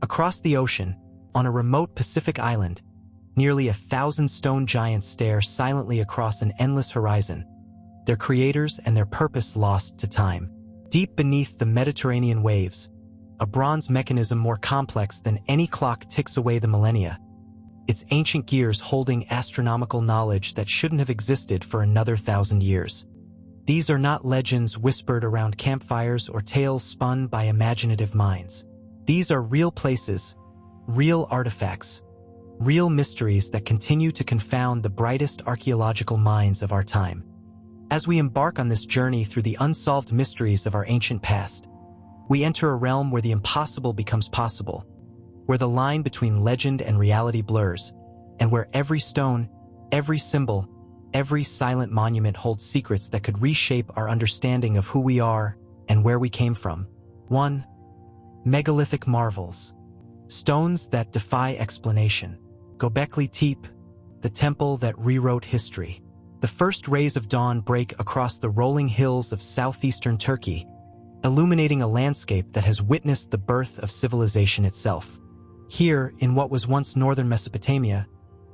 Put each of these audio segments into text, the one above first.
Across the ocean, on a remote Pacific island, nearly 1,000 stone giants stare silently across an endless horizon, their creators and their purpose lost to time. Deep beneath the Mediterranean waves, a bronze mechanism more complex than any clock ticks away the millennia, its ancient gears holding astronomical knowledge that shouldn't have existed for another 1,000 years. These are not legends whispered around campfires or tales spun by imaginative minds. These are real places, real artifacts, real mysteries that continue to confound the brightest archaeological minds of our time. As we embark on this journey through the unsolved mysteries of our ancient past, we enter a realm where the impossible becomes possible, where the line between legend and reality blurs, and where every stone, every symbol, every silent monument holds secrets that could reshape our understanding of who we are and where we came from. 1. Megalithic marvels. Stones that defy explanation. Göbekli Tepe, the temple that rewrote history. The first rays of dawn break across the rolling hills of southeastern Turkey, illuminating a landscape that has witnessed the birth of civilization itself. Here, in what was once northern Mesopotamia,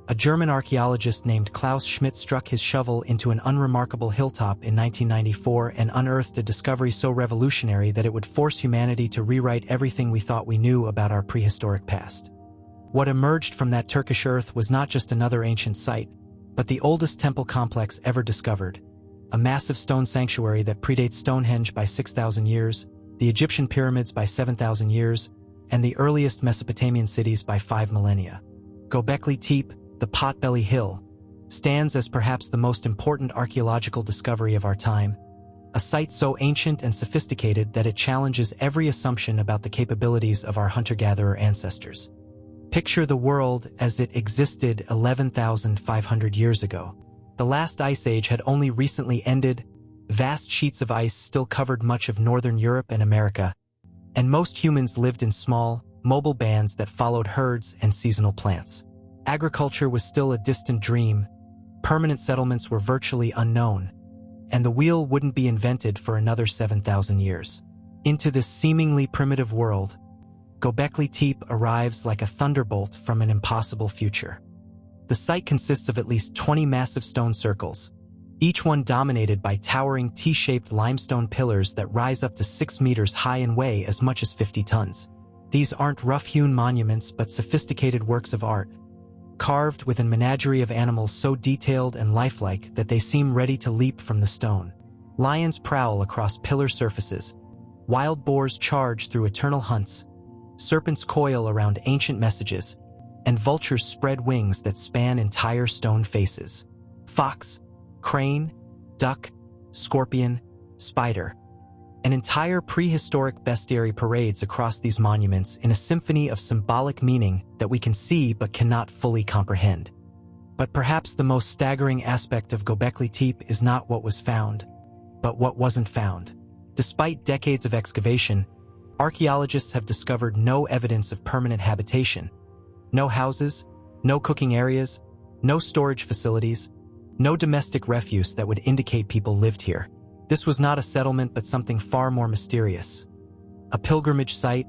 a German archaeologist named Klaus Schmidt struck his shovel into an unremarkable hilltop in 1994 and unearthed a discovery so revolutionary that it would force humanity to rewrite everything we thought we knew about our prehistoric past. What emerged from that Turkish earth was not just another ancient site, but the oldest temple complex ever discovered, a massive stone sanctuary that predates Stonehenge by 6,000 years, the Egyptian pyramids by 7,000 years, and the earliest Mesopotamian cities by 5 millennia. Göbekli Tepe, the Potbelly Hill, stands as perhaps the most important archaeological discovery of our time, a site so ancient and sophisticated that it challenges every assumption about the capabilities of our hunter-gatherer ancestors. Picture the world as it existed 11,500 years ago. The last ice age had only recently ended, vast sheets of ice still covered much of northern Europe and America, and most humans lived in small, mobile bands that followed herds and seasonal plants. Agriculture was still a distant dream, permanent settlements were virtually unknown, and the wheel wouldn't be invented for another 7,000 years. Into this seemingly primitive world, Göbekli Tepe arrives like a thunderbolt from an impossible future. The site consists of at least 20 massive stone circles, each one dominated by towering T-shaped limestone pillars that rise up to 6 meters high and weigh as much as 50 tons. These aren't rough-hewn monuments but sophisticated works of art, carved with a menagerie of animals so detailed and lifelike that they seem ready to leap from the stone. Lions prowl across pillar surfaces, wild boars charge through eternal hunts, serpents coil around ancient messages, and vultures spread wings that span entire stone faces. Fox, crane, duck, scorpion, spider. An entire prehistoric bestiary parades across these monuments in a symphony of symbolic meaning that we can see but cannot fully comprehend. But perhaps the most staggering aspect of Göbekli Tepe is not what was found, but what wasn't found. Despite decades of excavation, archaeologists have discovered no evidence of permanent habitation. No houses, no cooking areas, no storage facilities, no domestic refuse that would indicate people lived here. This was not a settlement but something far more mysterious. A pilgrimage site,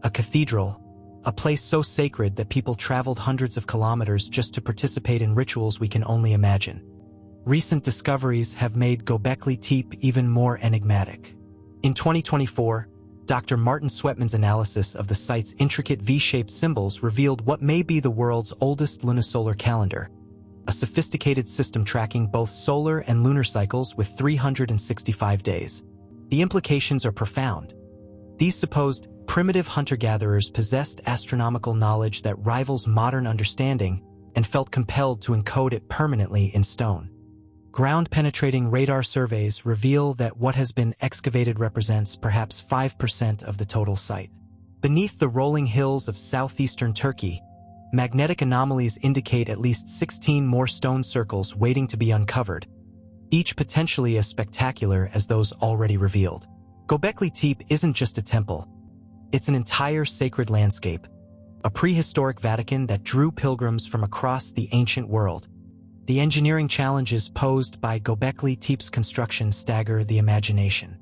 a cathedral, a place so sacred that people traveled hundreds of kilometers just to participate in rituals we can only imagine. Recent discoveries have made Göbekli Tepe even more enigmatic. In 2024, Dr. Martin Sweatman's analysis of the site's intricate V-shaped symbols revealed what may be the world's oldest lunisolar calendar, a sophisticated system tracking both solar and lunar cycles with 365 days. The implications are profound. These supposed primitive hunter-gatherers possessed astronomical knowledge that rivals modern understanding and felt compelled to encode it permanently in stone. Ground-penetrating radar surveys reveal that what has been excavated represents perhaps 5% of the total site. Beneath the rolling hills of southeastern Turkey, magnetic anomalies indicate at least 16 more stone circles waiting to be uncovered, each potentially as spectacular as those already revealed. Göbekli Tepe isn't just a temple. It's an entire sacred landscape, a prehistoric Vatican that drew pilgrims from across the ancient world. The engineering challenges posed by Göbekli Tepe's construction stagger the imagination.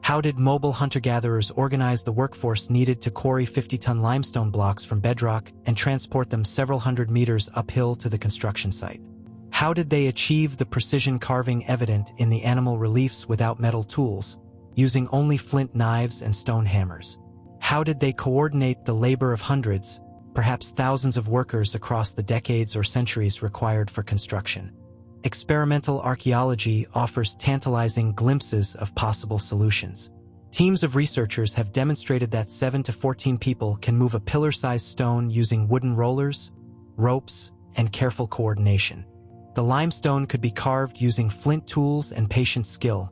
How did mobile hunter-gatherers organize the workforce needed to quarry 50-ton limestone blocks from bedrock and transport them several hundred meters uphill to the construction site? How did they achieve the precision carving evident in the animal reliefs without metal tools, using only flint knives and stone hammers? How did they coordinate the labor of hundreds, perhaps thousands of workers across the decades or centuries required for construction? Experimental archaeology offers tantalizing glimpses of possible solutions. Teams of researchers have demonstrated that 7 to 14 people can move a pillar-sized stone using wooden rollers, ropes, and careful coordination. The limestone could be carved using flint tools and patient skill,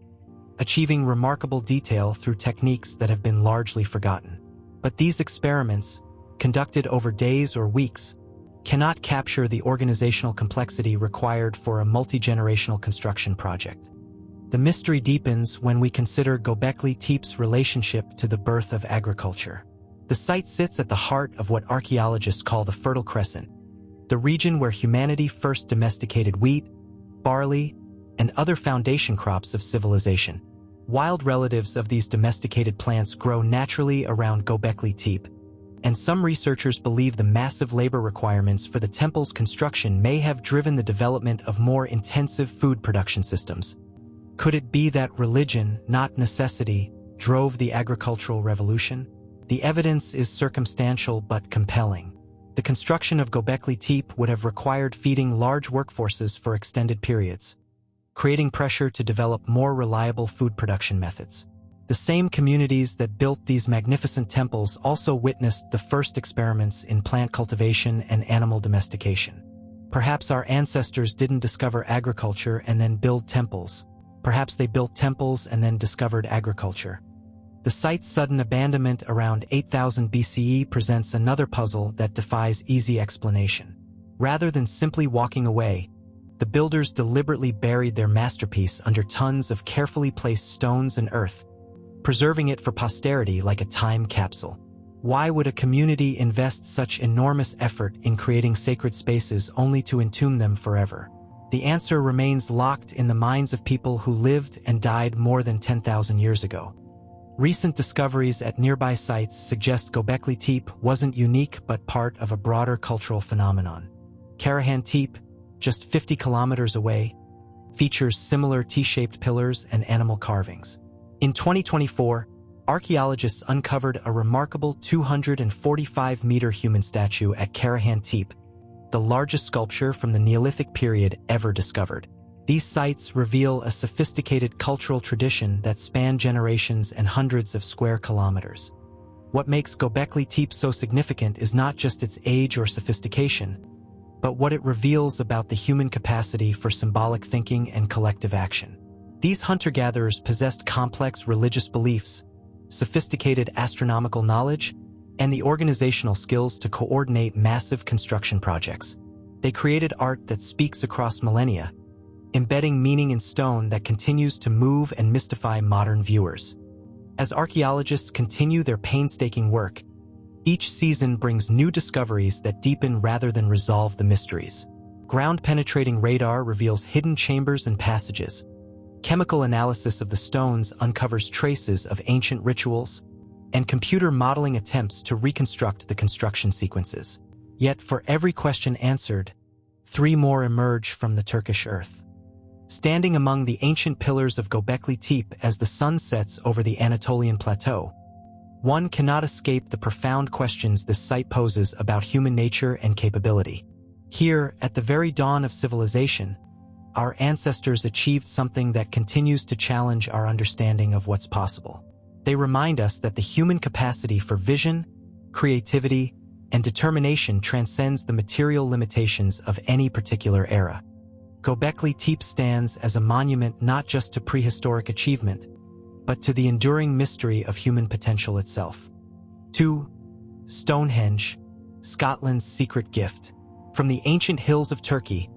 achieving remarkable detail through techniques that have been largely forgotten. But these experiments, conducted over days or weeks, cannot capture the organizational complexity required for a multi-generational construction project. The mystery deepens when we consider Göbekli Tepe's relationship to the birth of agriculture. The site sits at the heart of what archaeologists call the Fertile Crescent, the region where humanity first domesticated wheat, barley, and other foundation crops of civilization. Wild relatives of these domesticated plants grow naturally around Göbekli Tepe, and some researchers believe the massive labor requirements for the temple's construction may have driven the development of more intensive food production systems. Could it be that religion, not necessity, drove the agricultural revolution? The evidence is circumstantial but compelling. The construction of Göbekli Tepe would have required feeding large workforces for extended periods, creating pressure to develop more reliable food production methods. The same communities that built these magnificent temples also witnessed the first experiments in plant cultivation and animal domestication. Perhaps our ancestors didn't discover agriculture and then build temples. Perhaps they built temples and then discovered agriculture. The site's sudden abandonment around 8000 BCE presents another puzzle that defies easy explanation. Rather than simply walking away, the builders deliberately buried their masterpiece under tons of carefully placed stones and earth, preserving it for posterity like a time capsule. Why would a community invest such enormous effort in creating sacred spaces only to entomb them forever? The answer remains locked in the minds of people who lived and died more than 10,000 years ago. Recent discoveries at nearby sites suggest Göbekli Tepe wasn't unique but part of a broader cultural phenomenon. Karahan Tepe, just 50 kilometers away, features similar T-shaped pillars and animal carvings. In 2024, archaeologists uncovered a remarkable 245-meter human statue at Karahan Tepe, the largest sculpture from the Neolithic period ever discovered. These sites reveal a sophisticated cultural tradition that spanned generations and hundreds of square kilometers. What makes Göbekli Tepe so significant is not just its age or sophistication, but what it reveals about the human capacity for symbolic thinking and collective action. These hunter-gatherers possessed complex religious beliefs, sophisticated astronomical knowledge, and the organizational skills to coordinate massive construction projects. They created art that speaks across millennia, embedding meaning in stone that continues to move and mystify modern viewers. As archaeologists continue their painstaking work, each season brings new discoveries that deepen rather than resolve the mysteries. Ground-penetrating radar reveals hidden chambers and passages. Chemical analysis of the stones uncovers traces of ancient rituals, and computer modeling attempts to reconstruct the construction sequences. Yet for every question answered, 3 more emerge from the Turkish earth. Standing among the ancient pillars of Göbekli Tepe as the sun sets over the Anatolian plateau, one cannot escape the profound questions this site poses about human nature and capability. Here, at the very dawn of civilization, our ancestors achieved something that continues to challenge our understanding of what's possible. They remind us that the human capacity for vision, creativity, and determination transcends the material limitations of any particular era. Göbekli Tepe stands as a monument not just to prehistoric achievement, but to the enduring mystery of human potential itself. 2. Stonehenge, Scotland's secret gift. From the ancient hills of Turkey,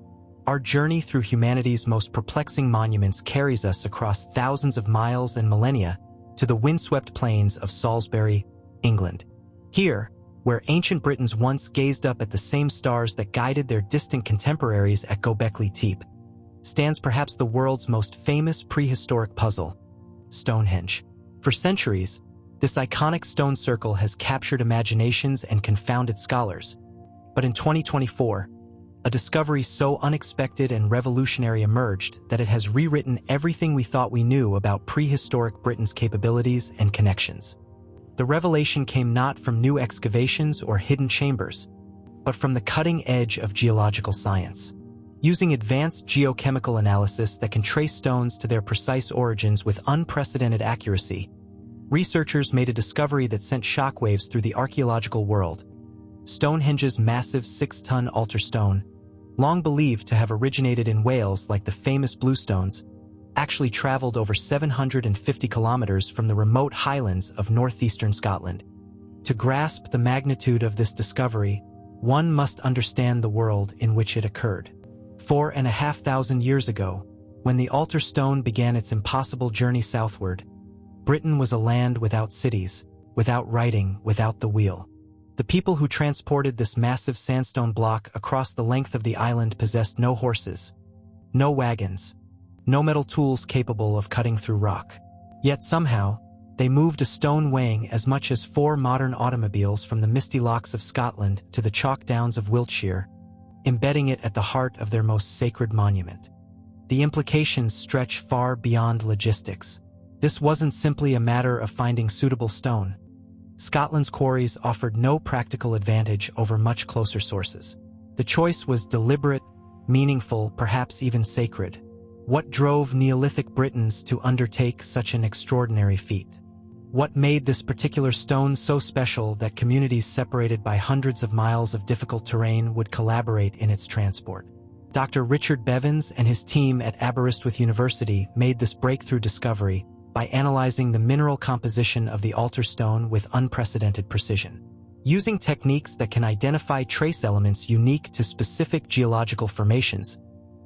our journey through humanity's most perplexing monuments carries us across thousands of miles and millennia to the windswept plains of Salisbury, England. Here, where ancient Britons once gazed up at the same stars that guided their distant contemporaries at Göbekli Tepe, stands perhaps the world's most famous prehistoric puzzle, Stonehenge. For centuries, this iconic stone circle has captured imaginations and confounded scholars. But in 2024, a discovery so unexpected and revolutionary emerged that it has rewritten everything we thought we knew about prehistoric Britain's capabilities and connections. The revelation came not from new excavations or hidden chambers, but from the cutting edge of geological science. Using advanced geochemical analysis that can trace stones to their precise origins with unprecedented accuracy, researchers made a discovery that sent shockwaves through the archaeological world. Stonehenge's massive 6-ton altar stone, long believed to have originated in Wales like the famous Bluestones, actually traveled over 750 kilometers from the remote highlands of northeastern Scotland. To grasp the magnitude of this discovery, one must understand the world in which it occurred. 4,500 years ago, when the altar stone began its impossible journey southward, Britain was a land without cities, without writing, without the wheel. The people who transported this massive sandstone block across the length of the island possessed no horses, no wagons, no metal tools capable of cutting through rock. Yet somehow, they moved a stone weighing as much as 4 modern automobiles from the misty lochs of Scotland to the chalk downs of Wiltshire, embedding it at the heart of their most sacred monument. The implications stretch far beyond logistics. This wasn't simply a matter of finding suitable stone. Scotland's quarries offered no practical advantage over much closer sources. The choice was deliberate, meaningful, perhaps even sacred. What drove Neolithic Britons to undertake such an extraordinary feat? What made this particular stone so special that communities separated by hundreds of miles of difficult terrain would collaborate in its transport? Dr. Richard Bevins and his team at Aberystwyth University made this breakthrough discovery by analyzing the mineral composition of the altar stone with unprecedented precision. Using techniques that can identify trace elements unique to specific geological formations,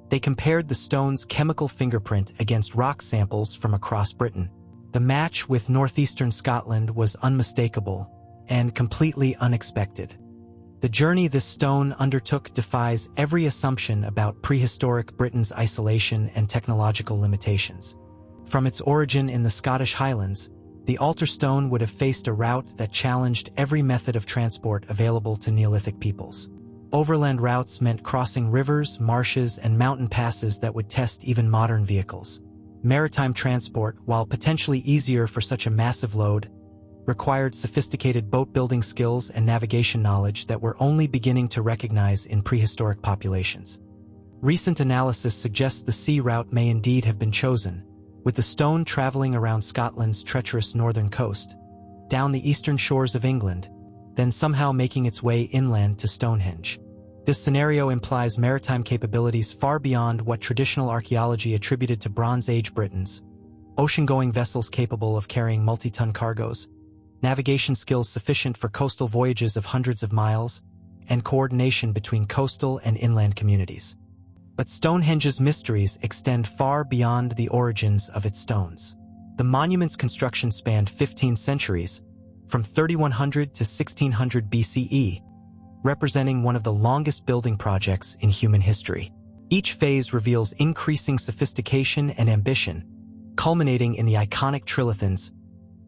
they compared the stone's chemical fingerprint against rock samples from across Britain. The match with northeastern Scotland was unmistakable and completely unexpected. The journey this stone undertook defies every assumption about prehistoric Britain's isolation and technological limitations. From its origin in the Scottish Highlands, the altar stone would have faced a route that challenged every method of transport available to Neolithic peoples. Overland routes meant crossing rivers, marshes, and mountain passes that would test even modern vehicles. Maritime transport, while potentially easier for such a massive load, required sophisticated boat-building skills and navigation knowledge that we're only beginning to recognize in prehistoric populations. Recent analysis suggests the sea route may indeed have been chosen, with the stone traveling around Scotland's treacherous northern coast, down the eastern shores of England, then somehow making its way inland to Stonehenge. This scenario implies maritime capabilities far beyond what traditional archaeology attributed to Bronze Age Britons: ocean-going vessels capable of carrying multi-ton cargoes, navigation skills sufficient for coastal voyages of hundreds of miles, and coordination between coastal and inland communities. But Stonehenge's mysteries extend far beyond the origins of its stones. The monument's construction spanned 15 centuries, from 3100 to 1600 BCE, representing one of the longest building projects in human history. Each phase reveals increasing sophistication and ambition, culminating in the iconic trilithons,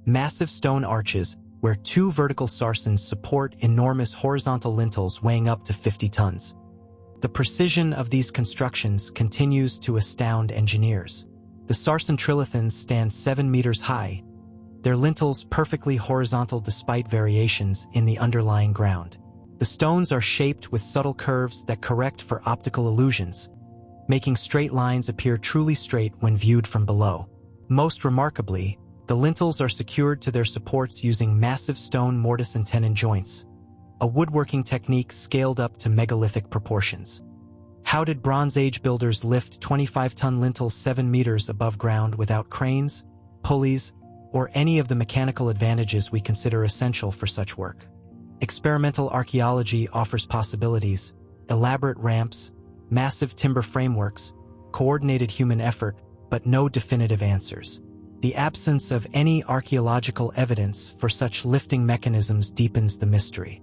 massive stone arches where 2 vertical sarsens support enormous horizontal lintels weighing up to 50 tons. The precision of these constructions continues to astound engineers. The sarsen trilithons stand 7 meters high, their lintels perfectly horizontal despite variations in the underlying ground. The stones are shaped with subtle curves that correct for optical illusions, making straight lines appear truly straight when viewed from below. Most remarkably, the lintels are secured to their supports using massive stone mortise and tenon joints, a woodworking technique scaled up to megalithic proportions. How did Bronze Age builders lift 25-ton lintels 7 meters above ground without cranes, pulleys, or any of the mechanical advantages we consider essential for such work? Experimental archaeology offers possibilities: elaborate ramps, massive timber frameworks, coordinated human effort, but no definitive answers. The absence of any archaeological evidence for such lifting mechanisms deepens the mystery.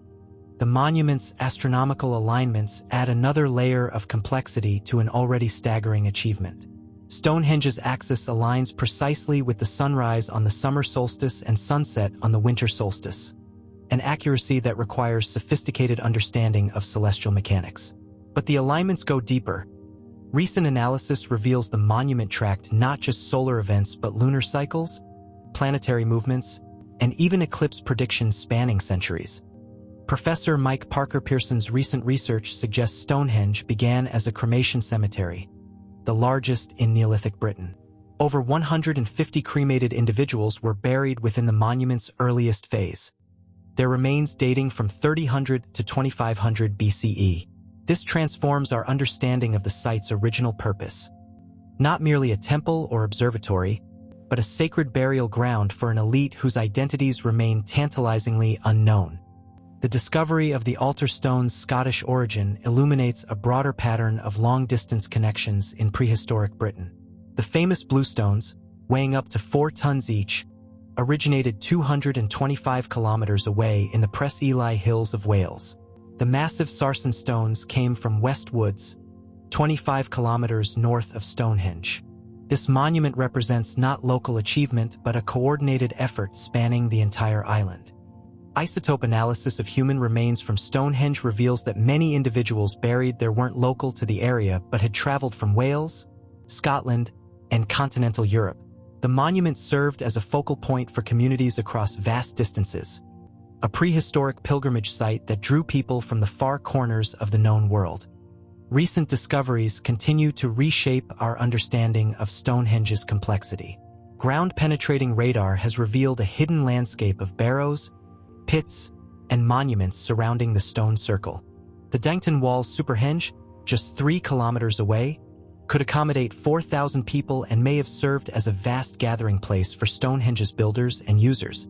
The monument's astronomical alignments add another layer of complexity to an already staggering achievement. Stonehenge's axis aligns precisely with the sunrise on the summer solstice and sunset on the winter solstice, an accuracy that requires sophisticated understanding of celestial mechanics. But the alignments go deeper. Recent analysis reveals the monument tracked not just solar events but lunar cycles, planetary movements, and even eclipse predictions spanning centuries. Professor Mike Parker Pearson's recent research suggests Stonehenge began as a cremation cemetery, the largest in Neolithic Britain. Over 150 cremated individuals were buried within the monument's earliest phase, their remains dating from 3000 to 2500 BCE. This transforms our understanding of the site's original purpose. Not merely a temple or observatory, but a sacred burial ground for an elite whose identities remain tantalizingly unknown. The discovery of the altar stone's Scottish origin illuminates a broader pattern of long-distance connections in prehistoric Britain. The famous bluestones, weighing up to 4 tons each, originated 225 kilometers away in the Pres Ely Hills of Wales. The massive sarsen stones came from West Woods, 25 kilometers north of Stonehenge. This monument represents not local achievement but a coordinated effort spanning the entire island. Isotope analysis of human remains from Stonehenge reveals that many individuals buried there weren't local to the area but had traveled from Wales, Scotland, and continental Europe. The monument served as a focal point for communities across vast distances, a prehistoric pilgrimage site that drew people from the far corners of the known world. Recent discoveries continue to reshape our understanding of Stonehenge's complexity. Ground-penetrating radar has revealed a hidden landscape of barrows, pits, and monuments surrounding the stone circle. The Dankton Walls Superhenge, just 3 kilometers away, could accommodate 4,000 people and may have served as a vast gathering place for Stonehenge's builders and users.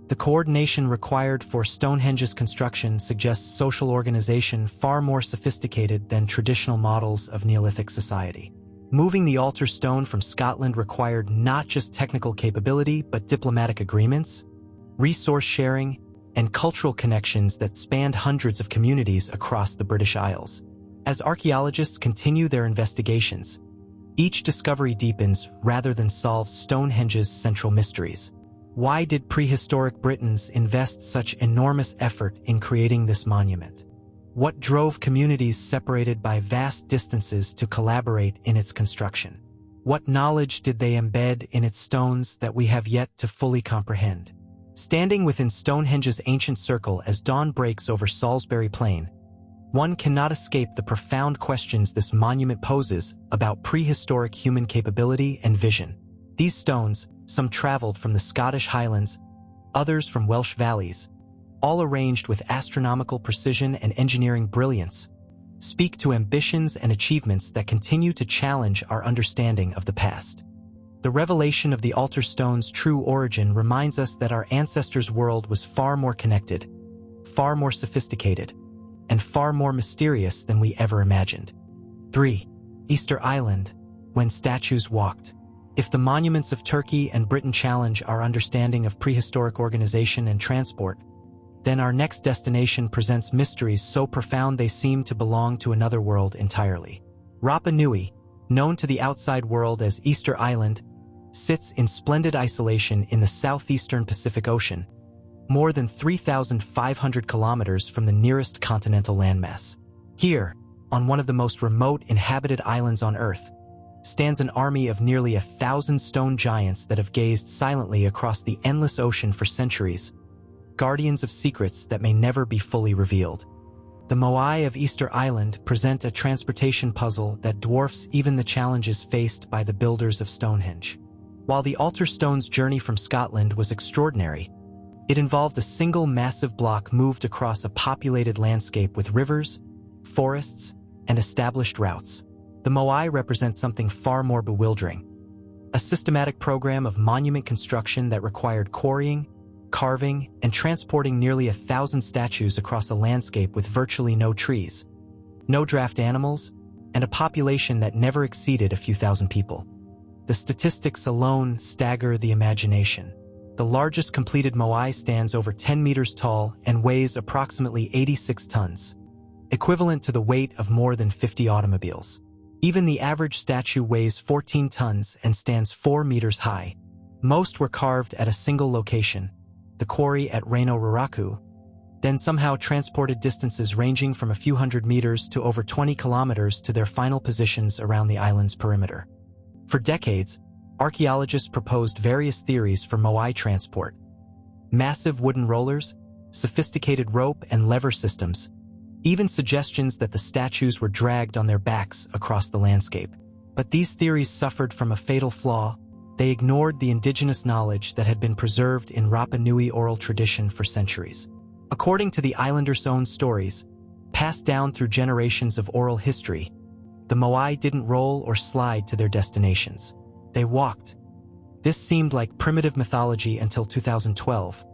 The coordination required for Stonehenge's construction suggests social organization far more sophisticated than traditional models of Neolithic society. Moving the altar stone from Scotland required not just technical capability but diplomatic agreements, resource sharing, and cultural connections that spanned hundreds of communities across the British Isles. As archaeologists continue their investigations, each discovery deepens rather than solves Stonehenge's central mysteries. Why did prehistoric Britons invest such enormous effort in creating this monument? What drove communities separated by vast distances to collaborate in its construction? What knowledge did they embed in its stones that we have yet to fully comprehend? Standing within Stonehenge's ancient circle as dawn breaks over Salisbury Plain, one cannot escape the profound questions this monument poses about prehistoric human capability and vision. These stones, some traveled from the Scottish Highlands, others from Welsh valleys, all arranged with astronomical precision and engineering brilliance, speak to ambitions and achievements that continue to challenge our understanding of the past. The revelation of the altar stone's true origin reminds us that our ancestors' world was far more connected, far more sophisticated, and far more mysterious than we ever imagined. 3. Easter Island, when statues walked. If the monuments of Turkey and Britain challenge our understanding of prehistoric organization and transport, then our next destination presents mysteries so profound they seem to belong to another world entirely. Rapa Nui, known to the outside world as Easter Island, sits in splendid isolation in the southeastern Pacific Ocean, more than 3,500 kilometers from the nearest continental landmass. Here, on one of the most remote inhabited islands on Earth, stands an army of nearly 1,000 stone giants that have gazed silently across the endless ocean for centuries, guardians of secrets that may never be fully revealed. The Moai of Easter Island present a transportation puzzle that dwarfs even the challenges faced by the builders of Stonehenge. While the altar stone's journey from Scotland was extraordinary, it involved a single massive block moved across a populated landscape with rivers, forests, and established routes. The Moai represents something far more bewildering: a systematic program of monument construction that required quarrying, carving, and transporting nearly 1,000 statues across a landscape with virtually no trees, no draft animals, and a population that never exceeded a few thousand people. The statistics alone stagger the imagination. The largest completed Moai stands over 10 meters tall and weighs approximately 86 tons, equivalent to the weight of more than 50 automobiles. Even the average statue weighs 14 tons and stands 4 meters high. Most were carved at a single location, the quarry at Reino Raraku, then somehow transported distances ranging from a few hundred meters to over 20 kilometers to their final positions around the island's perimeter. For decades, archaeologists proposed various theories for Moai transport: massive wooden rollers, sophisticated rope and lever systems, even suggestions that the statues were dragged on their backs across the landscape. But these theories suffered from a fatal flaw. They ignored the indigenous knowledge that had been preserved in Rapa Nui oral tradition for centuries. According to the islanders' own stories, passed down through generations of oral history, the Moai didn't roll or slide to their destinations. They walked. This seemed like primitive mythology until 2012,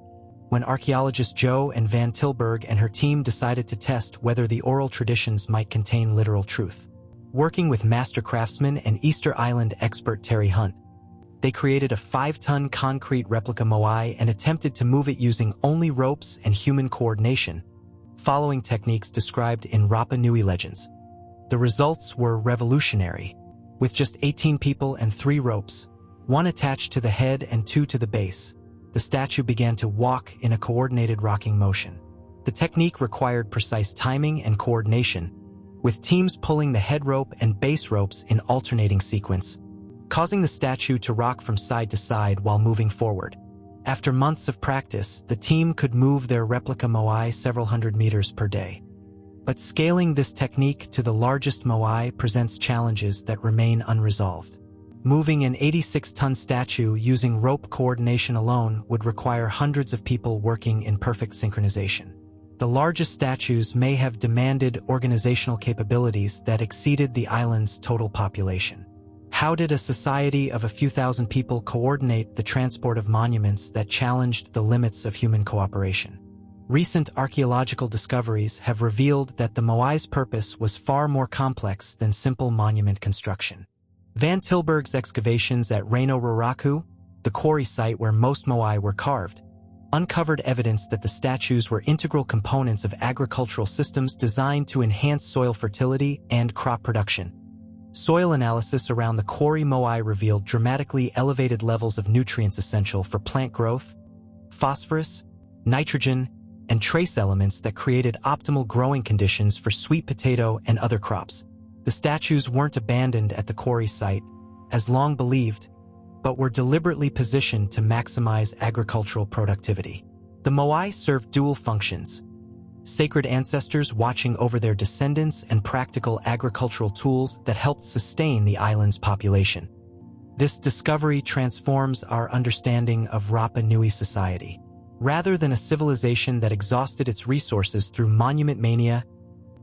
when archaeologist Jo and Van Tilburg and her team decided to test whether the oral traditions might contain literal truth. Working with master craftsman and Easter Island expert Terry Hunt, they created a 5-ton concrete replica Moai and attempted to move it using only ropes and human coordination, following techniques described in Rapa Nui legends. The results were revolutionary. With just 18 people and 3 ropes, 1 attached to the head and 2 to the base, the statue began to walk in a coordinated rocking motion. The technique required precise timing and coordination, with teams pulling the head rope and base ropes in alternating sequence, causing the statue to rock from side to side while moving forward. After months of practice, the team could move their replica Moai several hundred meters per day. But scaling this technique to the largest Moai presents challenges that remain unresolved. Moving an 86-ton statue using rope coordination alone would require hundreds of people working in perfect synchronization. The largest statues may have demanded organizational capabilities that exceeded the island's total population. How did a society of a few thousand people coordinate the transport of monuments that challenged the limits of human cooperation? Recent archaeological discoveries have revealed that the Moai's purpose was far more complex than simple monument construction. Van Tilburg's excavations at Reino Raraku, the quarry site where most Moai were carved, uncovered evidence that the statues were integral components of agricultural systems designed to enhance soil fertility and crop production. Soil analysis around the quarry Moai revealed dramatically elevated levels of nutrients essential for plant growth, phosphorus, nitrogen, and trace elements that created optimal growing conditions for sweet potato and other crops. The statues weren't abandoned at the quarry site, as long believed, but were deliberately positioned to maximize agricultural productivity. The Moai served dual functions: sacred ancestors watching over their descendants and practical agricultural tools that helped sustain the island's population. This discovery transforms our understanding of Rapa Nui society. Rather than a civilization that exhausted its resources through monument mania,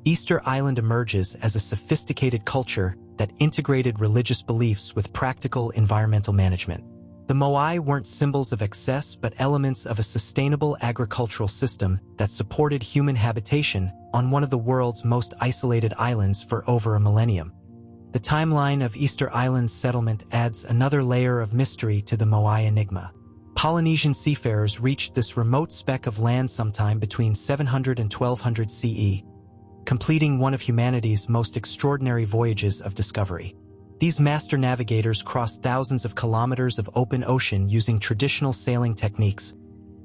Easter Island emerges as a sophisticated culture that integrated religious beliefs with practical environmental management. The Moai weren't symbols of excess but elements of a sustainable agricultural system that supported human habitation on one of the world's most isolated islands for over a millennium. The timeline of Easter Island's settlement adds another layer of mystery to the Moai enigma. Polynesian seafarers reached this remote speck of land sometime between 700 and 1200 CE, completing one of humanity's most extraordinary voyages of discovery. These master navigators crossed thousands of kilometers of open ocean using traditional sailing techniques,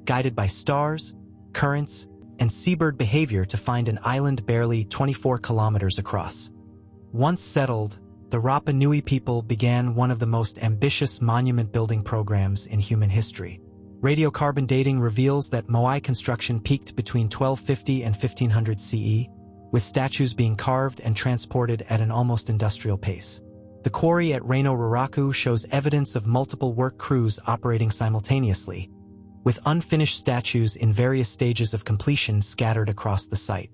guided by stars, currents, and seabird behavior to find an island barely 24 kilometers across. Once settled, the Rapa Nui people began one of the most ambitious monument-building programs in human history. Radiocarbon dating reveals that Moai construction peaked between 1250 and 1500 CE, with statues being carved and transported at an almost industrial pace. The quarry at Reino Raraku shows evidence of multiple work crews operating simultaneously, with unfinished statues in various stages of completion scattered across the site.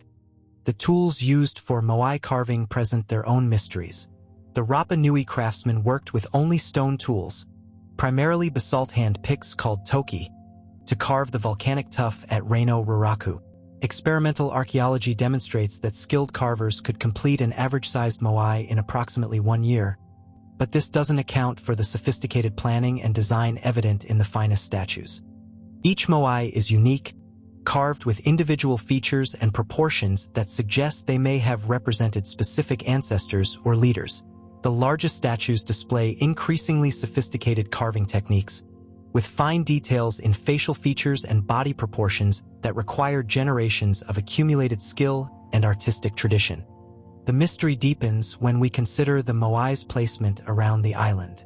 The tools used for Moai carving present their own mysteries. The Rapa Nui craftsmen worked with only stone tools, primarily basalt hand picks called toki, to carve the volcanic tuff at Reino Raraku. Experimental archaeology demonstrates that skilled carvers could complete an average-sized Moai in approximately 1 year, but this doesn't account for the sophisticated planning and design evident in the finest statues. Each Moai is unique, carved with individual features and proportions that suggest they may have represented specific ancestors or leaders. The largest statues display increasingly sophisticated carving techniques, with fine details in facial features and body proportions that require generations of accumulated skill and artistic tradition. The mystery deepens when we consider the moai's placement around the island.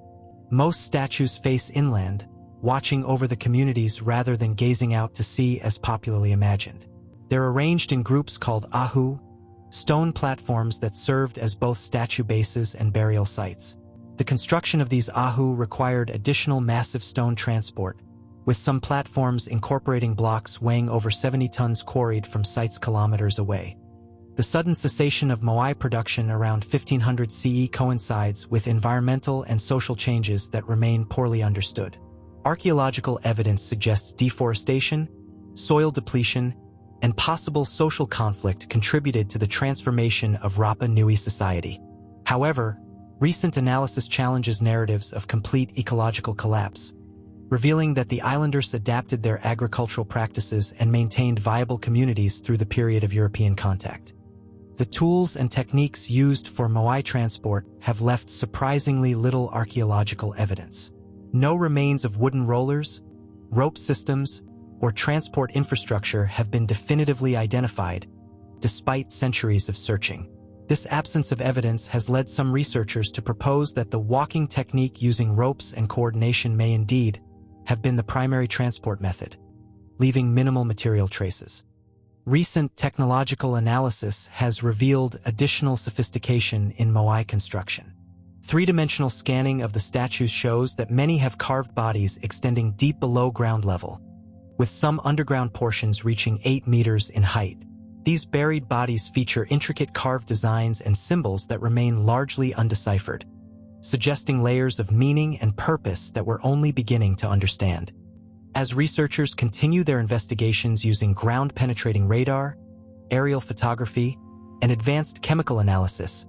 Most statues face inland, watching over the communities rather than gazing out to sea as popularly imagined. They're arranged in groups called ahu, stone platforms that served as both statue bases and burial sites. The construction of these ahu required additional massive stone transport, with some platforms incorporating blocks weighing over 70 tons quarried from sites kilometers away. The sudden cessation of moai production around 1500 CE coincides with environmental and social changes that remain poorly understood. Archaeological evidence suggests deforestation, soil depletion, and possible social conflict contributed to the transformation of Rapa Nui society. However, recent analysis challenges narratives of complete ecological collapse, revealing that the islanders adapted their agricultural practices and maintained viable communities through the period of European contact. The tools and techniques used for moai transport have left surprisingly little archaeological evidence. No remains of wooden rollers, rope systems, or transport infrastructure have been definitively identified, despite centuries of searching. This absence of evidence has led some researchers to propose that the walking technique using ropes and coordination may indeed have been the primary transport method, leaving minimal material traces. Recent technological analysis has revealed additional sophistication in moai construction. Three-dimensional scanning of the statues shows that many have carved bodies extending deep below ground level, with some underground portions reaching 8 meters in height. These buried bodies feature intricate carved designs and symbols that remain largely undeciphered, suggesting layers of meaning and purpose that we're only beginning to understand. As researchers continue their investigations using ground-penetrating radar, aerial photography, and advanced chemical analysis,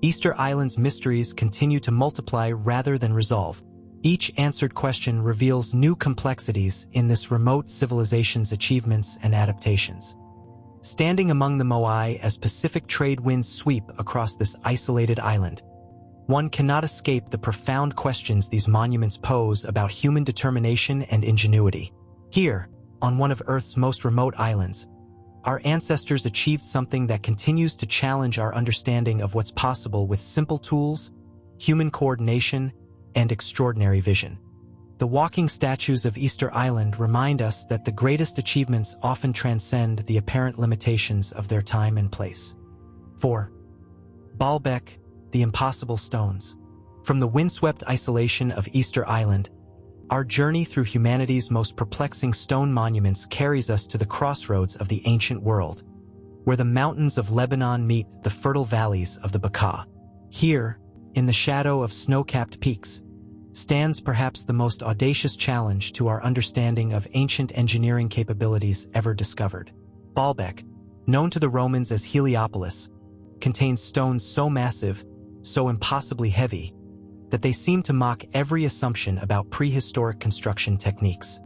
Easter Island's mysteries continue to multiply rather than resolve. Each answered question reveals new complexities in this remote civilization's achievements and adaptations. Standing among the moai as Pacific trade winds sweep across this isolated island, one cannot escape the profound questions these monuments pose about human determination and ingenuity. Here, on one of Earth's most remote islands, our ancestors achieved something that continues to challenge our understanding of what's possible with simple tools, human coordination, and extraordinary vision. The walking statues of Easter Island remind us that the greatest achievements often transcend the apparent limitations of their time and place. 4. Baalbek, the impossible stones. From the windswept isolation of Easter Island, our journey through humanity's most perplexing stone monuments carries us to the crossroads of the ancient world, where the mountains of Lebanon meet the fertile valleys of the Bekaa. Here, in the shadow of snow-capped peaks, stands perhaps the most audacious challenge to our understanding of ancient engineering capabilities ever discovered. Baalbek, known to the Romans as Heliopolis, contains stones so massive, so impossibly heavy, that they seem to mock every assumption about prehistoric construction techniques.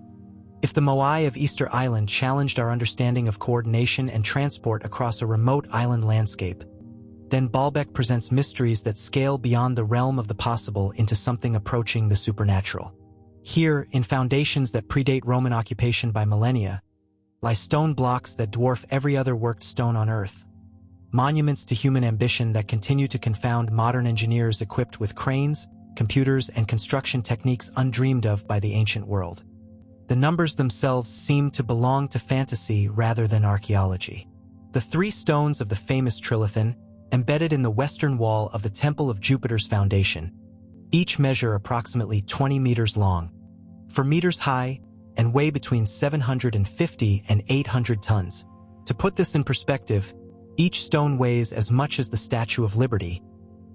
If the moai of Easter Island challenged our understanding of coordination and transport across a remote island landscape, then Baalbek presents mysteries that scale beyond the realm of the possible into something approaching the supernatural. Here, in foundations that predate Roman occupation by millennia, lie stone blocks that dwarf every other worked stone on Earth, monuments to human ambition that continue to confound modern engineers equipped with cranes, computers, and construction techniques undreamed of by the ancient world. The numbers themselves seem to belong to fantasy rather than archaeology. The 3 stones of the famous trilithon, embedded in the western wall of the Temple of Jupiter's foundation, each measure approximately 20 meters long, 4 meters high, and weigh between 750 and 800 tons. To put this in perspective, each stone weighs as much as the Statue of Liberty,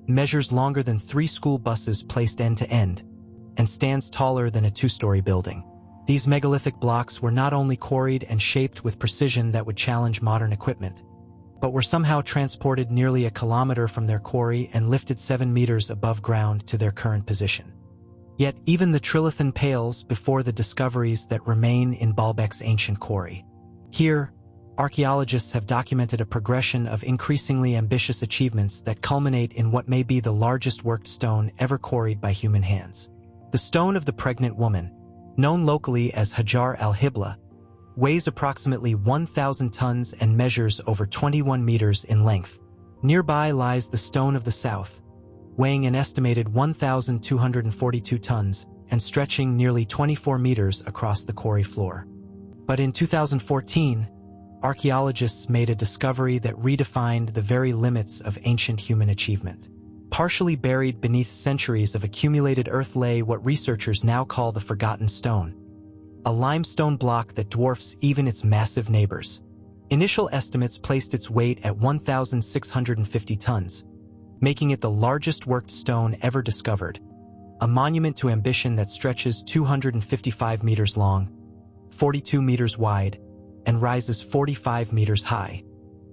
measures longer than 3 school buses placed end to end, and stands taller than a 2-story building. These megalithic blocks were not only quarried and shaped with precision that would challenge modern equipment, but were somehow transported nearly a kilometer from their quarry and lifted 7 meters above ground to their current position. Yet even the trilithon pales before the discoveries that remain in Baalbek's ancient quarry. Here, archaeologists have documented a progression of increasingly ambitious achievements that culminate in what may be the largest worked stone ever quarried by human hands. The Stone of the Pregnant Woman, known locally as Hajar al-Hibla, weighs approximately 1,000 tons and measures over 21 meters in length. Nearby lies the Stone of the South, weighing an estimated 1,242 tons and stretching nearly 24 meters across the quarry floor. But in 2014, archaeologists made a discovery that redefined the very limits of ancient human achievement. Partially buried beneath centuries of accumulated earth lay what researchers now call the Forgotten Stone, a limestone block that dwarfs even its massive neighbors. Initial estimates placed its weight at 1,650 tons, making it the largest worked stone ever discovered, a monument to ambition that stretches 255 meters long, 42 meters wide, and rises 45 meters high.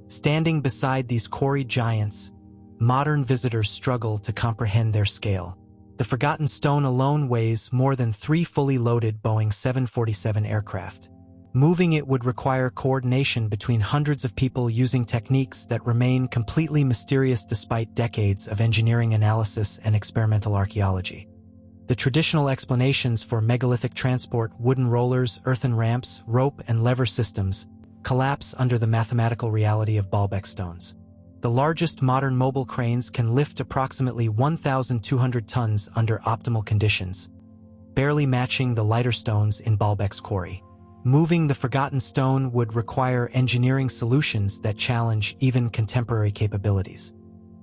Standing beside these quarried giants, modern visitors struggle to comprehend their scale. The Forgotten Stone alone weighs more than 3 fully loaded Boeing 747 aircraft. Moving it would require coordination between hundreds of people using techniques that remain completely mysterious despite decades of engineering analysis and experimental archaeology. The traditional explanations for megalithic transport, wooden rollers, earthen ramps, rope, and lever systems, collapse under the mathematical reality of Baalbek stones. The largest modern mobile cranes can lift approximately 1,200 tons under optimal conditions, barely matching the lighter stones in Baalbek's quarry. Moving the Forgotten Stone would require engineering solutions that challenge even contemporary capabilities.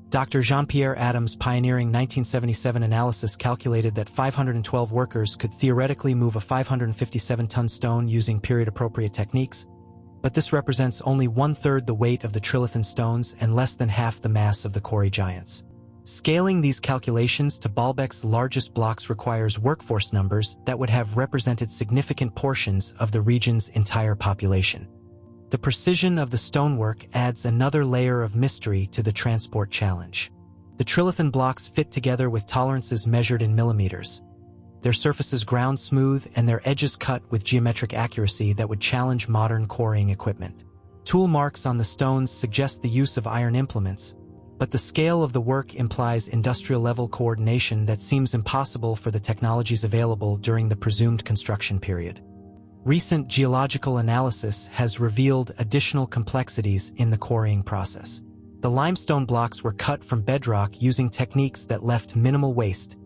Dr. Jean-Pierre Adams' pioneering 1977 analysis calculated that 512 workers could theoretically move a 557-ton stone using period-appropriate techniques, but this represents only 1/3 the weight of the trilithon stones and less than half the mass of the quarry giants. Scaling these calculations to Baalbek's largest blocks requires workforce numbers that would have represented significant portions of the region's entire population. The precision of the stonework adds another layer of mystery to the transport challenge. The trilithon blocks fit together with tolerances measured in millimeters, their surfaces ground smooth and their edges cut with geometric accuracy that would challenge modern quarrying equipment. Tool marks on the stones suggest the use of iron implements, but the scale of the work implies industrial-level coordination that seems impossible for the technologies available during the presumed construction period. Recent geological analysis has revealed additional complexities in the quarrying process. The limestone blocks were cut from bedrock using techniques that left minimal waste,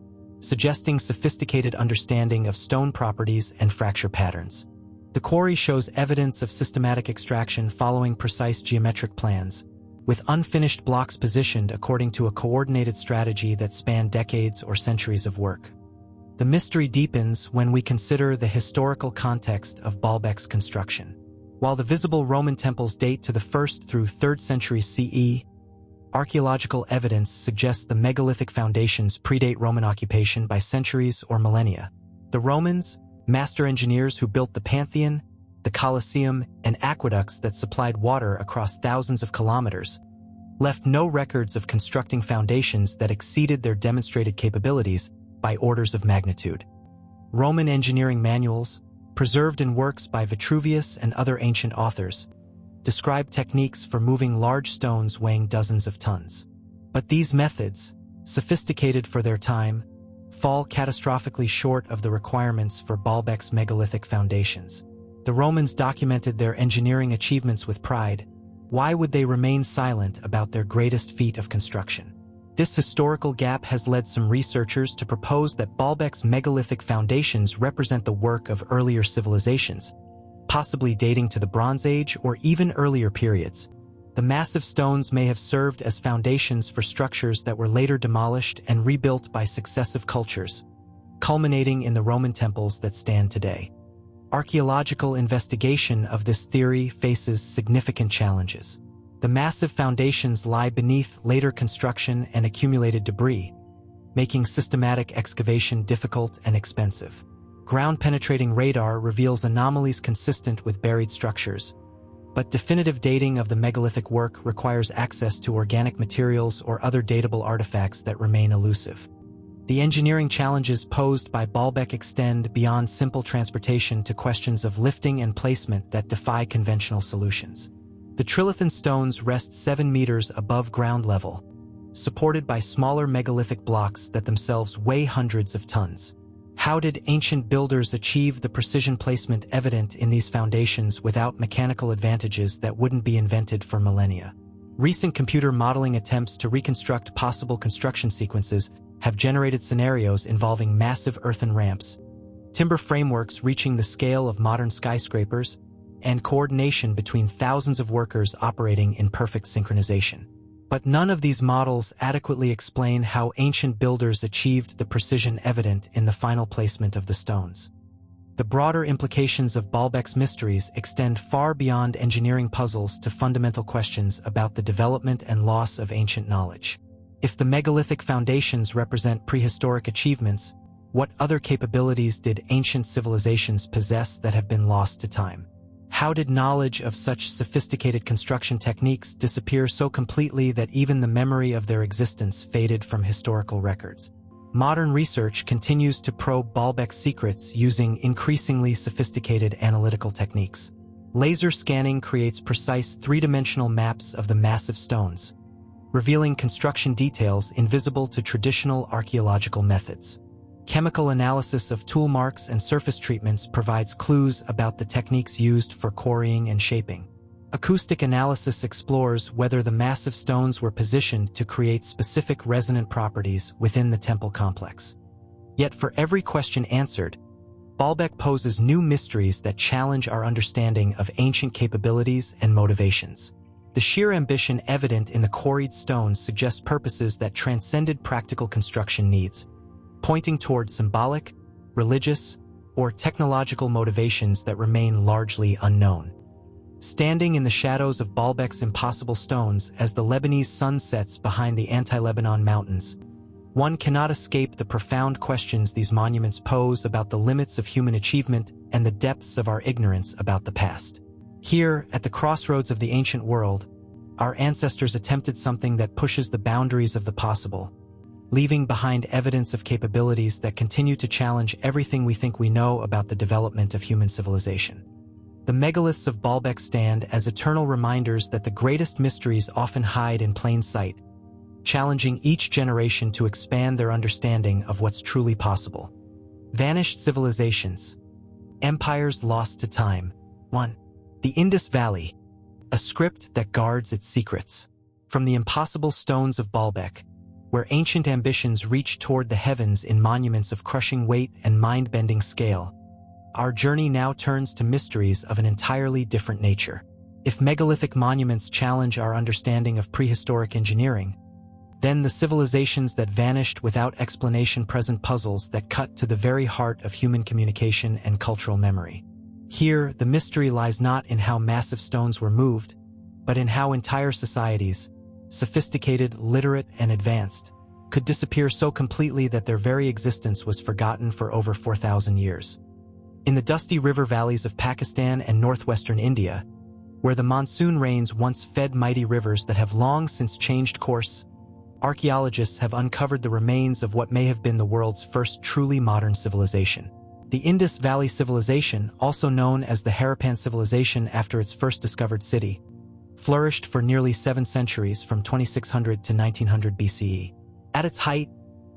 suggesting sophisticated understanding of stone properties and fracture patterns. The quarry shows evidence of systematic extraction following precise geometric plans, with unfinished blocks positioned according to a coordinated strategy that spanned decades or centuries of work. The mystery deepens when we consider the historical context of Baalbek's construction. While the visible Roman temples date to the 1st through 3rd centuries CE, archaeological evidence suggests the megalithic foundations predate Roman occupation by centuries or millennia. The Romans, master engineers who built the Pantheon, the Colosseum, and aqueducts that supplied water across thousands of kilometers, left no records of constructing foundations that exceeded their demonstrated capabilities by orders of magnitude. Roman engineering manuals, preserved in works by Vitruvius and other ancient authors, describe techniques for moving large stones weighing dozens of tons. But these methods, sophisticated for their time, fall catastrophically short of the requirements for Baalbek's megalithic foundations. The Romans documented their engineering achievements with pride. Why would they remain silent about their greatest feat of construction? This historical gap has led some researchers to propose that Baalbek's megalithic foundations represent the work of earlier civilizations, possibly dating to the Bronze Age or even earlier periods. The massive stones may have served as foundations for structures that were later demolished and rebuilt by successive cultures, culminating in the Roman temples that stand today. Archaeological investigation of this theory faces significant challenges. The massive foundations lie beneath later construction and accumulated debris, making systematic excavation difficult and expensive. Ground-penetrating radar reveals anomalies consistent with buried structures, but definitive dating of the megalithic work requires access to organic materials or other datable artifacts that remain elusive. The engineering challenges posed by Baalbek extend beyond simple transportation to questions of lifting and placement that defy conventional solutions. The trilithon stones rest 7 meters above ground level, supported by smaller megalithic blocks that themselves weigh hundreds of tons. How did ancient builders achieve the precision placement evident in these foundations without mechanical advantages that wouldn't be invented for millennia? Recent computer modeling attempts to reconstruct possible construction sequences have generated scenarios involving massive earthen ramps, timber frameworks reaching the scale of modern skyscrapers, and coordination between thousands of workers operating in perfect synchronization. But none of these models adequately explain how ancient builders achieved the precision evident in the final placement of the stones. The broader implications of Baalbek's mysteries extend far beyond engineering puzzles to fundamental questions about the development and loss of ancient knowledge. If the megalithic foundations represent prehistoric achievements, what other capabilities did ancient civilizations possess that have been lost to time? How did knowledge of such sophisticated construction techniques disappear so completely that even the memory of their existence faded from historical records? Modern research continues to probe Baalbek's secrets using increasingly sophisticated analytical techniques. Laser scanning creates precise three-dimensional maps of the massive stones, revealing construction details invisible to traditional archaeological methods. Chemical analysis of tool marks and surface treatments provides clues about the techniques used for quarrying and shaping. Acoustic analysis explores whether the massive stones were positioned to create specific resonant properties within the temple complex. Yet for every question answered, Baalbek poses new mysteries that challenge our understanding of ancient capabilities and motivations. The sheer ambition evident in the quarried stones suggests purposes that transcended practical construction needs, pointing toward symbolic, religious, or technological motivations that remain largely unknown. Standing in the shadows of Baalbek's impossible stones as the Lebanese sun sets behind the anti-Lebanon mountains, one cannot escape the profound questions these monuments pose about the limits of human achievement and the depths of our ignorance about the past. Here, at the crossroads of the ancient world, our ancestors attempted something that pushes the boundaries of the possible, leaving behind evidence of capabilities that continue to challenge everything we think we know about the development of human civilization. The megaliths of Baalbek stand as eternal reminders that the greatest mysteries often hide in plain sight, challenging each generation to expand their understanding of what's truly possible. Vanished civilizations. Empires lost to time. 1. The Indus Valley, a script that guards its secrets. From the impossible stones of Baalbek, where ancient ambitions reach toward the heavens in monuments of crushing weight and mind-bending scale, our journey now turns to mysteries of an entirely different nature. If megalithic monuments challenge our understanding of prehistoric engineering, then the civilizations that vanished without explanation present puzzles that cut to the very heart of human communication and cultural memory. Here, the mystery lies not in how massive stones were moved, but in how entire societies, sophisticated, literate, and advanced, could disappear so completely that their very existence was forgotten for over 4,000 years. In the dusty river valleys of Pakistan and northwestern India, where the monsoon rains once fed mighty rivers that have long since changed course, archaeologists have uncovered the remains of what may have been the world's first truly modern civilization. The Indus Valley Civilization, also known as the Harappan Civilization after its first discovered city, flourished for nearly 7 centuries from 2600 to 1900 BCE. At its height,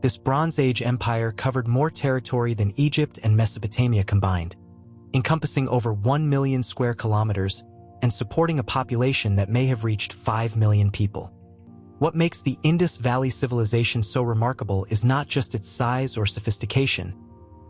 this Bronze Age empire covered more territory than Egypt and Mesopotamia combined, encompassing over 1 million square kilometers and supporting a population that may have reached 5 million people. What makes the Indus Valley Civilization so remarkable is not just its size or sophistication,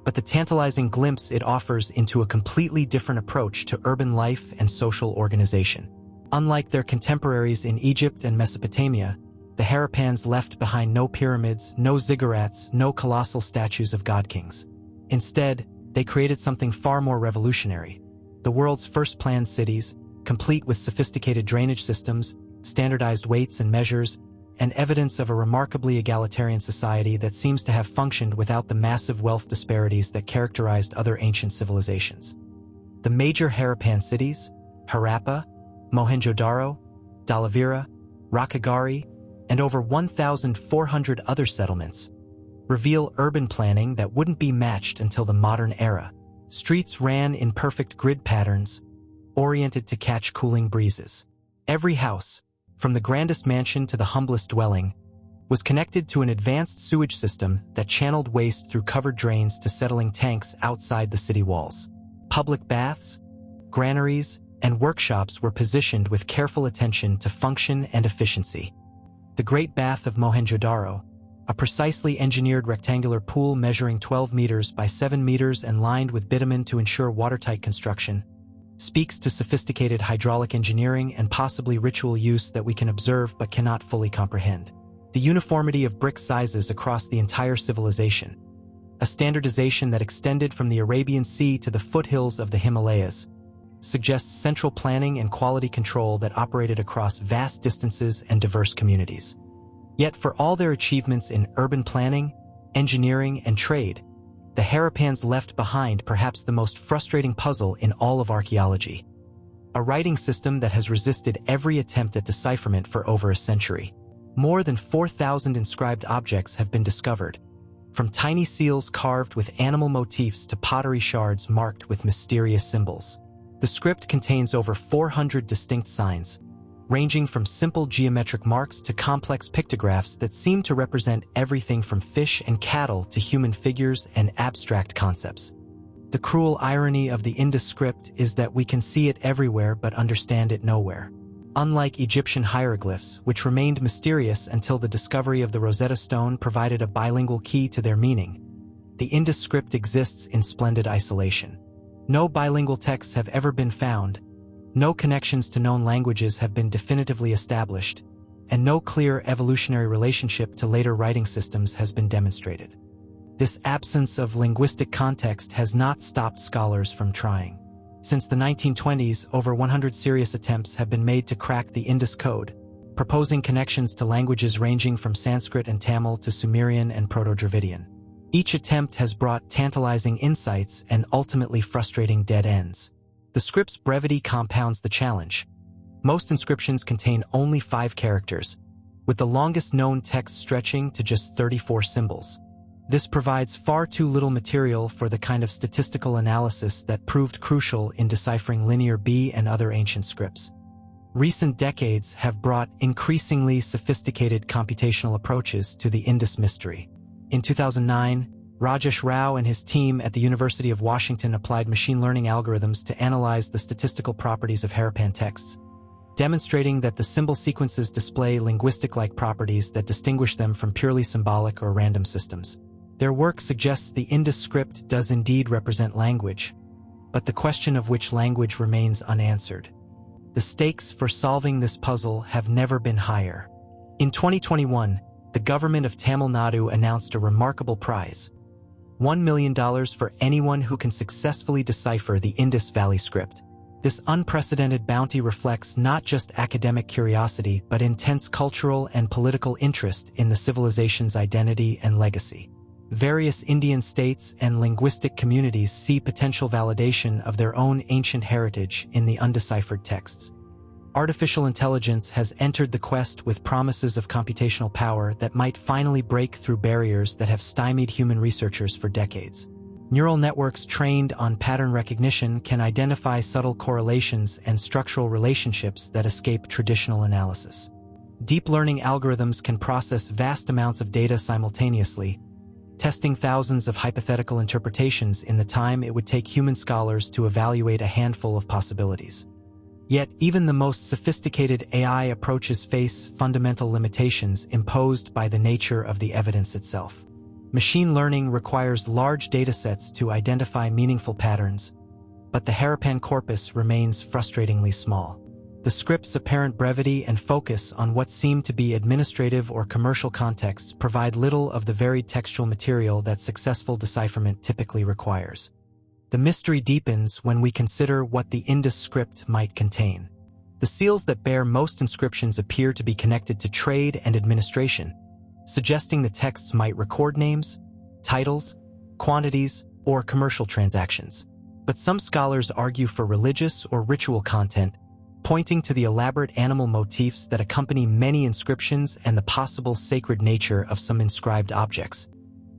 but the tantalizing glimpse it offers into a completely different approach to urban life and social organization. Unlike their contemporaries in Egypt and Mesopotamia, the Harappans left behind no pyramids, no ziggurats, no colossal statues of god-kings. Instead, they created something far more revolutionary: the world's first planned cities, complete with sophisticated drainage systems, standardized weights and measures, and evidence of a remarkably egalitarian society that seems to have functioned without the massive wealth disparities that characterized other ancient civilizations. The major Harappan cities, Harappa, Mohenjo-Daro, Dhalavira, Rakhigarhi, and over 1,400 other settlements, reveal urban planning that wouldn't be matched until the modern era. Streets ran in perfect grid patterns, oriented to catch cooling breezes. Every house, from the grandest mansion to the humblest dwelling, was connected to an advanced sewage system that channeled waste through covered drains to settling tanks outside the city walls. Public baths, granaries, and workshops were positioned with careful attention to function and efficiency. The Great Bath of Mohenjo-Daro, a precisely engineered rectangular pool measuring 12 meters by 7 meters and lined with bitumen to ensure watertight construction, speaks to sophisticated hydraulic engineering and possibly ritual use that we can observe but cannot fully comprehend. The uniformity of brick sizes across the entire civilization, a standardization that extended from the Arabian Sea to the foothills of the Himalayas, suggests central planning and quality control that operated across vast distances and diverse communities. Yet for all their achievements in urban planning, engineering, and trade, the Harappans left behind perhaps the most frustrating puzzle in all of archaeology: a writing system that has resisted every attempt at decipherment for over a century. More than 4,000 inscribed objects have been discovered, from tiny seals carved with animal motifs to pottery shards marked with mysterious symbols. The script contains over 400 distinct signs, ranging from simple geometric marks to complex pictographs that seem to represent everything from fish and cattle to human figures and abstract concepts. The cruel irony of the Indus script is that we can see it everywhere but understand it nowhere. Unlike Egyptian hieroglyphs, which remained mysterious until the discovery of the Rosetta Stone provided a bilingual key to their meaning, the Indus script exists in splendid isolation. No bilingual texts have ever been found, no connections to known languages have been definitively established, and no clear evolutionary relationship to later writing systems has been demonstrated. This absence of linguistic context has not stopped scholars from trying. Since the 1920s, over 100 serious attempts have been made to crack the Indus code, proposing connections to languages ranging from Sanskrit and Tamil to Sumerian and Proto-Dravidian. Each attempt has brought tantalizing insights and ultimately frustrating dead ends. The script's brevity compounds the challenge. Most inscriptions contain only 5 characters, with the longest known text stretching to just 34 symbols. This provides far too little material for the kind of statistical analysis that proved crucial in deciphering Linear B and other ancient scripts. Recent decades have brought increasingly sophisticated computational approaches to the Indus mystery. In 2009, Rajesh Rao and his team at the University of Washington applied machine learning algorithms to analyze the statistical properties of Harappan texts, demonstrating that the symbol sequences display linguistic-like properties that distinguish them from purely symbolic or random systems. Their work suggests the Indus script does indeed represent language, but the question of which language remains unanswered. The stakes for solving this puzzle have never been higher. In 2021, the government of Tamil Nadu announced a remarkable prize: $1 million for anyone who can successfully decipher the Indus Valley script. This unprecedented bounty reflects not just academic curiosity but intense cultural and political interest in the civilization's identity and legacy. Various Indian states and linguistic communities see potential validation of their own ancient heritage in the undeciphered texts. Artificial intelligence has entered the quest with promises of computational power that might finally break through barriers that have stymied human researchers for decades. Neural networks trained on pattern recognition can identify subtle correlations and structural relationships that escape traditional analysis. Deep learning algorithms can process vast amounts of data simultaneously, testing thousands of hypothetical interpretations in the time it would take human scholars to evaluate a handful of possibilities. Yet, even the most sophisticated AI approaches face fundamental limitations imposed by the nature of the evidence itself. Machine learning requires large datasets to identify meaningful patterns, but the Harappan corpus remains frustratingly small. The script's apparent brevity and focus on what seem to be administrative or commercial contexts provide little of the varied textual material that successful decipherment typically requires. The mystery deepens when we consider what the Indus script might contain. The seals that bear most inscriptions appear to be connected to trade and administration, suggesting the texts might record names, titles, quantities, or commercial transactions. But some scholars argue for religious or ritual content, pointing to the elaborate animal motifs that accompany many inscriptions and the possible sacred nature of some inscribed objects.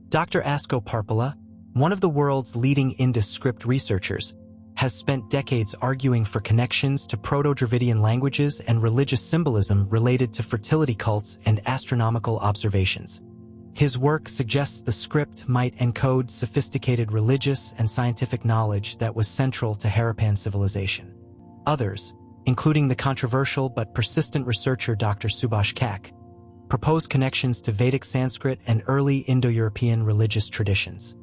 Dr. Asko Parpala, one of the world's leading Indus script researchers, has spent decades arguing for connections to Proto-Dravidian languages and religious symbolism related to fertility cults and astronomical observations. His work suggests the script might encode sophisticated religious and scientific knowledge that was central to Harappan civilization. Others, including the controversial but persistent researcher Dr. Subhash Kak, propose connections to Vedic Sanskrit and early Indo-European religious traditions.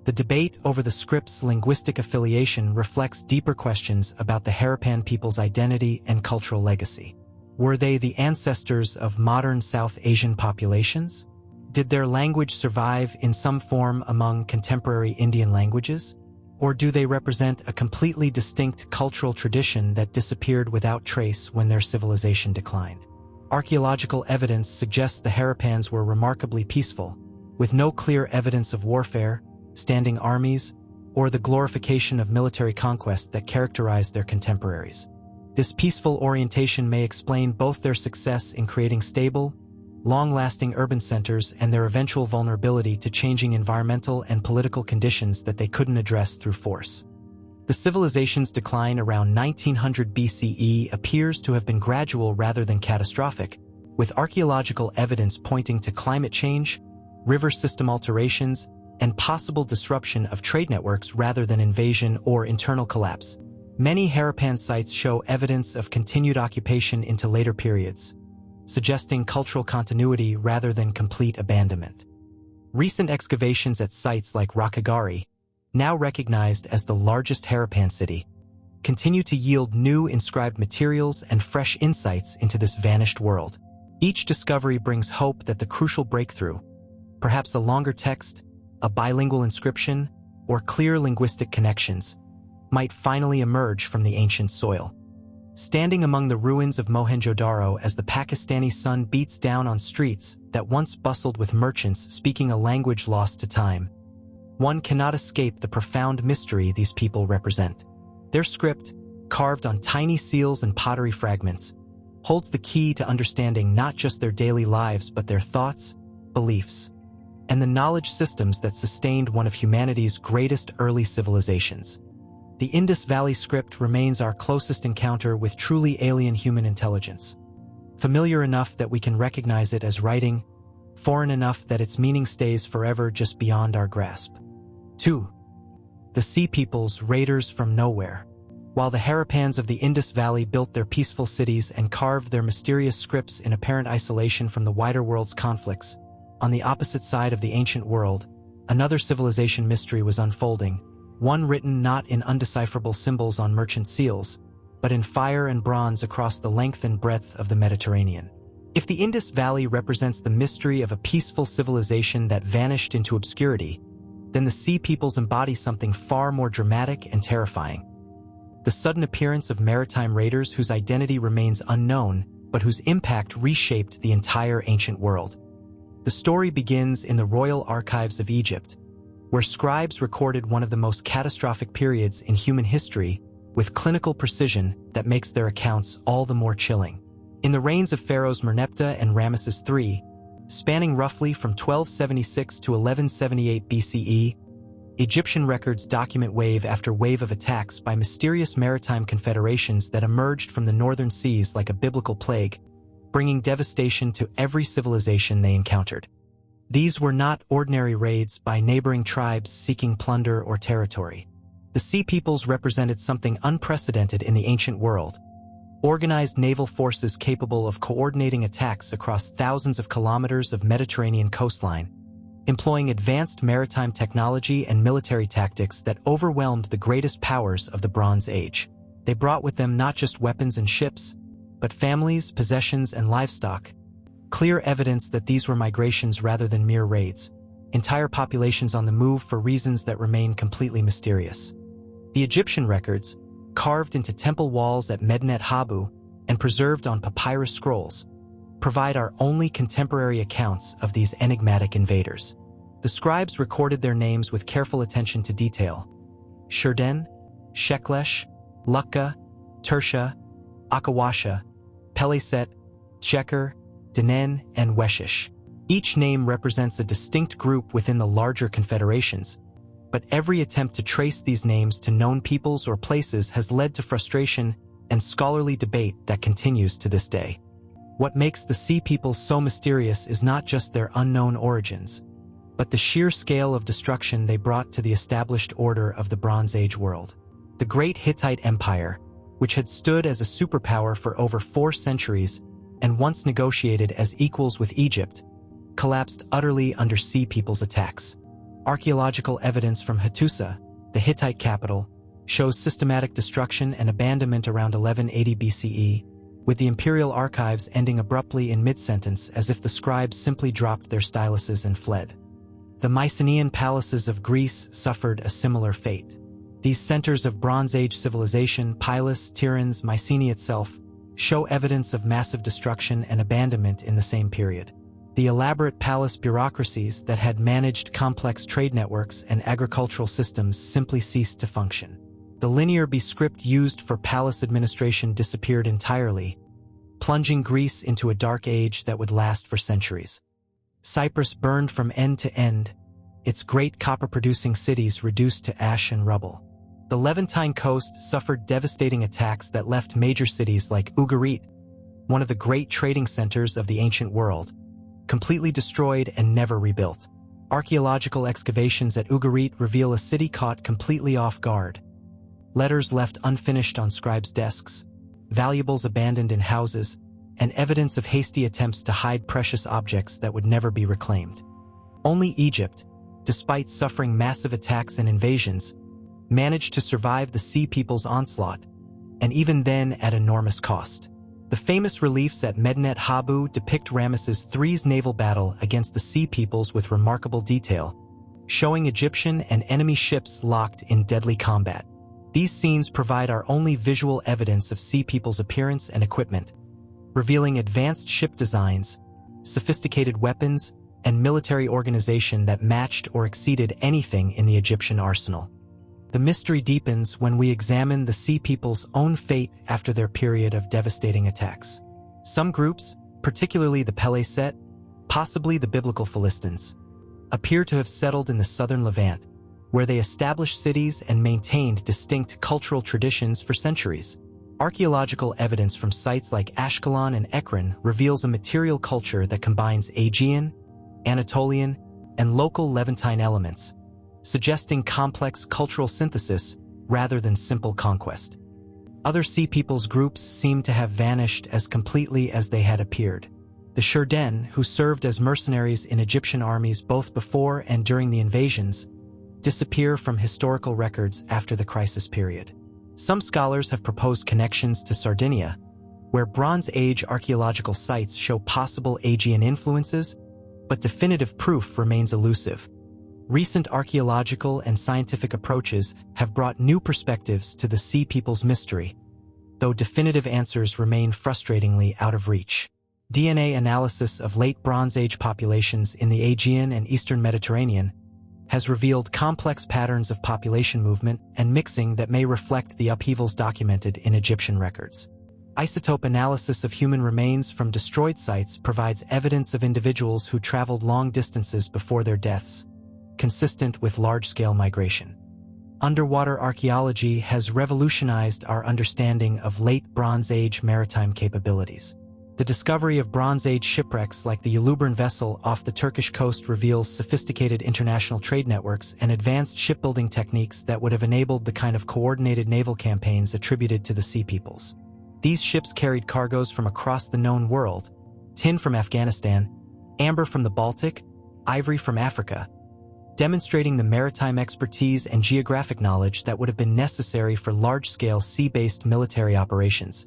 The debate over the script's linguistic affiliation reflects deeper questions about the Harappan people's identity and cultural legacy. Were they the ancestors of modern South Asian populations? Did their language survive in some form among contemporary Indian languages? Or do they represent a completely distinct cultural tradition that disappeared without trace when their civilization declined? Archaeological evidence suggests the Harappans were remarkably peaceful, with no clear evidence of warfare, standing armies, or the glorification of military conquest that characterized their contemporaries. This peaceful orientation may explain both their success in creating stable, long-lasting urban centers and their eventual vulnerability to changing environmental and political conditions that they couldn't address through force. The civilization's decline around 1900 BCE appears to have been gradual rather than catastrophic, with archaeological evidence pointing to climate change, river system alterations, and possible disruption of trade networks rather than invasion or internal collapse. Many Harappan sites show evidence of continued occupation into later periods, suggesting cultural continuity rather than complete abandonment. Recent excavations at sites like Rakhigarhi, now recognized as the largest Harappan city, continue to yield new inscribed materials and fresh insights into this vanished world. Each discovery brings hope that the crucial breakthrough, perhaps a longer text, a bilingual inscription, or clear linguistic connections, might finally emerge from the ancient soil. Standing among the ruins of Mohenjo-Daro as the Pakistani sun beats down on streets that once bustled with merchants speaking a language lost to time, one cannot escape the profound mystery these people represent. Their script, carved on tiny seals and pottery fragments, holds the key to understanding not just their daily lives but their thoughts, beliefs, and the knowledge systems that sustained one of humanity's greatest early civilizations. The Indus Valley script remains our closest encounter with truly alien human intelligence. Familiar enough that we can recognize it as writing, foreign enough that its meaning stays forever just beyond our grasp. 2. The Sea Peoples, raiders from nowhere. While the Harappans of the Indus Valley built their peaceful cities and carved their mysterious scripts in apparent isolation from the wider world's conflicts, on the opposite side of the ancient world, another civilization mystery was unfolding, one written not in undecipherable symbols on merchant seals, but in fire and bronze across the length and breadth of the Mediterranean. If the Indus Valley represents the mystery of a peaceful civilization that vanished into obscurity, then the Sea Peoples embody something far more dramatic and terrifying. The sudden appearance of maritime raiders whose identity remains unknown, but whose impact reshaped the entire ancient world. The story begins in the royal archives of Egypt, where scribes recorded one of the most catastrophic periods in human history with clinical precision that makes their accounts all the more chilling. In the reigns of pharaohs Merneptah and Ramesses III, spanning roughly from 1276 to 1178 BCE, Egyptian records document wave after wave of attacks by mysterious maritime confederations that emerged from the northern seas like a biblical plague, bringing devastation to every civilization they encountered. These were not ordinary raids by neighboring tribes seeking plunder or territory. The Sea Peoples represented something unprecedented in the ancient world: organized naval forces capable of coordinating attacks across thousands of kilometers of Mediterranean coastline, employing advanced maritime technology and military tactics that overwhelmed the greatest powers of the Bronze Age. They brought with them not just weapons and ships, but families, possessions, and livestock, clear evidence that these were migrations rather than mere raids, entire populations on the move for reasons that remain completely mysterious. The Egyptian records, carved into temple walls at Medinet Habu and preserved on papyrus scrolls, provide our only contemporary accounts of these enigmatic invaders. The scribes recorded their names with careful attention to detail: Shurden, Sheklesh, Lukka, Tersha, Akawasha, Peleset, Sheker, Denen, and Weshish. Each name represents a distinct group within the larger confederations, but every attempt to trace these names to known peoples or places has led to frustration and scholarly debate that continues to this day. What makes the Sea Peoples so mysterious is not just their unknown origins, but the sheer scale of destruction they brought to the established order of the Bronze Age world. The Great Hittite Empire, which had stood as a superpower for over 4 centuries and once negotiated as equals with Egypt, collapsed utterly under Sea Peoples' attacks. Archaeological evidence from Hattusa, the Hittite capital, shows systematic destruction and abandonment around 1180 BCE, with the imperial archives ending abruptly in mid-sentence as if the scribes simply dropped their styluses and fled. The Mycenaean palaces of Greece suffered a similar fate. These centers of Bronze Age civilization, Pylos, Tiryns, Mycenae itself, show evidence of massive destruction and abandonment in the same period. The elaborate palace bureaucracies that had managed complex trade networks and agricultural systems simply ceased to function. The linear script used for palace administration disappeared entirely, plunging Greece into a dark age that would last for centuries. Cyprus burned from end to end, its great copper-producing cities reduced to ash and rubble. The Levantine coast suffered devastating attacks that left major cities like Ugarit, one of the great trading centers of the ancient world, completely destroyed and never rebuilt. Archaeological excavations at Ugarit reveal a city caught completely off guard. Letters left unfinished on scribes' desks, valuables abandoned in houses, and evidence of hasty attempts to hide precious objects that would never be reclaimed. Only Egypt, despite suffering massive attacks and invasions, managed to survive the Sea Peoples' onslaught, and even then at enormous cost. The famous reliefs at Medinet Habu depict Ramesses III's naval battle against the Sea Peoples with remarkable detail, showing Egyptian and enemy ships locked in deadly combat. These scenes provide our only visual evidence of Sea Peoples' appearance and equipment, revealing advanced ship designs, sophisticated weapons, and military organization that matched or exceeded anything in the Egyptian arsenal. The mystery deepens when we examine the Sea Peoples' own fate after their period of devastating attacks. Some groups, particularly the Peleset, possibly the biblical Philistines, appear to have settled in the southern Levant, where they established cities and maintained distinct cultural traditions for centuries. Archaeological evidence from sites like Ashkelon and Ekron reveals a material culture that combines Aegean, Anatolian, and local Levantine elements, suggesting complex cultural synthesis rather than simple conquest. Other Sea Peoples groups seem to have vanished as completely as they had appeared. The Shurden, who served as mercenaries in Egyptian armies both before and during the invasions, disappear from historical records after the crisis period. Some scholars have proposed connections to Sardinia, where Bronze Age archaeological sites show possible Aegean influences, but definitive proof remains elusive. Recent archaeological and scientific approaches have brought new perspectives to the Sea Peoples' mystery, though definitive answers remain frustratingly out of reach. DNA analysis of late Bronze Age populations in the Aegean and Eastern Mediterranean has revealed complex patterns of population movement and mixing that may reflect the upheavals documented in Egyptian records. Isotope analysis of human remains from destroyed sites provides evidence of individuals who traveled long distances before their deaths, consistent with large-scale migration. Underwater archaeology has revolutionized our understanding of late Bronze Age maritime capabilities. The discovery of Bronze Age shipwrecks like the Uluburn vessel off the Turkish coast reveals sophisticated international trade networks and advanced shipbuilding techniques that would have enabled the kind of coordinated naval campaigns attributed to the Sea Peoples. These ships carried cargoes from across the known world: tin from Afghanistan, amber from the Baltic, ivory from Africa, demonstrating the maritime expertise and geographic knowledge that would have been necessary for large-scale sea-based military operations.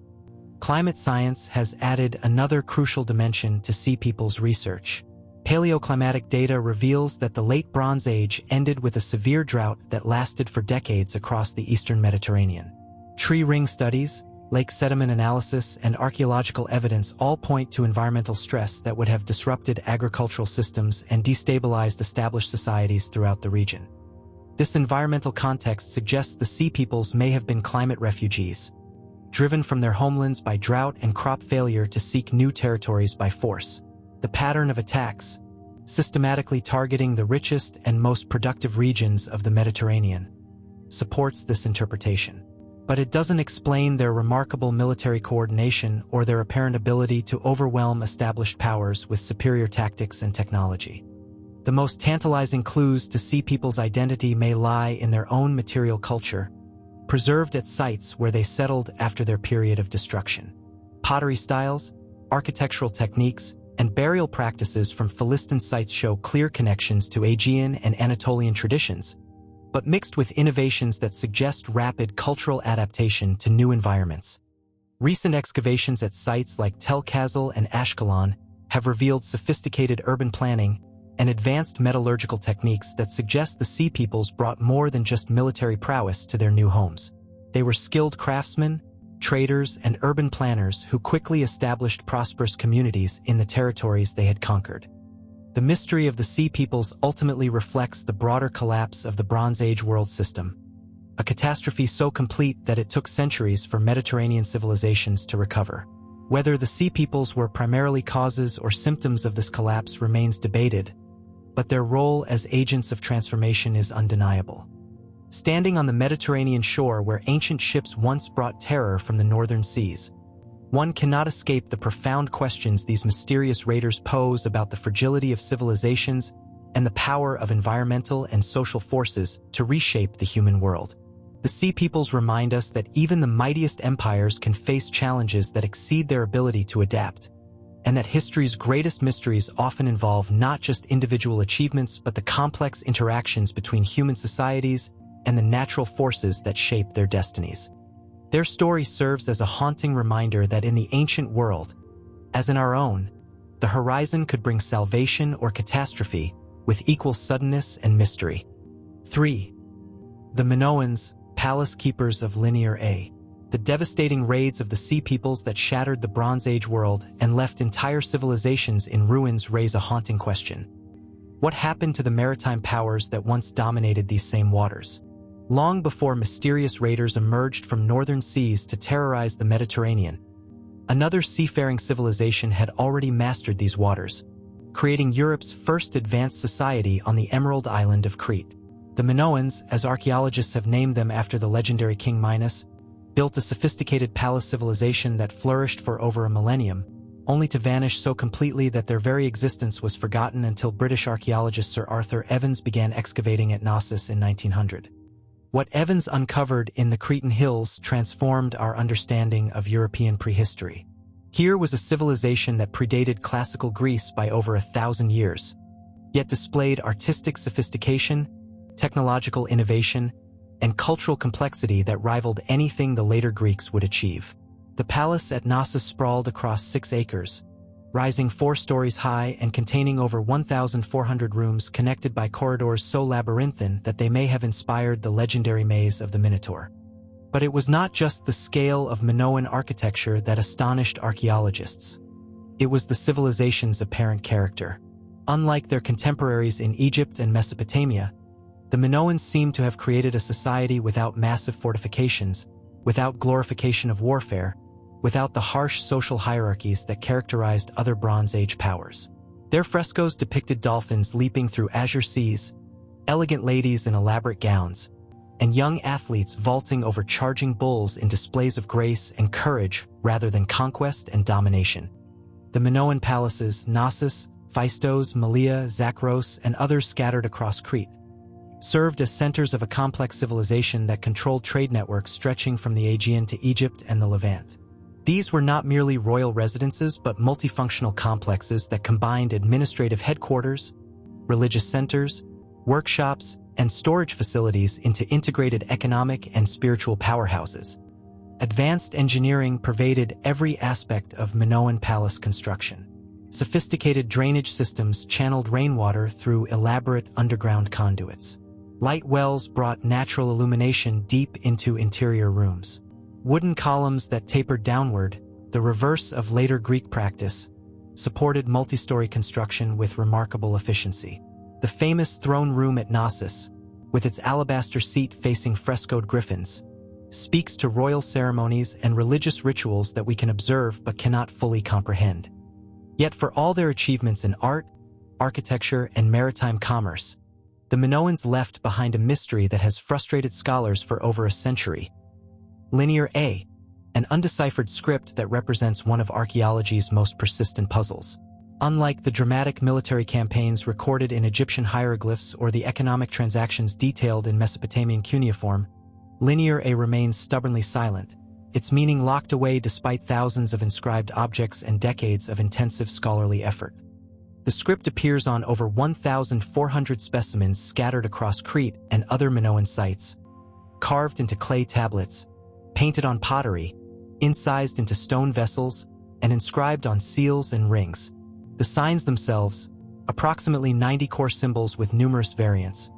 Climate science has added another crucial dimension to Sea Peoples' research. Paleoclimatic data reveals that the late Bronze Age ended with a severe drought that lasted for decades across the eastern Mediterranean. Tree ring studies, lake sediment analysis, and archaeological evidence all point to environmental stress that would have disrupted agricultural systems and destabilized established societies throughout the region. This environmental context suggests the Sea Peoples may have been climate refugees, driven from their homelands by drought and crop failure to seek new territories by force. The pattern of attacks, systematically targeting the richest and most productive regions of the Mediterranean, supports this interpretation. But it doesn't explain their remarkable military coordination or their apparent ability to overwhelm established powers with superior tactics and technology. The most tantalizing clues to Sea People's identity may lie in their own material culture, preserved at sites where they settled after their period of destruction. Pottery styles, architectural techniques, and burial practices from Philistin sites show clear connections to Aegean and Anatolian traditions, but mixed with innovations that suggest rapid cultural adaptation to new environments. Recent excavations at sites like Tel Kazal and Ashkelon have revealed sophisticated urban planning and advanced metallurgical techniques that suggest the Sea Peoples brought more than just military prowess to their new homes. They were skilled craftsmen, traders, and urban planners who quickly established prosperous communities in the territories they had conquered. The mystery of the Sea Peoples ultimately reflects the broader collapse of the Bronze Age world system, a catastrophe so complete that it took centuries for Mediterranean civilizations to recover. Whether the Sea Peoples were primarily causes or symptoms of this collapse remains debated, but their role as agents of transformation is undeniable. Standing on the Mediterranean shore where ancient ships once brought terror from the northern seas, one cannot escape the profound questions these mysterious raiders pose about the fragility of civilizations and the power of environmental and social forces to reshape the human world. The Sea Peoples remind us that even the mightiest empires can face challenges that exceed their ability to adapt, and that history's greatest mysteries often involve not just individual achievements but the complex interactions between human societies and the natural forces that shape their destinies. Their story serves as a haunting reminder that in the ancient world, as in our own, the horizon could bring salvation or catastrophe with equal suddenness and mystery. 3. The Minoans, palace keepers of Linear A. The devastating raids of the Sea Peoples that shattered the Bronze Age world and left entire civilizations in ruins raise a haunting question. What happened to the maritime powers that once dominated these same waters? Long before mysterious raiders emerged from northern seas to terrorize the Mediterranean, another seafaring civilization had already mastered these waters, creating Europe's first advanced society on the Emerald Island of Crete. The Minoans, as archaeologists have named them after the legendary King Minos, built a sophisticated palace civilization that flourished for over a millennium, only to vanish so completely that their very existence was forgotten until British archaeologist Sir Arthur Evans began excavating at Knossos in 1900. What Evans uncovered in the Cretan hills transformed our understanding of European prehistory. Here was a civilization that predated classical Greece by over 1,000 years, yet displayed artistic sophistication, technological innovation, and cultural complexity that rivaled anything the later Greeks would achieve. The palace at Knossos sprawled across 6 acres, rising 4 stories high and containing over 1,400 rooms connected by corridors so labyrinthine that they may have inspired the legendary maze of the Minotaur. But it was not just the scale of Minoan architecture that astonished archaeologists. It was the civilization's apparent character. Unlike their contemporaries in Egypt and Mesopotamia, the Minoans seemed to have created a society without massive fortifications, without glorification of warfare, without the harsh social hierarchies that characterized other Bronze Age powers. Their frescoes depicted dolphins leaping through azure seas, elegant ladies in elaborate gowns, and young athletes vaulting over charging bulls in displays of grace and courage rather than conquest and domination. The Minoan palaces, Knossos, Phaistos, Malea, Zakros, and others scattered across Crete, served as centers of a complex civilization that controlled trade networks stretching from the Aegean to Egypt and the Levant. These were not merely royal residences but multifunctional complexes that combined administrative headquarters, religious centers, workshops, and storage facilities into integrated economic and spiritual powerhouses. Advanced engineering pervaded every aspect of Minoan palace construction. Sophisticated drainage systems channeled rainwater through elaborate underground conduits. Light wells brought natural illumination deep into interior rooms. Wooden columns that tapered downward, the reverse of later Greek practice, supported multi-story construction with remarkable efficiency. The famous throne room at Knossos, with its alabaster seat facing frescoed griffins, speaks to royal ceremonies and religious rituals that we can observe but cannot fully comprehend. Yet for all their achievements in art, architecture, and maritime commerce, the Minoans left behind a mystery that has frustrated scholars for over a century. Linear A, an undeciphered script that represents one of archaeology's most persistent puzzles. Unlike the dramatic military campaigns recorded in Egyptian hieroglyphs or the economic transactions detailed in Mesopotamian cuneiform, Linear A remains stubbornly silent, its meaning locked away despite thousands of inscribed objects and decades of intensive scholarly effort. The script appears on over 1,400 specimens scattered across Crete and other Minoan sites, carved into clay tablets, painted on pottery, incised into stone vessels, and inscribed on seals and rings. The signs themselves, approximately 90 core symbols with numerous variants,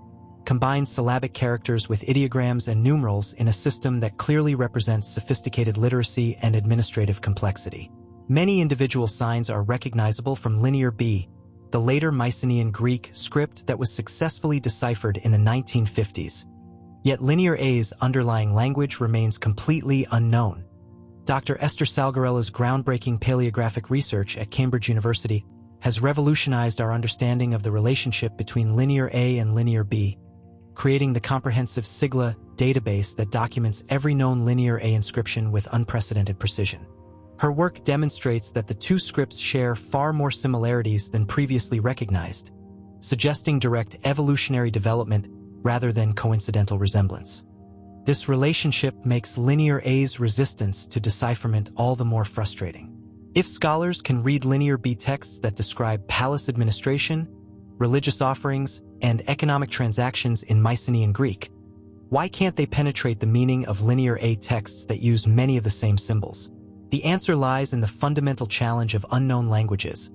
combine syllabic characters with ideograms and numerals in a system that clearly represents sophisticated literacy and administrative complexity. Many individual signs are recognizable from Linear B, the later Mycenaean Greek script that was successfully deciphered in the 1950s. Yet Linear A's underlying language remains completely unknown. Dr. Esther Salgarella's groundbreaking paleographic research at Cambridge University has revolutionized our understanding of the relationship between Linear A and Linear B, creating the comprehensive SIGLA database that documents every known Linear A inscription with unprecedented precision. Her work demonstrates that the two scripts share far more similarities than previously recognized, suggesting direct evolutionary development rather than coincidental resemblance. This relationship makes Linear A's resistance to decipherment all the more frustrating. If scholars can read Linear B texts that describe palace administration, religious offerings, and economic transactions in Mycenaean Greek, why can't they penetrate the meaning of Linear A texts that use many of the same symbols? The answer lies in the fundamental challenge of unknown languages.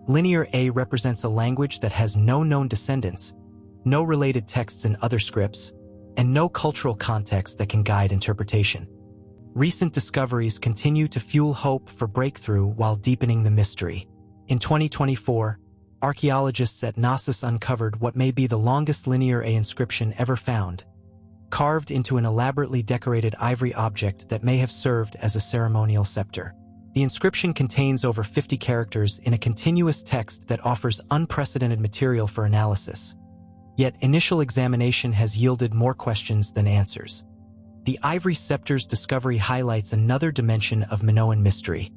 Linear A represents a language that has no known descendants, no related texts in other scripts, and no cultural context that can guide interpretation. Recent discoveries continue to fuel hope for breakthrough while deepening the mystery. In 2024, archaeologists at Knossos uncovered what may be the longest Linear A inscription ever found, carved into an elaborately decorated ivory object that may have served as a ceremonial scepter. The inscription contains over 50 characters in a continuous text that offers unprecedented material for analysis. Yet initial examination has yielded more questions than answers. The ivory scepter's discovery highlights another dimension of Minoan mystery,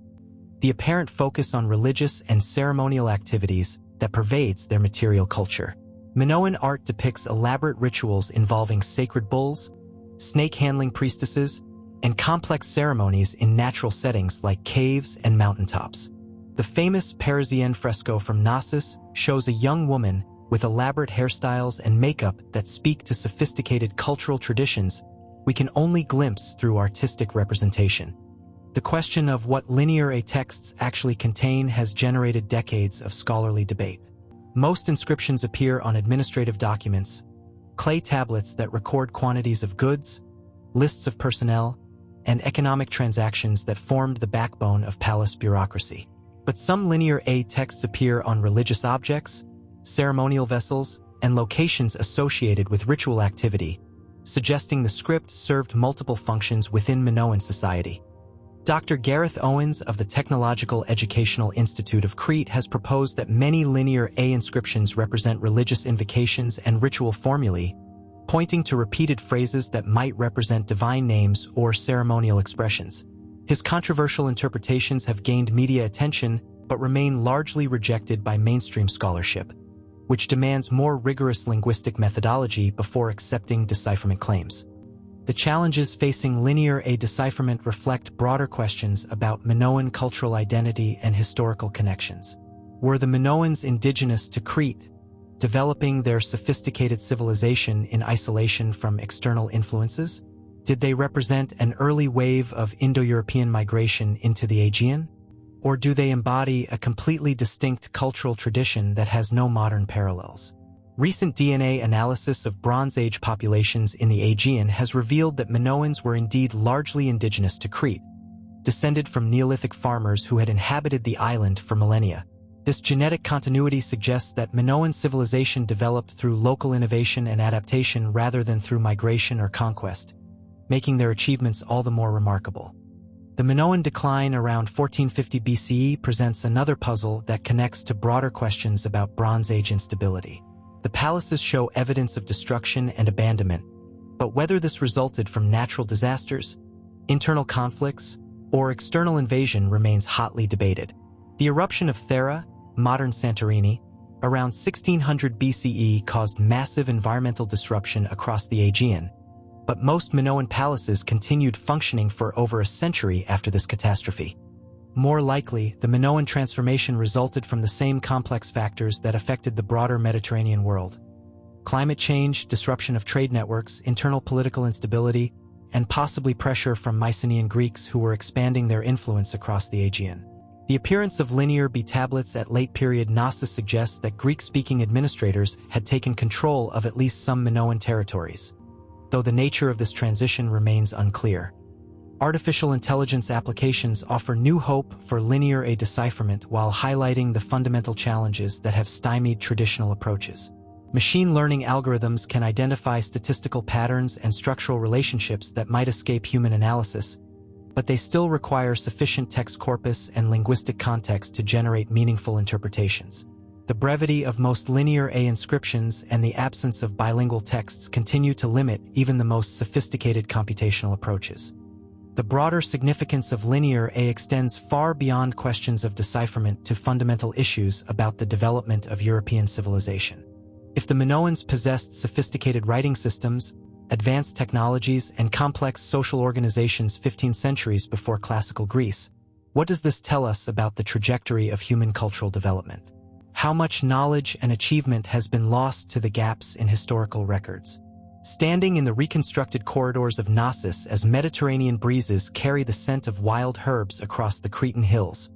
the apparent focus on religious and ceremonial activities that pervades their material culture. Minoan art depicts elaborate rituals involving sacred bulls, snake-handling priestesses, and complex ceremonies in natural settings like caves and mountaintops. The famous Parisienne fresco from Knossos shows a young woman with elaborate hairstyles and makeup that speak to sophisticated cultural traditions we can only glimpse through artistic representation. The question of what Linear A texts actually contain has generated decades of scholarly debate. Most inscriptions appear on administrative documents, clay tablets that record quantities of goods, lists of personnel, and economic transactions that formed the backbone of palace bureaucracy. But some Linear A texts appear on religious objects, ceremonial vessels, and locations associated with ritual activity, suggesting the script served multiple functions within Minoan society. Dr. Gareth Owens of the Technological Educational Institute of Crete has proposed that many Linear A inscriptions represent religious invocations and ritual formulae, pointing to repeated phrases that might represent divine names or ceremonial expressions. His controversial interpretations have gained media attention but remain largely rejected by mainstream scholarship, which demands more rigorous linguistic methodology before accepting decipherment claims. The challenges facing Linear A decipherment reflect broader questions about Minoan cultural identity and historical connections. Were the Minoans indigenous to Crete, developing their sophisticated civilization in isolation from external influences? Did they represent an early wave of Indo-European migration into the Aegean? Or do they embody a completely distinct cultural tradition that has no modern parallels? Recent DNA analysis of Bronze Age populations in the Aegean has revealed that Minoans were indeed largely indigenous to Crete, descended from Neolithic farmers who had inhabited the island for millennia. This genetic continuity suggests that Minoan civilization developed through local innovation and adaptation rather than through migration or conquest, making their achievements all the more remarkable. The Minoan decline around 1450 BCE presents another puzzle that connects to broader questions about Bronze Age instability. The palaces show evidence of destruction and abandonment, but whether this resulted from natural disasters, internal conflicts, or external invasion remains hotly debated. The eruption of Thera, modern Santorini, around 1600 BCE caused massive environmental disruption across the Aegean, but most Minoan palaces continued functioning for over a century after this catastrophe. More likely, the Minoan transformation resulted from the same complex factors that affected the broader Mediterranean world: climate change, disruption of trade networks, internal political instability, and possibly pressure from Mycenaean Greeks who were expanding their influence across the Aegean. The appearance of linear B tablets at late-period Knossos suggests that Greek-speaking administrators had taken control of at least some Minoan territories, though the nature of this transition remains unclear. Artificial intelligence applications offer new hope for linear A decipherment while highlighting the fundamental challenges that have stymied traditional approaches. Machine learning algorithms can identify statistical patterns and structural relationships that might escape human analysis, but they still require sufficient text corpus and linguistic context to generate meaningful interpretations. The brevity of most linear A inscriptions and the absence of bilingual texts continue to limit even the most sophisticated computational approaches. The broader significance of linear A extends far beyond questions of decipherment to fundamental issues about the development of European civilization. If the Minoans possessed sophisticated writing systems, advanced technologies, and complex social organizations 15 centuries before classical Greece, what does this tell us about the trajectory of human cultural development? How much knowledge and achievement has been lost to the gaps in historical records? Standing in the reconstructed corridors of Knossos as Mediterranean breezes carry the scent of wild herbs across the Cretan hills,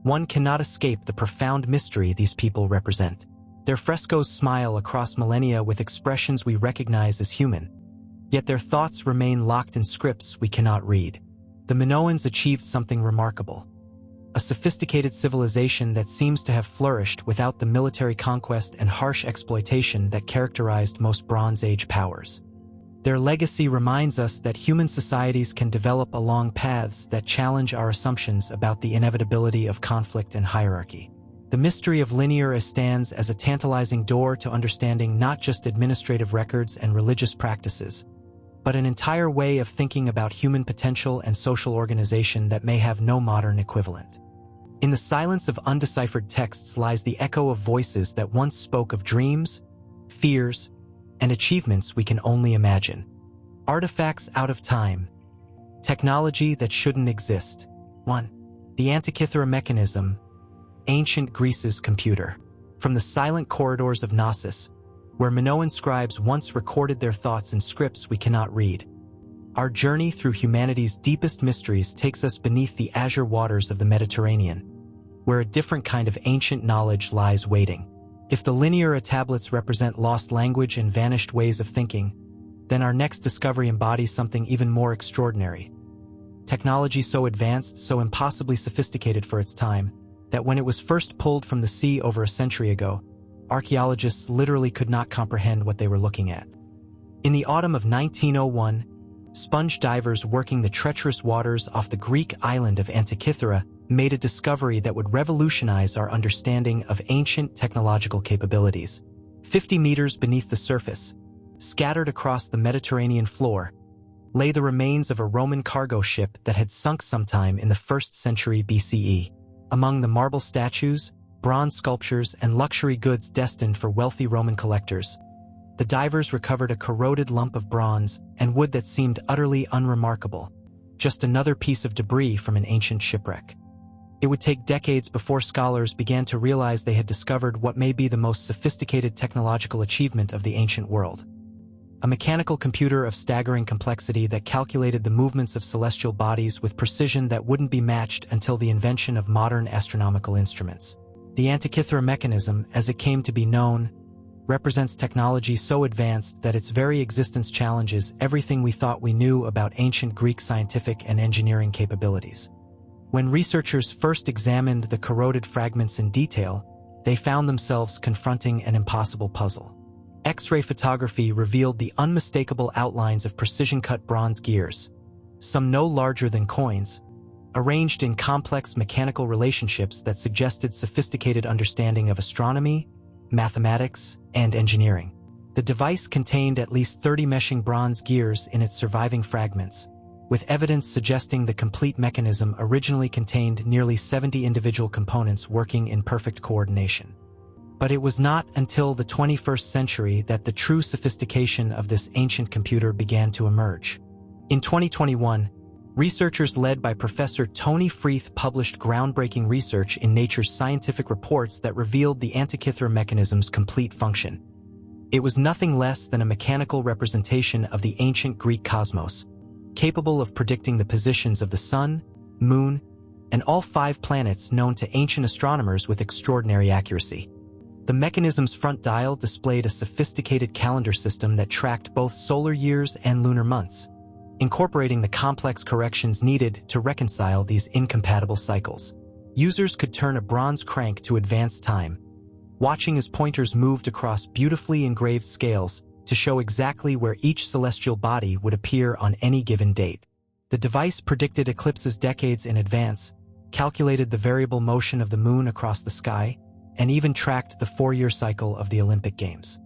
one cannot escape the profound mystery these people represent. Their frescoes smile across millennia with expressions we recognize as human, yet their thoughts remain locked in scripts we cannot read. The Minoans achieved something remarkable: a sophisticated civilization that seems to have flourished without the military conquest and harsh exploitation that characterized most Bronze Age powers. Their legacy reminds us that human societies can develop along paths that challenge our assumptions about the inevitability of conflict and hierarchy. The mystery of linear A stands as a tantalizing door to understanding not just administrative records and religious practices, but an entire way of thinking about human potential and social organization that may have no modern equivalent. In the silence of undeciphered texts lies the echo of voices that once spoke of dreams, fears, and achievements we can only imagine. Artifacts out of time. Technology that shouldn't exist. 1. The Antikythera mechanism, ancient Greece's computer. From the silent corridors of Knossos, where Minoan scribes once recorded their thoughts in scripts we cannot read, our journey through humanity's deepest mysteries takes us beneath the azure waters of the Mediterranean, where a different kind of ancient knowledge lies waiting. If the linear A tablets represent lost language and vanished ways of thinking, then our next discovery embodies something even more extraordinary. Technology so advanced, so impossibly sophisticated for its time, that when it was first pulled from the sea over a century ago, archaeologists literally could not comprehend what they were looking at. In the autumn of 1901, sponge divers working the treacherous waters off the Greek island of Antikythera made a discovery that would revolutionize our understanding of ancient technological capabilities. 50 meters beneath the surface, scattered across the Mediterranean floor, lay the remains of a Roman cargo ship that had sunk sometime in the 1st century BCE. Among the marble statues, bronze sculptures, and luxury goods destined for wealthy Roman collectors, the divers recovered a corroded lump of bronze and wood that seemed utterly unremarkable, just another piece of debris from an ancient shipwreck. It would take decades before scholars began to realize they had discovered what may be the most sophisticated technological achievement of the ancient world: a mechanical computer of staggering complexity that calculated the movements of celestial bodies with precision that wouldn't be matched until the invention of modern astronomical instruments. The Antikythera mechanism, as it came to be known, represents technology so advanced that its very existence challenges everything we thought we knew about ancient Greek scientific and engineering capabilities. When researchers first examined the corroded fragments in detail, they found themselves confronting an impossible puzzle. X-ray photography revealed the unmistakable outlines of precision-cut bronze gears, some no larger than coins, arranged in complex mechanical relationships that suggested sophisticated understanding of astronomy, mathematics, and engineering. The device contained at least 30 meshing bronze gears in its surviving fragments, with evidence suggesting the complete mechanism originally contained nearly 70 individual components working in perfect coordination. But it was not until the 21st century that the true sophistication of this ancient computer began to emerge. In 2021, researchers led by Professor Tony Freeth published groundbreaking research in Nature's Scientific Reports that revealed the Antikythera mechanism's complete function. It was nothing less than a mechanical representation of the ancient Greek cosmos, capable of predicting the positions of the sun, moon, and all 5 planets known to ancient astronomers with extraordinary accuracy. The mechanism's front dial displayed a sophisticated calendar system that tracked both solar years and lunar months, incorporating the complex corrections needed to reconcile these incompatible cycles. Users could turn a bronze crank to advance time, watching as pointers moved across beautifully engraved scales to show exactly where each celestial body would appear on any given date. The device predicted eclipses decades in advance, calculated the variable motion of the moon across the sky, and even tracked the 4-year cycle of the Olympic Games.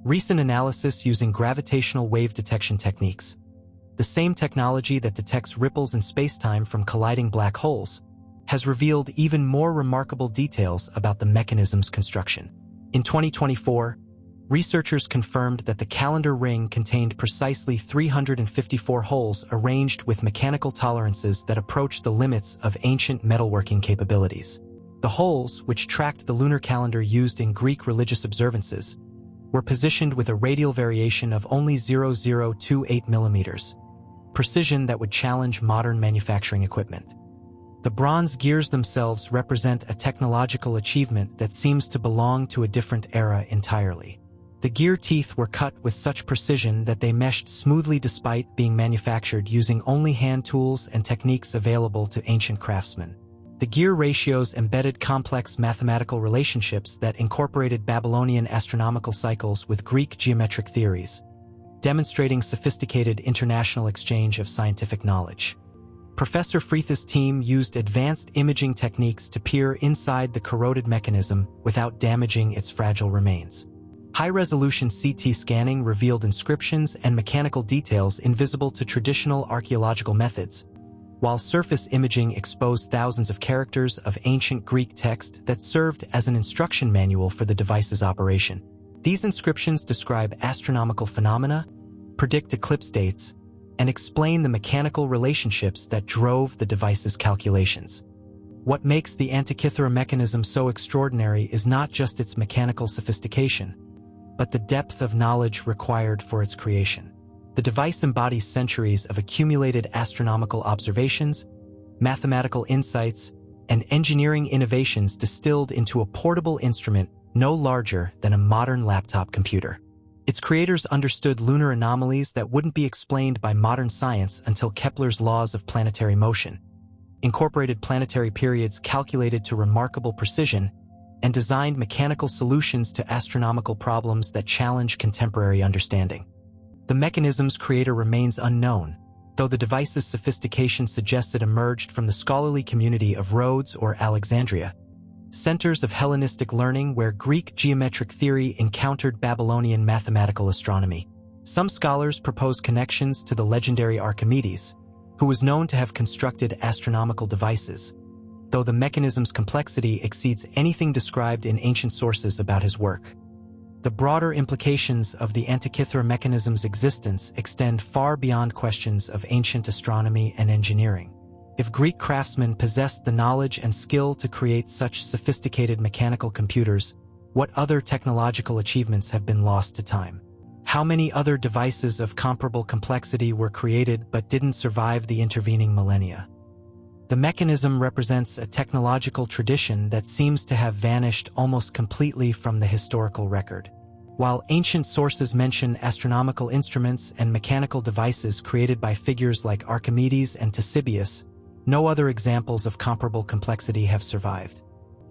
Recent analysis using gravitational wave detection techniques, the same technology that detects ripples in spacetime from colliding black holes, has revealed even more remarkable details about the mechanism's construction. In 2024, researchers confirmed that the calendar ring contained precisely 354 holes arranged with mechanical tolerances that approach the limits of ancient metalworking capabilities. The holes, which tracked the lunar calendar used in Greek religious observances, were positioned with a radial variation of only 0.028 millimeters, precision that would challenge modern manufacturing equipment. The bronze gears themselves represent a technological achievement that seems to belong to a different era entirely. The gear teeth were cut with such precision that they meshed smoothly despite being manufactured using only hand tools and techniques available to ancient craftsmen. The gear ratios embedded complex mathematical relationships that incorporated Babylonian astronomical cycles with Greek geometric theories, demonstrating sophisticated international exchange of scientific knowledge. Professor Freeth's team used advanced imaging techniques to peer inside the corroded mechanism without damaging its fragile remains. High-resolution CT scanning revealed inscriptions and mechanical details invisible to traditional archaeological methods, while surface imaging exposed thousands of characters of ancient Greek text that served as an instruction manual for the device's operation. These inscriptions describe astronomical phenomena, predict eclipse dates, and explain the mechanical relationships that drove the device's calculations. What makes the Antikythera mechanism so extraordinary is not just its mechanical sophistication, but the depth of knowledge required for its creation. The device embodies centuries of accumulated astronomical observations, mathematical insights, and engineering innovations distilled into a portable instrument no larger than a modern laptop computer. Its creators understood lunar anomalies that wouldn't be explained by modern science until Kepler's laws of planetary motion, incorporated planetary periods calculated to remarkable precision, and designed mechanical solutions to astronomical problems that challenge contemporary understanding. The mechanism's creator remains unknown, though the device's sophistication suggests it emerged from the scholarly community of Rhodes or Alexandria, centers of Hellenistic learning where Greek geometric theory encountered Babylonian mathematical astronomy. Some scholars propose connections to the legendary Archimedes, who was known to have constructed astronomical devices, though the mechanism's complexity exceeds anything described in ancient sources about his work. The broader implications of the Antikythera mechanism's existence extend far beyond questions of ancient astronomy and engineering. If Greek craftsmen possessed the knowledge and skill to create such sophisticated mechanical computers, what other technological achievements have been lost to time? How many other devices of comparable complexity were created but didn't survive the intervening millennia? The mechanism represents a technological tradition that seems to have vanished almost completely from the historical record. While ancient sources mention astronomical instruments and mechanical devices created by figures like Archimedes and Ctesibius, no other examples of comparable complexity have survived.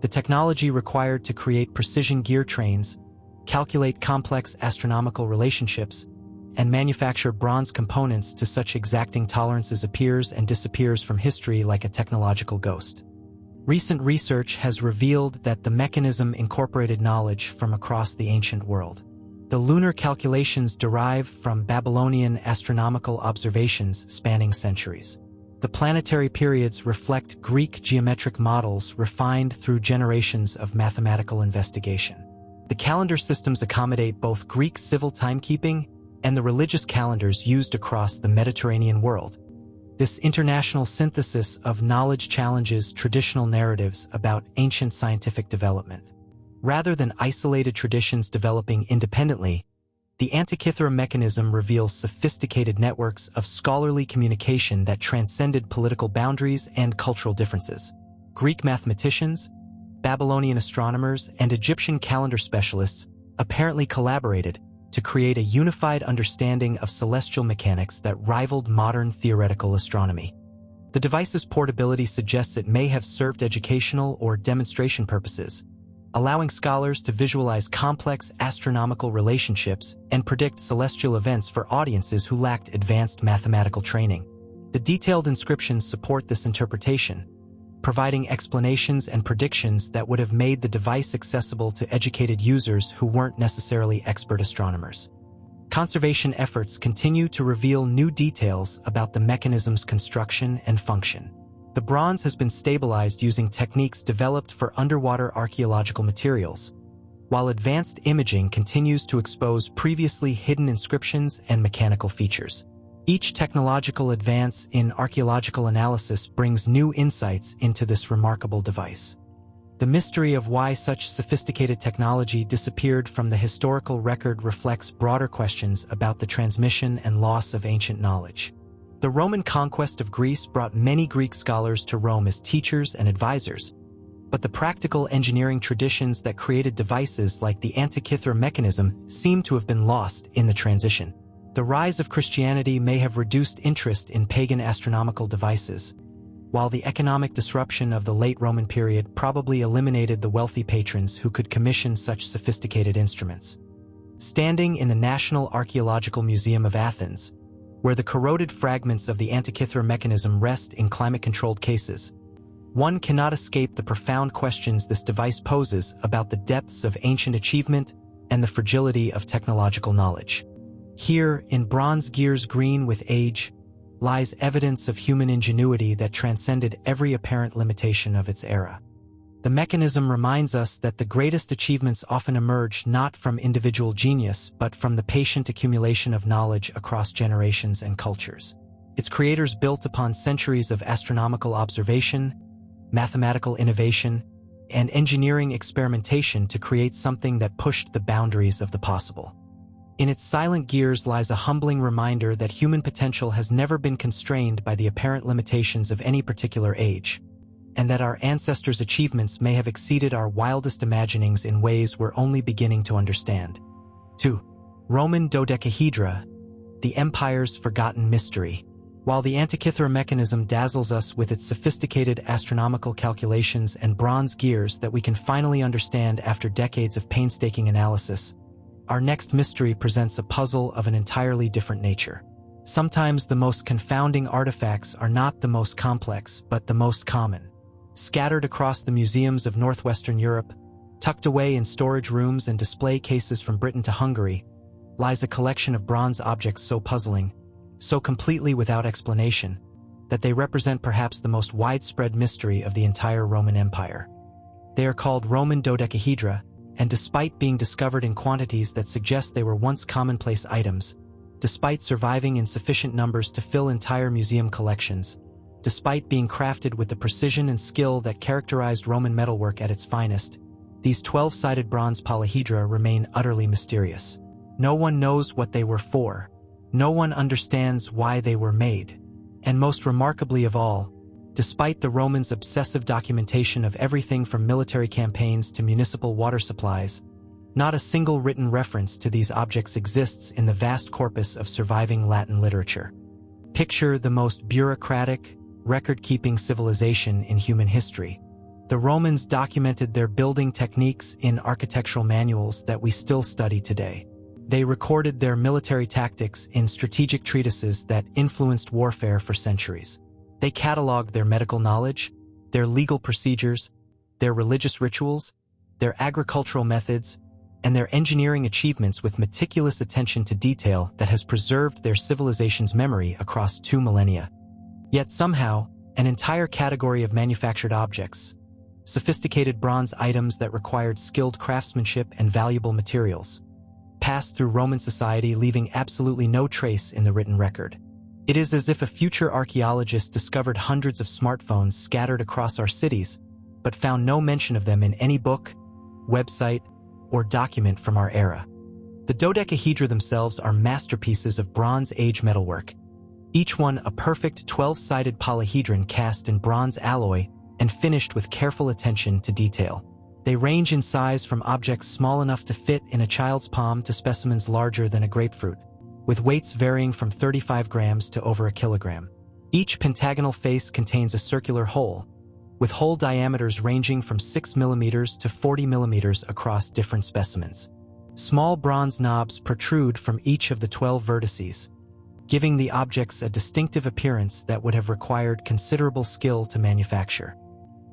The technology required to create precision gear trains, calculate complex astronomical relationships, and manufacture bronze components to such exacting tolerances appears and disappears from history like a technological ghost. Recent research has revealed that the mechanism incorporated knowledge from across the ancient world. The lunar calculations derive from Babylonian astronomical observations spanning centuries. The planetary periods reflect Greek geometric models refined through generations of mathematical investigation. The calendar systems accommodate both Greek civil timekeeping and the religious calendars used across the Mediterranean world. This international synthesis of knowledge challenges traditional narratives about ancient scientific development. Rather than isolated traditions developing independently, the Antikythera mechanism reveals sophisticated networks of scholarly communication that transcended political boundaries and cultural differences. Greek mathematicians, Babylonian astronomers, and Egyptian calendar specialists apparently collaborated to create a unified understanding of celestial mechanics that rivaled modern theoretical astronomy. The device's portability suggests it may have served educational or demonstration purposes, allowing scholars to visualize complex astronomical relationships and predict celestial events for audiences who lacked advanced mathematical training. The detailed inscriptions support this interpretation, providing explanations and predictions that would have made the device accessible to educated users who weren't necessarily expert astronomers. Conservation efforts continue to reveal new details about the mechanism's construction and function. The bronze has been stabilized using techniques developed for underwater archaeological materials, while advanced imaging continues to expose previously hidden inscriptions and mechanical features. Each technological advance in archaeological analysis brings new insights into this remarkable device. The mystery of why such sophisticated technology disappeared from the historical record reflects broader questions about the transmission and loss of ancient knowledge. The Roman conquest of Greece brought many Greek scholars to Rome as teachers and advisors, but the practical engineering traditions that created devices like the Antikythera mechanism seem to have been lost in the transition. The rise of Christianity may have reduced interest in pagan astronomical devices, while the economic disruption of the late Roman period probably eliminated the wealthy patrons who could commission such sophisticated instruments. Standing in the National Archaeological Museum of Athens, where the corroded fragments of the Antikythera mechanism rest in climate-controlled cases, one cannot escape the profound questions this device poses about the depths of ancient achievement and the fragility of technological knowledge. Here, in bronze gears green with age, lies evidence of human ingenuity that transcended every apparent limitation of its era. The mechanism reminds us that the greatest achievements often emerge not from individual genius, but from the patient accumulation of knowledge across generations and cultures. Its creators built upon centuries of astronomical observation, mathematical innovation, and engineering experimentation to create something that pushed the boundaries of the possible. In its silent gears lies a humbling reminder that human potential has never been constrained by the apparent limitations of any particular age, and that our ancestors' achievements may have exceeded our wildest imaginings in ways we're only beginning to understand. 2. Roman dodecahedra, the empire's forgotten mystery. While the Antikythera mechanism dazzles us with its sophisticated astronomical calculations and bronze gears that we can finally understand after decades of painstaking analysis, our next mystery presents a puzzle of an entirely different nature. Sometimes the most confounding artifacts are not the most complex, but the most common. Scattered across the museums of northwestern Europe, tucked away in storage rooms and display cases from Britain to Hungary, lies a collection of bronze objects so puzzling, so completely without explanation, that they represent perhaps the most widespread mystery of the entire Roman Empire. They are called Roman dodecahedra, and despite being discovered in quantities that suggest they were once commonplace items, despite surviving in sufficient numbers to fill entire museum collections, despite being crafted with the precision and skill that characterized Roman metalwork at its finest, these 12-sided bronze polyhedra remain utterly mysterious. No one knows what they were for. No one understands why they were made. And most remarkably of all, despite the Romans' obsessive documentation of everything from military campaigns to municipal water supplies, not a single written reference to these objects exists in the vast corpus of surviving Latin literature. Picture the most bureaucratic, record-keeping civilization in human history. The Romans documented their building techniques in architectural manuals that we still study today. They recorded their military tactics in strategic treatises that influenced warfare for centuries. They cataloged their medical knowledge, their legal procedures, their religious rituals, their agricultural methods, and their engineering achievements with meticulous attention to detail that has preserved their civilization's memory across 2 millennia. Yet somehow, an entire category of manufactured objects, sophisticated bronze items that required skilled craftsmanship and valuable materials, passed through Roman society, leaving absolutely no trace in the written record. It is as if a future archaeologist discovered hundreds of smartphones scattered across our cities, but found no mention of them in any book, website, or document from our era. The dodecahedra themselves are masterpieces of Bronze Age metalwork, each one a perfect 12-sided polyhedron cast in bronze alloy and finished with careful attention to detail. They range in size from objects small enough to fit in a child's palm to specimens larger than a grapefruit, with weights varying from 35 grams to over a kilogram. Each pentagonal face contains a circular hole, with hole diameters ranging from 6 millimeters to 40 millimeters across different specimens. Small bronze knobs protrude from each of the 12 vertices, giving the objects a distinctive appearance that would have required considerable skill to manufacture.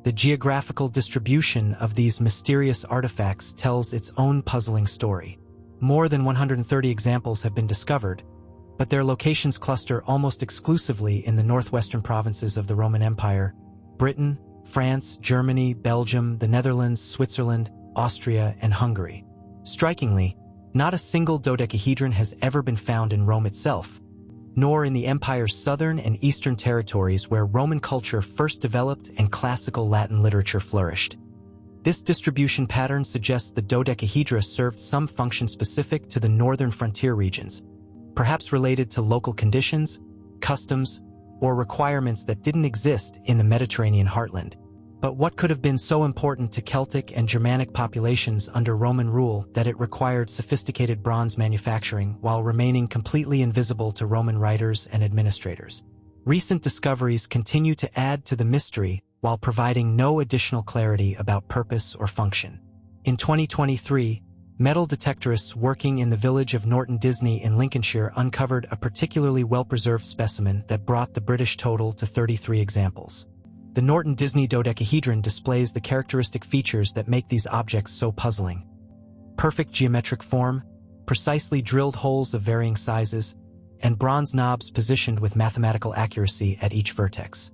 The geographical distribution of these mysterious artifacts tells its own puzzling story. More than 130 examples have been discovered, but their locations cluster almost exclusively in the northwestern provinces of the Roman Empire: Britain, France, Germany, Belgium, the Netherlands, Switzerland, Austria, and Hungary. Strikingly, not a single dodecahedron has ever been found in Rome itself, nor in the empire's southern and eastern territories where Roman culture first developed and classical Latin literature flourished. This distribution pattern suggests the dodecahedra served some function specific to the northern frontier regions, perhaps related to local conditions, customs, or requirements that didn't exist in the Mediterranean heartland. But what could have been so important to Celtic and Germanic populations under Roman rule that it required sophisticated bronze manufacturing while remaining completely invisible to Roman writers and administrators? Recent discoveries continue to add to the mystery while providing no additional clarity about purpose or function. In 2023, metal detectorists working in the village of Norton Disney in Lincolnshire uncovered a particularly well-preserved specimen that brought the British total to 33 examples. The Norton Disney dodecahedron displays the characteristic features that make these objects so puzzling: perfect geometric form, precisely drilled holes of varying sizes, and bronze knobs positioned with mathematical accuracy at each vertex.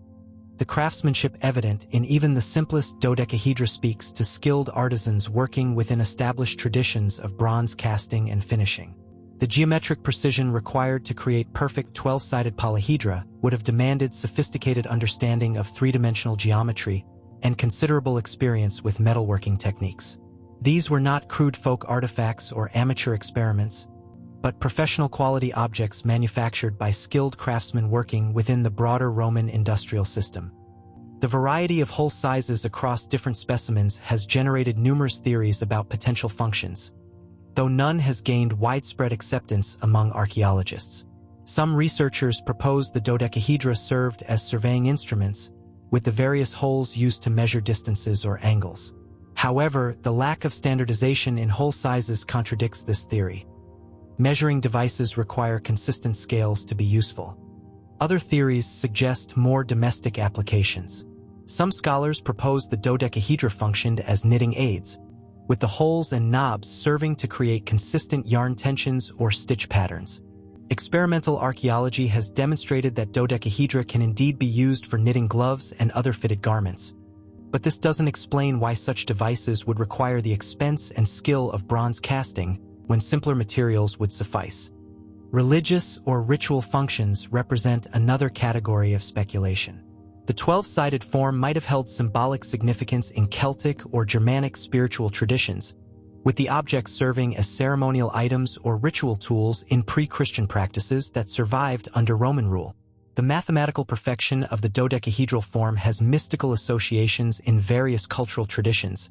The craftsmanship evident in even the simplest dodecahedra speaks to skilled artisans working within established traditions of bronze casting and finishing. The geometric precision required to create perfect 12-sided polyhedra would have demanded sophisticated understanding of three-dimensional geometry and considerable experience with metalworking techniques. These were not crude folk artifacts or amateur experiments, but professional quality objects manufactured by skilled craftsmen working within the broader Roman industrial system. The variety of hole sizes across different specimens has generated numerous theories about potential functions, though none has gained widespread acceptance among archaeologists. Some researchers propose the dodecahedra served as surveying instruments, with the various holes used to measure distances or angles. However, the lack of standardization in hole sizes contradicts this theory. Measuring devices require consistent scales to be useful. Other theories suggest more domestic applications. Some scholars propose the dodecahedra functioned as knitting aids, with the holes and knobs serving to create consistent yarn tensions or stitch patterns. Experimental archaeology has demonstrated that dodecahedra can indeed be used for knitting gloves and other fitted garments. But this doesn't explain why such devices would require the expense and skill of bronze casting when simpler materials would suffice. Religious or ritual functions represent another category of speculation. The 12-sided form might have held symbolic significance in Celtic or Germanic spiritual traditions, with the objects serving as ceremonial items or ritual tools in pre-Christian practices that survived under Roman rule. The mathematical perfection of the dodecahedral form has mystical associations in various cultural traditions,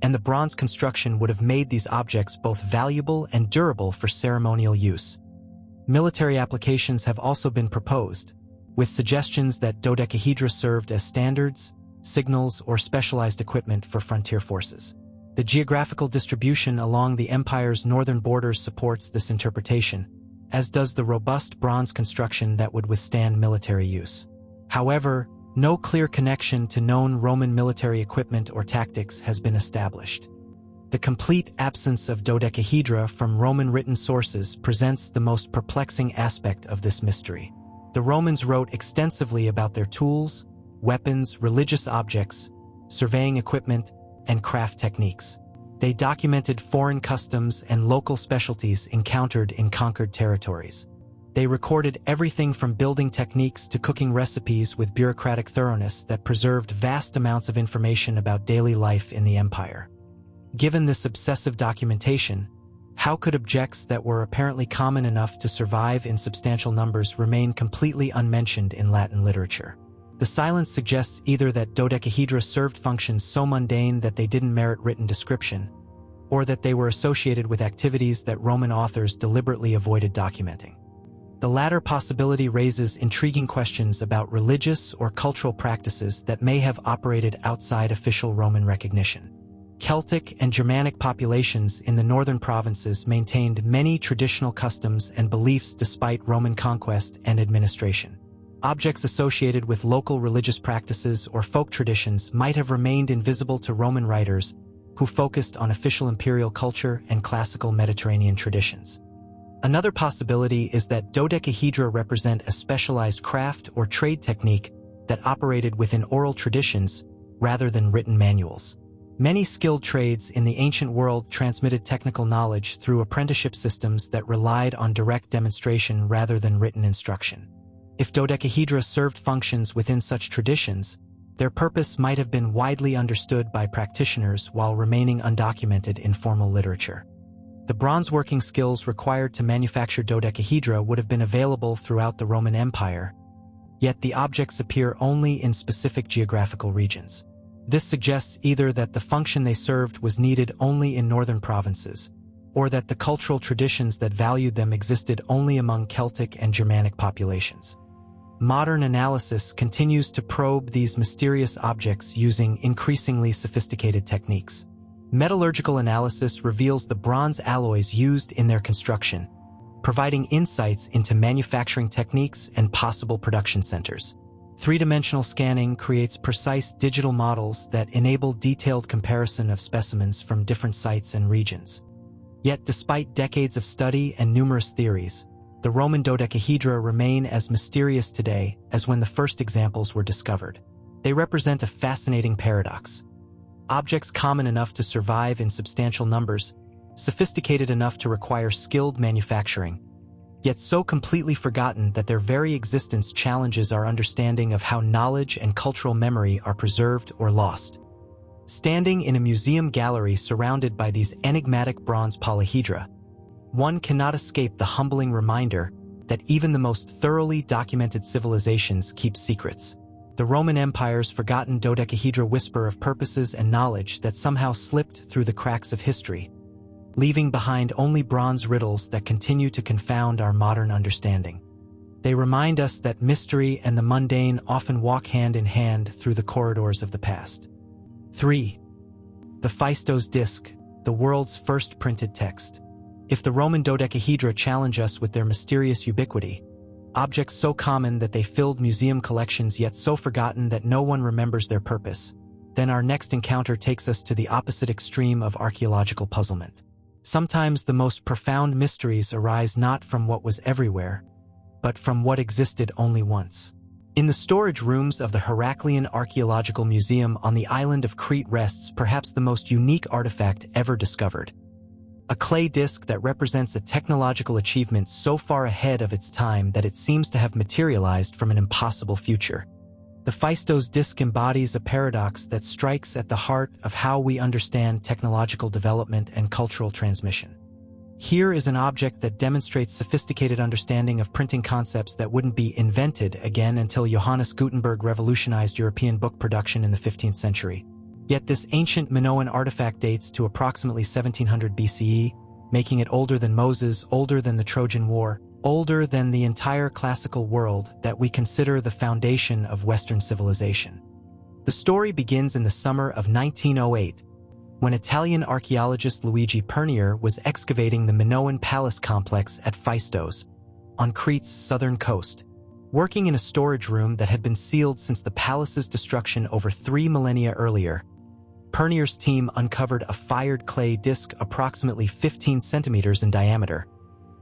and the bronze construction would have made these objects both valuable and durable for ceremonial use. Military applications have also been proposed, with suggestions that dodecahedra served as standards, signals, or specialized equipment for frontier forces. The geographical distribution along the empire's northern borders supports this interpretation, as does the robust bronze construction that would withstand military use. However, no clear connection to known Roman military equipment or tactics has been established. The complete absence of dodecahedra from Roman written sources presents the most perplexing aspect of this mystery. The Romans wrote extensively about their tools, weapons, religious objects, surveying equipment, and craft techniques. They documented foreign customs and local specialties encountered in conquered territories. They recorded everything from building techniques to cooking recipes with bureaucratic thoroughness that preserved vast amounts of information about daily life in the empire. Given this obsessive documentation, how could objects that were apparently common enough to survive in substantial numbers remain completely unmentioned in Latin literature? The silence suggests either that dodecahedra served functions so mundane that they didn't merit written description, or that they were associated with activities that Roman authors deliberately avoided documenting. The latter possibility raises intriguing questions about religious or cultural practices that may have operated outside official Roman recognition. Celtic and Germanic populations in the northern provinces maintained many traditional customs and beliefs despite Roman conquest and administration. Objects associated with local religious practices or folk traditions might have remained invisible to Roman writers who focused on official imperial culture and classical Mediterranean traditions. Another possibility is that dodecahedra represent a specialized craft or trade technique that operated within oral traditions rather than written manuals. Many skilled trades in the ancient world transmitted technical knowledge through apprenticeship systems that relied on direct demonstration rather than written instruction. If dodecahedra served functions within such traditions, their purpose might have been widely understood by practitioners while remaining undocumented in formal literature. The bronze working skills required to manufacture dodecahedra would have been available throughout the Roman Empire, yet the objects appear only in specific geographical regions. This suggests either that the function they served was needed only in northern provinces, or that the cultural traditions that valued them existed only among Celtic and Germanic populations. Modern analysis continues to probe these mysterious objects using increasingly sophisticated techniques. Metallurgical analysis reveals the bronze alloys used in their construction, providing insights into manufacturing techniques and possible production centers. Three-dimensional scanning creates precise digital models that enable detailed comparison of specimens from different sites and regions. Yet, despite decades of study and numerous theories, the Roman dodecahedra remain as mysterious today as when the first examples were discovered. They represent a fascinating paradox. Objects common enough to survive in substantial numbers, sophisticated enough to require skilled manufacturing, yet so completely forgotten that their very existence challenges our understanding of how knowledge and cultural memory are preserved or lost. Standing in a museum gallery surrounded by these enigmatic bronze polyhedra, one cannot escape the humbling reminder that even the most thoroughly documented civilizations keep secrets. The Roman Empire's forgotten dodecahedra whisper of purposes and knowledge that somehow slipped through the cracks of history, leaving behind only bronze riddles that continue to confound our modern understanding. They remind us that mystery and the mundane often walk hand in hand through the corridors of the past. 3. The Phaistos Disc, the world's first printed text. If the Roman dodecahedra challenge us with their mysterious ubiquity, objects so common that they filled museum collections yet so forgotten that no one remembers their purpose, then our next encounter takes us to the opposite extreme of archaeological puzzlement. Sometimes the most profound mysteries arise not from what was everywhere, but from what existed only once. In the storage rooms of the Heraklion Archaeological Museum on the island of Crete rests perhaps the most unique artifact ever discovered. A clay disc that represents a technological achievement so far ahead of its time that it seems to have materialized from an impossible future. The Phaistos disc embodies a paradox that strikes at the heart of how we understand technological development and cultural transmission. Here is an object that demonstrates sophisticated understanding of printing concepts that wouldn't be invented again until Johannes Gutenberg revolutionized European book production in the 15th century. Yet this ancient Minoan artifact dates to approximately 1700 BCE, making it older than Moses, older than the Trojan War, older than the entire classical world that we consider the foundation of Western civilization. The story begins in the summer of 1908, when Italian archaeologist Luigi Pernier was excavating the Minoan palace complex at Phaistos, on Crete's southern coast. Working in a storage room that had been sealed since the palace's destruction over 3 millennia earlier, Pernier's team uncovered a fired clay disc approximately 15 centimeters in diameter,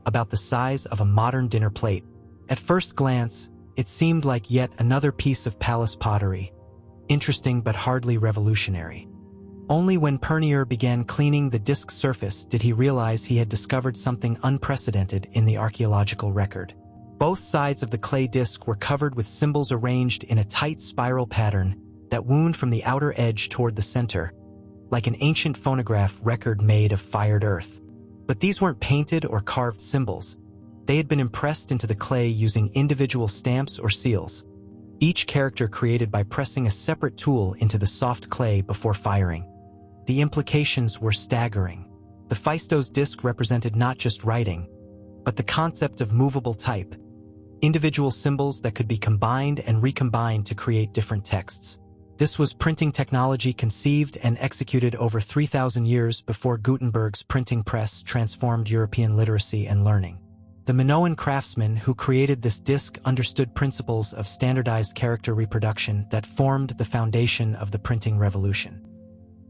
about the size of a modern dinner plate. At first glance, it seemed like yet another piece of palace pottery, interesting but hardly revolutionary. Only when Pernier began cleaning the disc's surface did he realize he had discovered something unprecedented in the archaeological record. Both sides of the clay disc were covered with symbols arranged in a tight spiral pattern that wound from the outer edge toward the center, like an ancient phonograph record made of fired earth. But these weren't painted or carved symbols. They had been impressed into the clay using individual stamps or seals, each character created by pressing a separate tool into the soft clay before firing. The implications were staggering. The Phaistos disc represented not just writing, but the concept of movable type, individual symbols that could be combined and recombined to create different texts. This was printing technology conceived and executed over 3,000 years before Gutenberg's printing press transformed European literacy and learning. The Minoan craftsmen who created this disc understood principles of standardized character reproduction that formed the foundation of the printing revolution.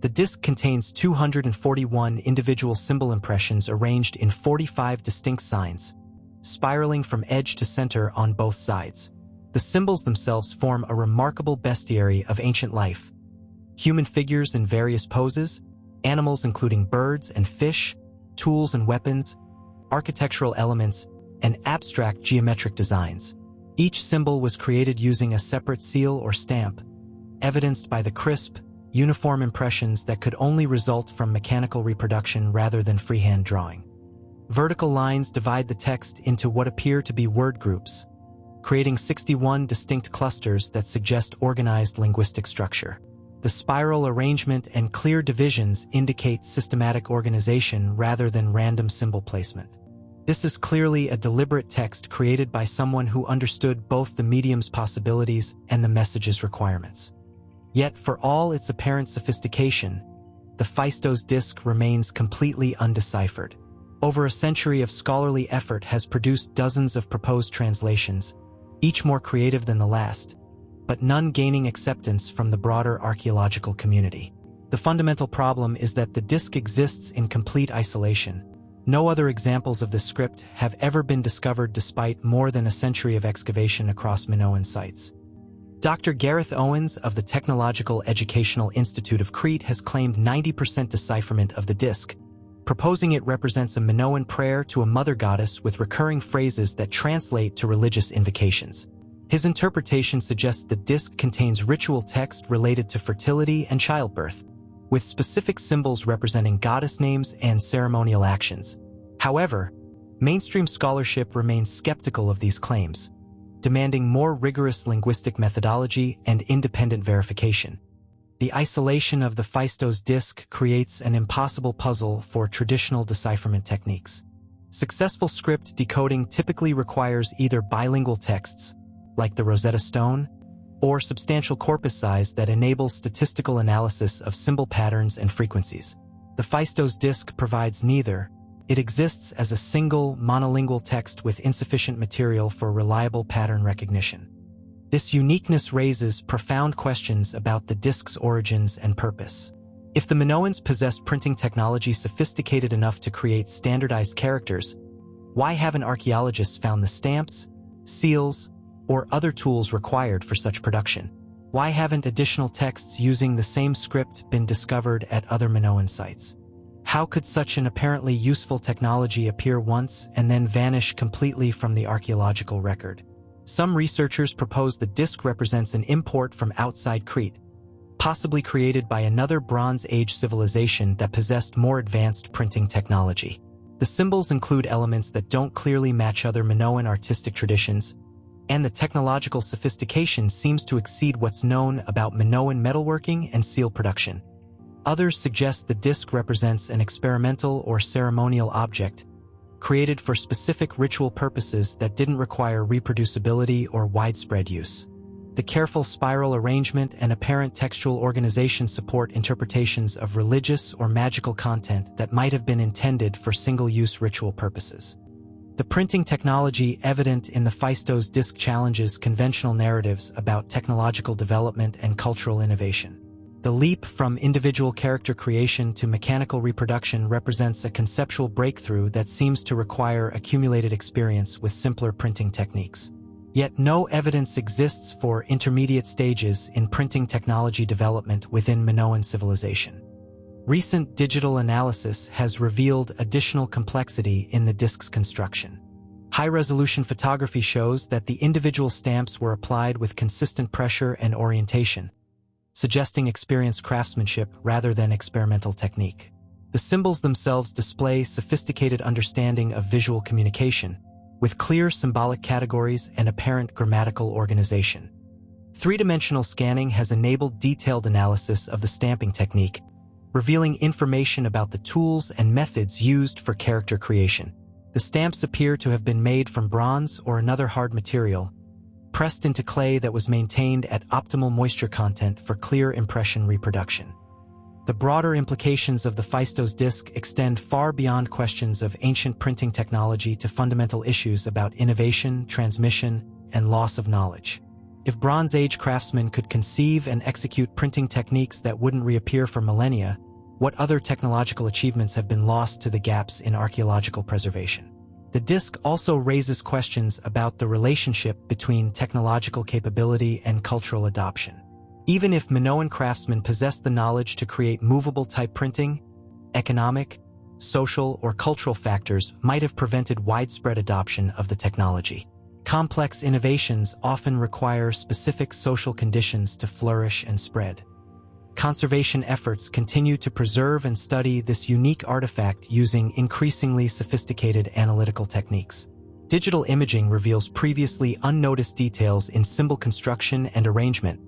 The disc contains 241 individual symbol impressions arranged in 45 distinct signs, spiraling from edge to center on both sides. The symbols themselves form a remarkable bestiary of ancient life. Human figures in various poses, animals including birds and fish, tools and weapons, architectural elements, and abstract geometric designs. Each symbol was created using a separate seal or stamp, evidenced by the crisp, uniform impressions that could only result from mechanical reproduction rather than freehand drawing. Vertical lines divide the text into what appear to be word groups, creating 61 distinct clusters that suggest organized linguistic structure. The spiral arrangement and clear divisions indicate systematic organization rather than random symbol placement. This is clearly a deliberate text created by someone who understood both the medium's possibilities and the message's requirements. Yet, for all its apparent sophistication, the Phaistos disc remains completely undeciphered. Over a century of scholarly effort has produced dozens of proposed translations, each more creative than the last, but none gaining acceptance from the broader archaeological community. The fundamental problem is that the disc exists in complete isolation. No other examples of this script have ever been discovered despite more than a century of excavation across Minoan sites. Dr. Gareth Owens of the Technological Educational Institute of Crete has claimed 90% decipherment of the disc, proposing it represents a Minoan prayer to a mother goddess with recurring phrases that translate to religious invocations. His interpretation suggests the disc contains ritual text related to fertility and childbirth, with specific symbols representing goddess names and ceremonial actions. However, mainstream scholarship remains skeptical of these claims, demanding more rigorous linguistic methodology and independent verification. The isolation of the Phaistos disc creates an impossible puzzle for traditional decipherment techniques. Successful script decoding typically requires either bilingual texts, like the Rosetta Stone, or substantial corpus size that enables statistical analysis of symbol patterns and frequencies. The Phaistos disc provides neither. It exists as a single, monolingual text with insufficient material for reliable pattern recognition. This uniqueness raises profound questions about the disc's origins and purpose. If the Minoans possessed printing technology sophisticated enough to create standardized characters, why haven't archaeologists found the stamps, seals, or other tools required for such production? Why haven't additional texts using the same script been discovered at other Minoan sites? How could such an apparently useful technology appear once and then vanish completely from the archaeological record? Some researchers propose the disc represents an import from outside Crete, possibly created by another Bronze Age civilization that possessed more advanced printing technology. The symbols include elements that don't clearly match other Minoan artistic traditions, and the technological sophistication seems to exceed what's known about Minoan metalworking and seal production. Others suggest the disc represents an experimental or ceremonial object, created for specific ritual purposes that didn't require reproducibility or widespread use. The careful spiral arrangement and apparent textual organization support interpretations of religious or magical content that might have been intended for single-use ritual purposes. The printing technology evident in the Phaistos disc challenges conventional narratives about technological development and cultural innovation. The leap from individual character creation to mechanical reproduction represents a conceptual breakthrough that seems to require accumulated experience with simpler printing techniques. Yet no evidence exists for intermediate stages in printing technology development within Minoan civilization. Recent digital analysis has revealed additional complexity in the disc's construction. High-resolution photography shows that the individual stamps were applied with consistent pressure and orientation, suggesting experienced craftsmanship rather than experimental technique. The symbols themselves display sophisticated understanding of visual communication, with clear symbolic categories and apparent grammatical organization. Three-dimensional scanning has enabled detailed analysis of the stamping technique, revealing information about the tools and methods used for character creation. The stamps appear to have been made from bronze or another hard material, pressed into clay that was maintained at optimal moisture content for clear impression reproduction. The broader implications of the Phaistos disc extend far beyond questions of ancient printing technology to fundamental issues about innovation, transmission, and loss of knowledge. If Bronze Age craftsmen could conceive and execute printing techniques that wouldn't reappear for millennia, what other technological achievements have been lost to the gaps in archaeological preservation? The disc also raises questions about the relationship between technological capability and cultural adoption. Even if Minoan craftsmen possessed the knowledge to create movable type printing, economic, social, or cultural factors might have prevented widespread adoption of the technology. Complex innovations often require specific social conditions to flourish and spread. Conservation efforts continue to preserve and study this unique artifact using increasingly sophisticated analytical techniques. Digital imaging reveals previously unnoticed details in symbol construction and arrangement,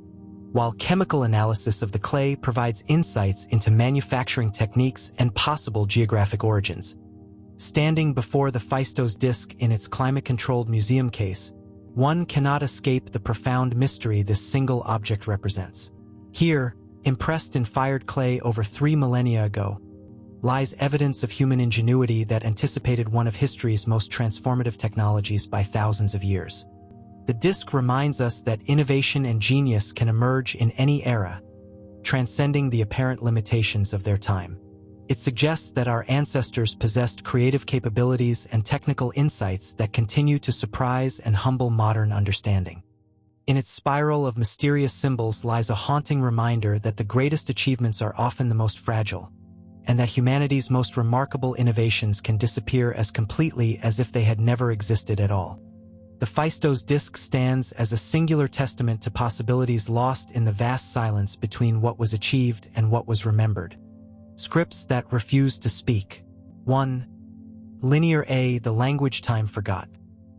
while chemical analysis of the clay provides insights into manufacturing techniques and possible geographic origins. Standing before the Phaistos disc in its climate-controlled museum case, one cannot escape the profound mystery this single object represents. Here, impressed in fired clay over 3 millennia ago, lies evidence of human ingenuity that anticipated one of history's most transformative technologies by thousands of years. The disc reminds us that innovation and genius can emerge in any era, transcending the apparent limitations of their time. It suggests that our ancestors possessed creative capabilities and technical insights that continue to surprise and humble modern understanding. In its spiral of mysterious symbols lies a haunting reminder that the greatest achievements are often the most fragile, and that humanity's most remarkable innovations can disappear as completely as if they had never existed at all. The Phaistos disc stands as a singular testament to possibilities lost in the vast silence between what was achieved and what was remembered. Scripts that refuse to speak. 1. Linear A, the language time forgot.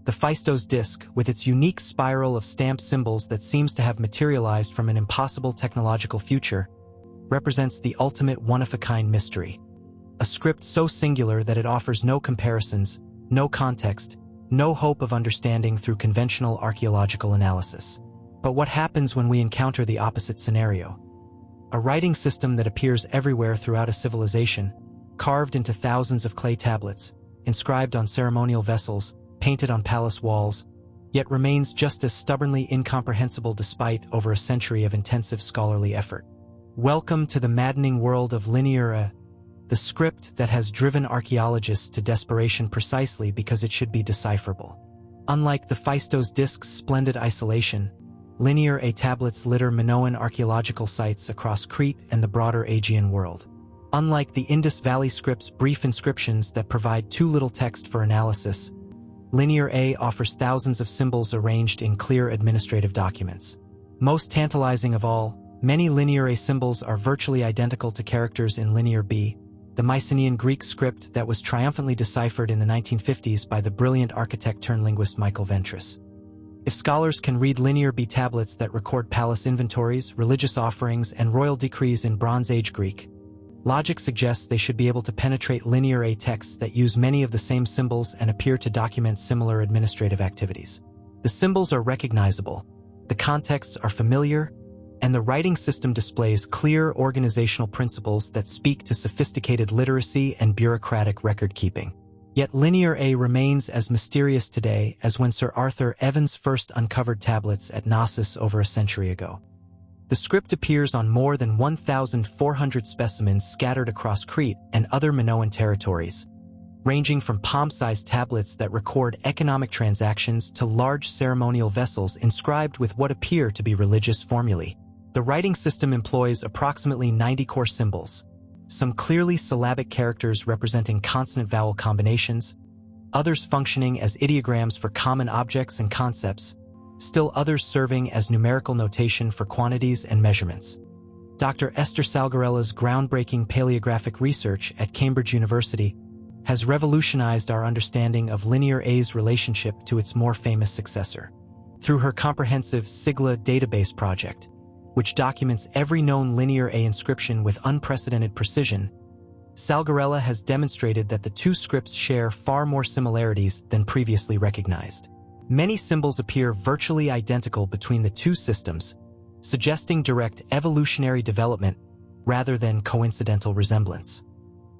The Phaistos disc, with its unique spiral of stamped symbols that seems to have materialized from an impossible technological future, represents the ultimate one-of-a-kind mystery. A script so singular that it offers no comparisons, no context, no hope of understanding through conventional archaeological analysis. But what happens when we encounter the opposite scenario? A writing system that appears everywhere throughout a civilization, carved into thousands of clay tablets, inscribed on ceremonial vessels, painted on palace walls, yet remains just as stubbornly incomprehensible despite over a century of intensive scholarly effort. Welcome to the maddening world of Linear A, the script that has driven archaeologists to desperation precisely because it should be decipherable. Unlike the Phaistos disc's splendid isolation, Linear A tablets litter Minoan archaeological sites across Crete and the broader Aegean world. Unlike the Indus Valley script's brief inscriptions that provide too little text for analysis, Linear A offers thousands of symbols arranged in clear administrative documents. Most tantalizing of all, many Linear A symbols are virtually identical to characters in Linear B, the Mycenaean Greek script that was triumphantly deciphered in the 1950s by the brilliant architect-turned-linguist Michael Ventris. If scholars can read Linear B tablets that record palace inventories, religious offerings, and royal decrees in Bronze Age Greek, logic suggests they should be able to penetrate Linear A texts that use many of the same symbols and appear to document similar administrative activities. The symbols are recognizable, the contexts are familiar, and the writing system displays clear organizational principles that speak to sophisticated literacy and bureaucratic record-keeping. Yet Linear A remains as mysterious today as when Sir Arthur Evans first uncovered tablets at Knossos over a century ago. The script appears on more than 1,400 specimens scattered across Crete and other Minoan territories, ranging from palm-sized tablets that record economic transactions to large ceremonial vessels inscribed with what appear to be religious formulae. The writing system employs approximately 90 core symbols, some clearly syllabic characters representing consonant-vowel combinations, others functioning as ideograms for common objects and concepts, still others serving as numerical notation for quantities and measurements. Dr. Esther Salgarella's groundbreaking paleographic research at Cambridge University has revolutionized our understanding of Linear A's relationship to its more famous successor. Through her comprehensive Sigla database project, which documents every known Linear A inscription with unprecedented precision, Salgarella has demonstrated that the two scripts share far more similarities than previously recognized. Many symbols appear virtually identical between the two systems, suggesting direct evolutionary development rather than coincidental resemblance.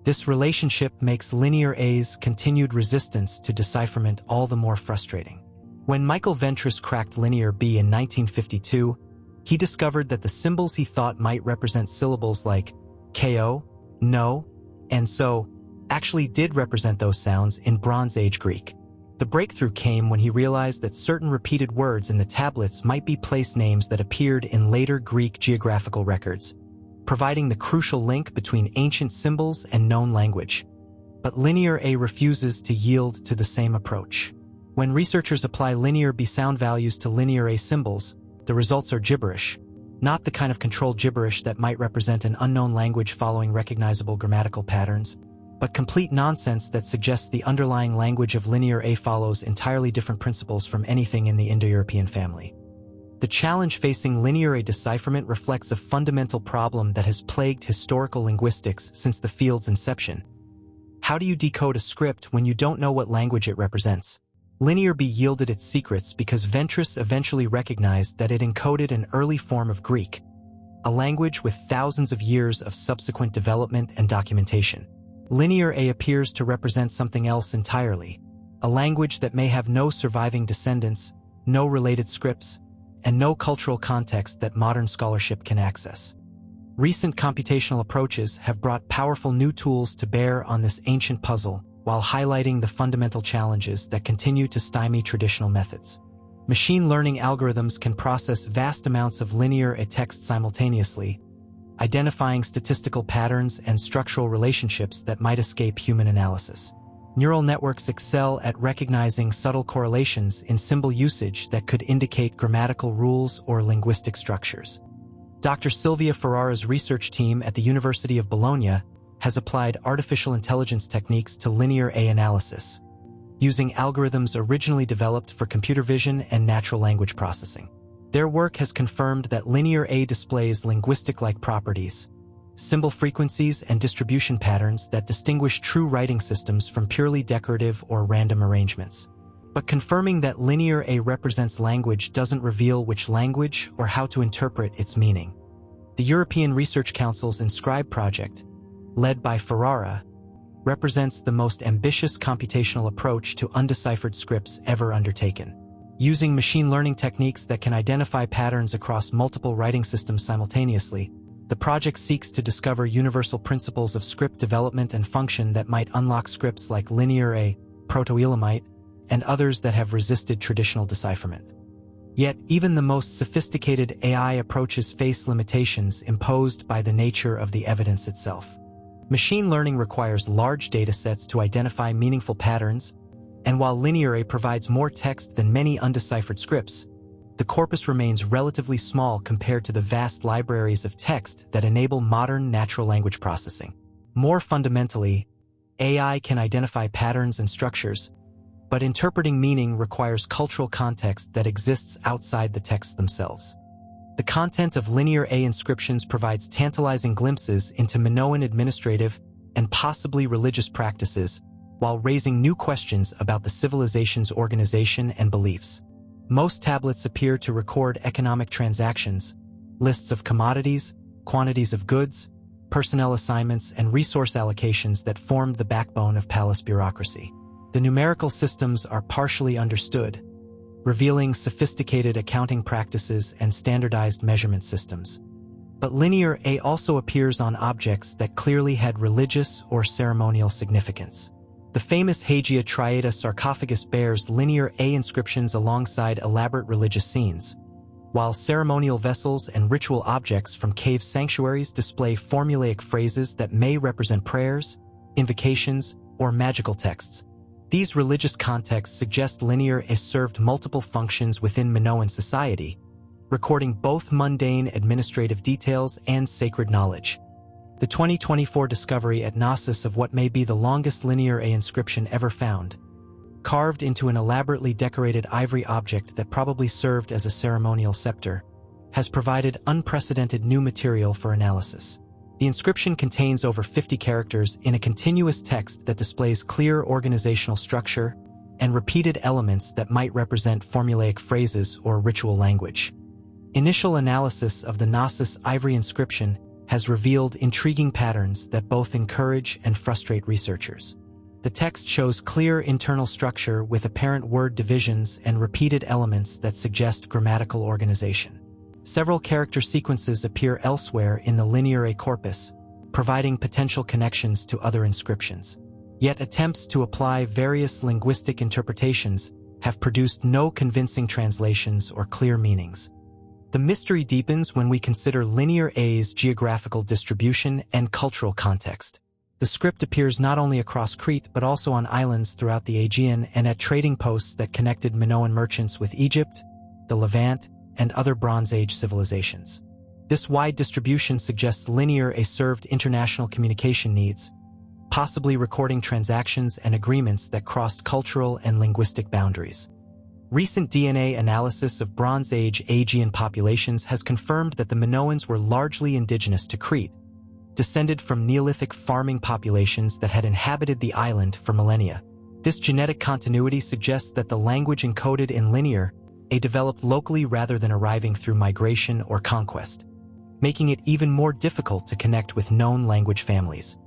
This relationship makes Linear A's continued resistance to decipherment all the more frustrating. When Michael Ventris cracked Linear B in 1952, he discovered that the symbols he thought might represent syllables like ko, no, and so actually did represent those sounds in Bronze Age Greek. The breakthrough came when he realized that certain repeated words in the tablets might be place names that appeared in later Greek geographical records, providing the crucial link between ancient symbols and known language. But Linear A refuses to yield to the same approach. When researchers apply Linear B sound values to Linear A symbols, the results are gibberish, not the kind of controlled gibberish that might represent an unknown language following recognizable grammatical patterns, but complete nonsense that suggests the underlying language of Linear A follows entirely different principles from anything in the Indo-European family. The challenge facing Linear A decipherment reflects a fundamental problem that has plagued historical linguistics since the field's inception. How do you decode a script when you don't know what language it represents? Linear B yielded its secrets because Ventris eventually recognized that it encoded an early form of Greek, a language with thousands of years of subsequent development and documentation. Linear A appears to represent something else entirely, a language that may have no surviving descendants, no related scripts, and no cultural context that modern scholarship can access. Recent computational approaches have brought powerful new tools to bear on this ancient puzzle, while highlighting the fundamental challenges that continue to stymie traditional methods. Machine learning algorithms can process vast amounts of Linear A text simultaneously, identifying statistical patterns and structural relationships that might escape human analysis. Neural networks excel at recognizing subtle correlations in symbol usage that could indicate grammatical rules or linguistic structures. Dr. Silvia Ferrara's research team at the University of Bologna has applied artificial intelligence techniques to Linear A analysis, using algorithms originally developed for computer vision and natural language processing. Their work has confirmed that Linear A displays linguistic-like properties, symbol frequencies and distribution patterns that distinguish true writing systems from purely decorative or random arrangements. But confirming that Linear A represents language doesn't reveal which language or how to interpret its meaning. The European Research Council's Inscribe project, led by Ferrara, represents the most ambitious computational approach to undeciphered scripts ever undertaken. Using machine learning techniques that can identify patterns across multiple writing systems simultaneously, the project seeks to discover universal principles of script development and function that might unlock scripts like Linear A, Proto-Elamite, and others that have resisted traditional decipherment. Yet, even the most sophisticated AI approaches face limitations imposed by the nature of the evidence itself. Machine learning requires large datasets to identify meaningful patterns, and while Linear A provides more text than many undeciphered scripts, the corpus remains relatively small compared to the vast libraries of text that enable modern natural language processing. More fundamentally, AI can identify patterns and structures, but interpreting meaning requires cultural context that exists outside the texts themselves. The content of Linear A inscriptions provides tantalizing glimpses into Minoan administrative and possibly religious practices, while raising new questions about the civilization's organization and beliefs. Most tablets appear to record economic transactions, lists of commodities, quantities of goods, personnel assignments, and resource allocations that formed the backbone of palace bureaucracy. The numerical systems are partially understood, revealing sophisticated accounting practices and standardized measurement systems. But Linear A also appears on objects that clearly had religious or ceremonial significance. The famous Hagia Triada sarcophagus bears Linear A inscriptions alongside elaborate religious scenes, while ceremonial vessels and ritual objects from cave sanctuaries display formulaic phrases that may represent prayers, invocations, or magical texts. These religious contexts suggest Linear A served multiple functions within Minoan society, recording both mundane administrative details and sacred knowledge. The 2024 discovery at Knossos of what may be the longest Linear A inscription ever found, carved into an elaborately decorated ivory object that probably served as a ceremonial scepter, has provided unprecedented new material for analysis. The inscription contains over 50 characters in a continuous text that displays clear organizational structure and repeated elements that might represent formulaic phrases or ritual language. Initial analysis of the Knossos ivory inscription has revealed intriguing patterns that both encourage and frustrate researchers. The text shows clear internal structure with apparent word divisions and repeated elements that suggest grammatical organization. Several character sequences appear elsewhere in the Linear A corpus, providing potential connections to other inscriptions. Yet attempts to apply various linguistic interpretations have produced no convincing translations or clear meanings. The mystery deepens when we consider Linear A's geographical distribution and cultural context. The script appears not only across Crete but also on islands throughout the Aegean and at trading posts that connected Minoan merchants with Egypt, the Levant, and other Bronze Age civilizations. This wide distribution suggests Linear A served international communication needs, possibly recording transactions and agreements that crossed cultural and linguistic boundaries. Recent DNA analysis of Bronze Age Aegean populations has confirmed that the Minoans were largely indigenous to Crete, descended from Neolithic farming populations that had inhabited the island for millennia. This genetic continuity suggests that the language encoded in Linear A developed locally rather than arriving through migration or conquest, making it even more difficult to connect with known language families.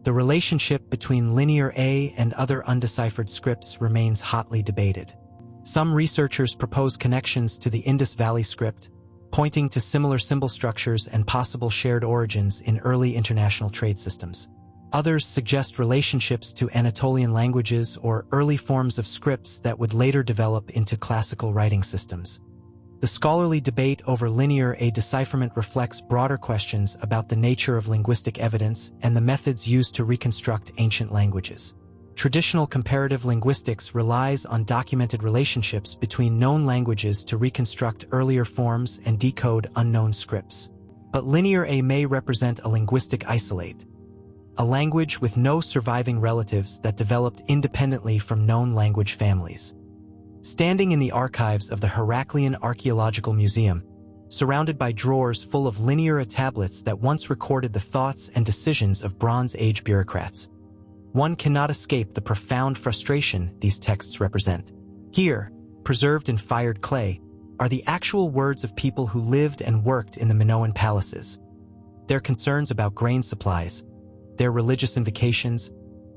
The relationship between Linear A and other undeciphered scripts remains hotly debated. Some researchers propose connections to the Indus Valley script, pointing to similar symbol structures and possible shared origins in early international trade systems. Others suggest relationships to Anatolian languages or early forms of scripts that would later develop into classical writing systems. The scholarly debate over Linear A decipherment reflects broader questions about the nature of linguistic evidence and the methods used to reconstruct ancient languages. Traditional comparative linguistics relies on documented relationships between known languages to reconstruct earlier forms and decode unknown scripts. But Linear A may represent a linguistic isolate, a language with no surviving relatives that developed independently from known language families. Standing in the archives of the Heraklion Archaeological Museum, surrounded by drawers full of Linear A tablets that once recorded the thoughts and decisions of Bronze Age bureaucrats, one cannot escape the profound frustration these texts represent. Here, preserved in fired clay, are the actual words of people who lived and worked in the Minoan palaces. Their concerns about grain supplies, their religious invocations,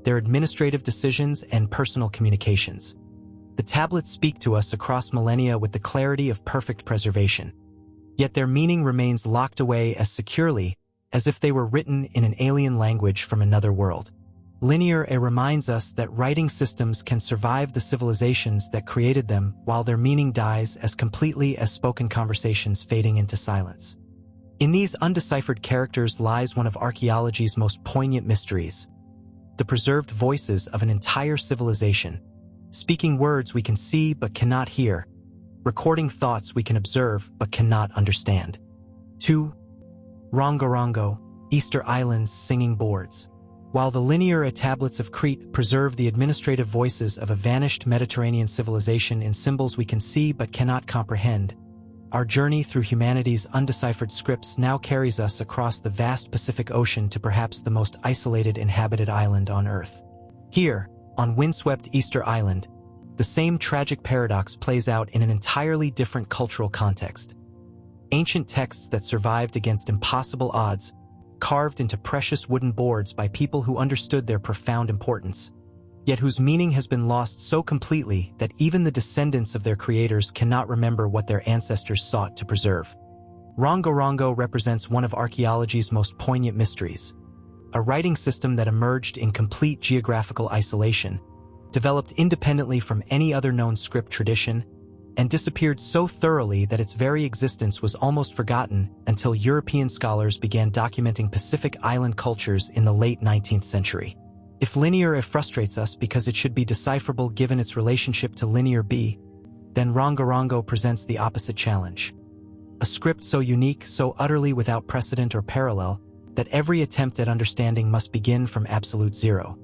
their administrative decisions, and personal communications. The tablets speak to us across millennia with the clarity of perfect preservation, yet their meaning remains locked away as securely as if they were written in an alien language from another world. Linear A reminds us that writing systems can survive the civilizations that created them while their meaning dies as completely as spoken conversations fading into silence. In these undeciphered characters lies one of archaeology's most poignant mysteries: the preserved voices of an entire civilization, speaking words we can see but cannot hear, recording thoughts we can observe but cannot understand. 2. Rongorongo, Easter Island's singing boards. While the Linear A tablets of Crete preserve the administrative voices of a vanished Mediterranean civilization in symbols we can see but cannot comprehend, our journey through humanity's undeciphered scripts now carries us across the vast Pacific Ocean to perhaps the most isolated inhabited island on Earth. Here, on windswept Easter Island, the same tragic paradox plays out in an entirely different cultural context. Ancient texts that survived against impossible odds, carved into precious wooden boards by people who understood their profound importance, yet whose meaning has been lost so completely that even the descendants of their creators cannot remember what their ancestors sought to preserve. Rongorongo represents one of archaeology's most poignant mysteries, a writing system that emerged in complete geographical isolation, developed independently from any other known script tradition, and disappeared so thoroughly that its very existence was almost forgotten until European scholars began documenting Pacific Island cultures in the late 19th century. If Linear A frustrates us because it should be decipherable given its relationship to Linear B, then Rongorongo presents the opposite challenge. A script so unique, so utterly without precedent or parallel, that every attempt at understanding must begin from absolute zero.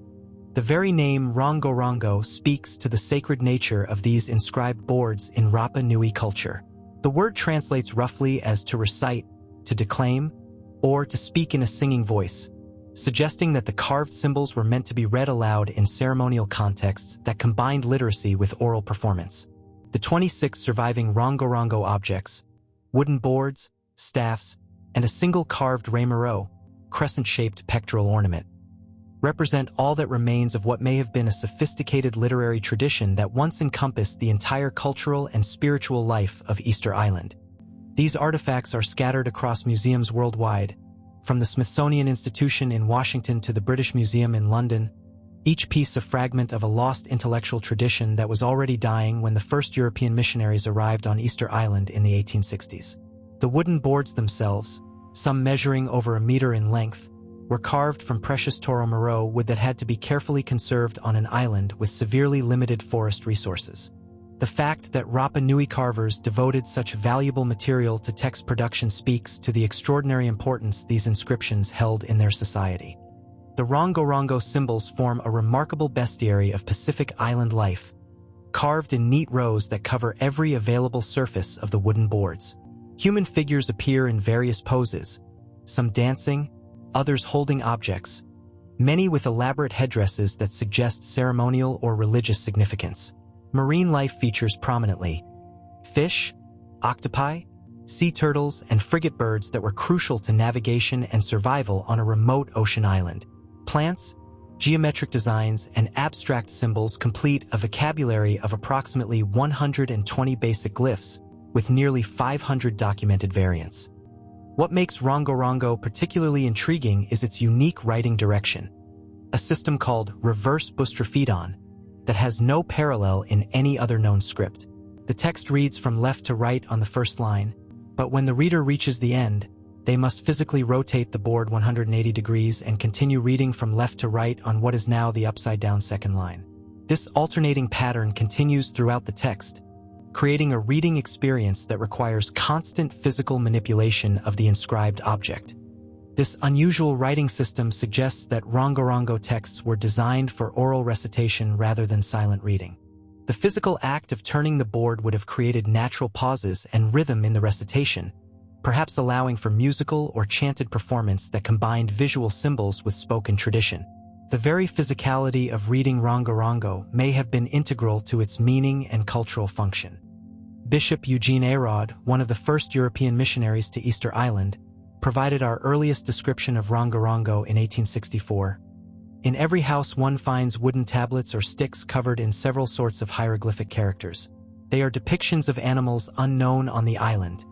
The very name Rongorongo speaks to the sacred nature of these inscribed boards in Rapa Nui culture. The word translates roughly as to recite, to declaim, or to speak in a singing voice, suggesting that the carved symbols were meant to be read aloud in ceremonial contexts that combined literacy with oral performance. The 26 surviving Rongorongo objects, wooden boards, staffs, and a single carved Reimaro, crescent-shaped pectoral ornament, represent all that remains of what may have been a sophisticated literary tradition that once encompassed the entire cultural and spiritual life of Easter Island. These artifacts are scattered across museums worldwide, from the Smithsonian Institution in Washington to the British Museum in London, each piece a fragment of a lost intellectual tradition that was already dying when the first European missionaries arrived on Easter Island in the 1860s. The wooden boards themselves, some measuring over a meter in length, were carved from precious Toro Moro wood that had to be carefully conserved on an island with severely limited forest resources. The fact that Rapa Nui carvers devoted such valuable material to text production speaks to the extraordinary importance these inscriptions held in their society. The Rongorongo symbols form a remarkable bestiary of Pacific Island life, carved in neat rows that cover every available surface of the wooden boards. Human figures appear in various poses, some dancing, others holding objects, many with elaborate headdresses that suggest ceremonial or religious significance. Marine life features prominently: fish, octopi, sea turtles, and frigate birds that were crucial to navigation and survival on a remote ocean island. Plants, geometric designs, and abstract symbols complete a vocabulary of approximately 120 basic glyphs, with nearly 500 documented variants. What makes Rongorongo particularly intriguing is its unique writing direction, a system called reverse boustrophedon that has no parallel in any other known script. The text reads from left to right on the first line, but when the reader reaches the end, they must physically rotate the board 180 degrees and continue reading from left to right on what is now the upside-down second line. This alternating pattern continues throughout the text, creating a reading experience that requires constant physical manipulation of the inscribed object. This unusual writing system suggests that Rongorongo texts were designed for oral recitation rather than silent reading. The physical act of turning the board would have created natural pauses and rhythm in the recitation, perhaps allowing for musical or chanted performance that combined visual symbols with spoken tradition. The very physicality of reading Rongorongo may have been integral to its meaning and cultural function. Bishop Eugene Arod, one of the first European missionaries to Easter Island, provided our earliest description of Rongorongo in 1864. In every house one finds wooden tablets or sticks covered in several sorts of hieroglyphic characters. They are depictions of animals unknown on the island,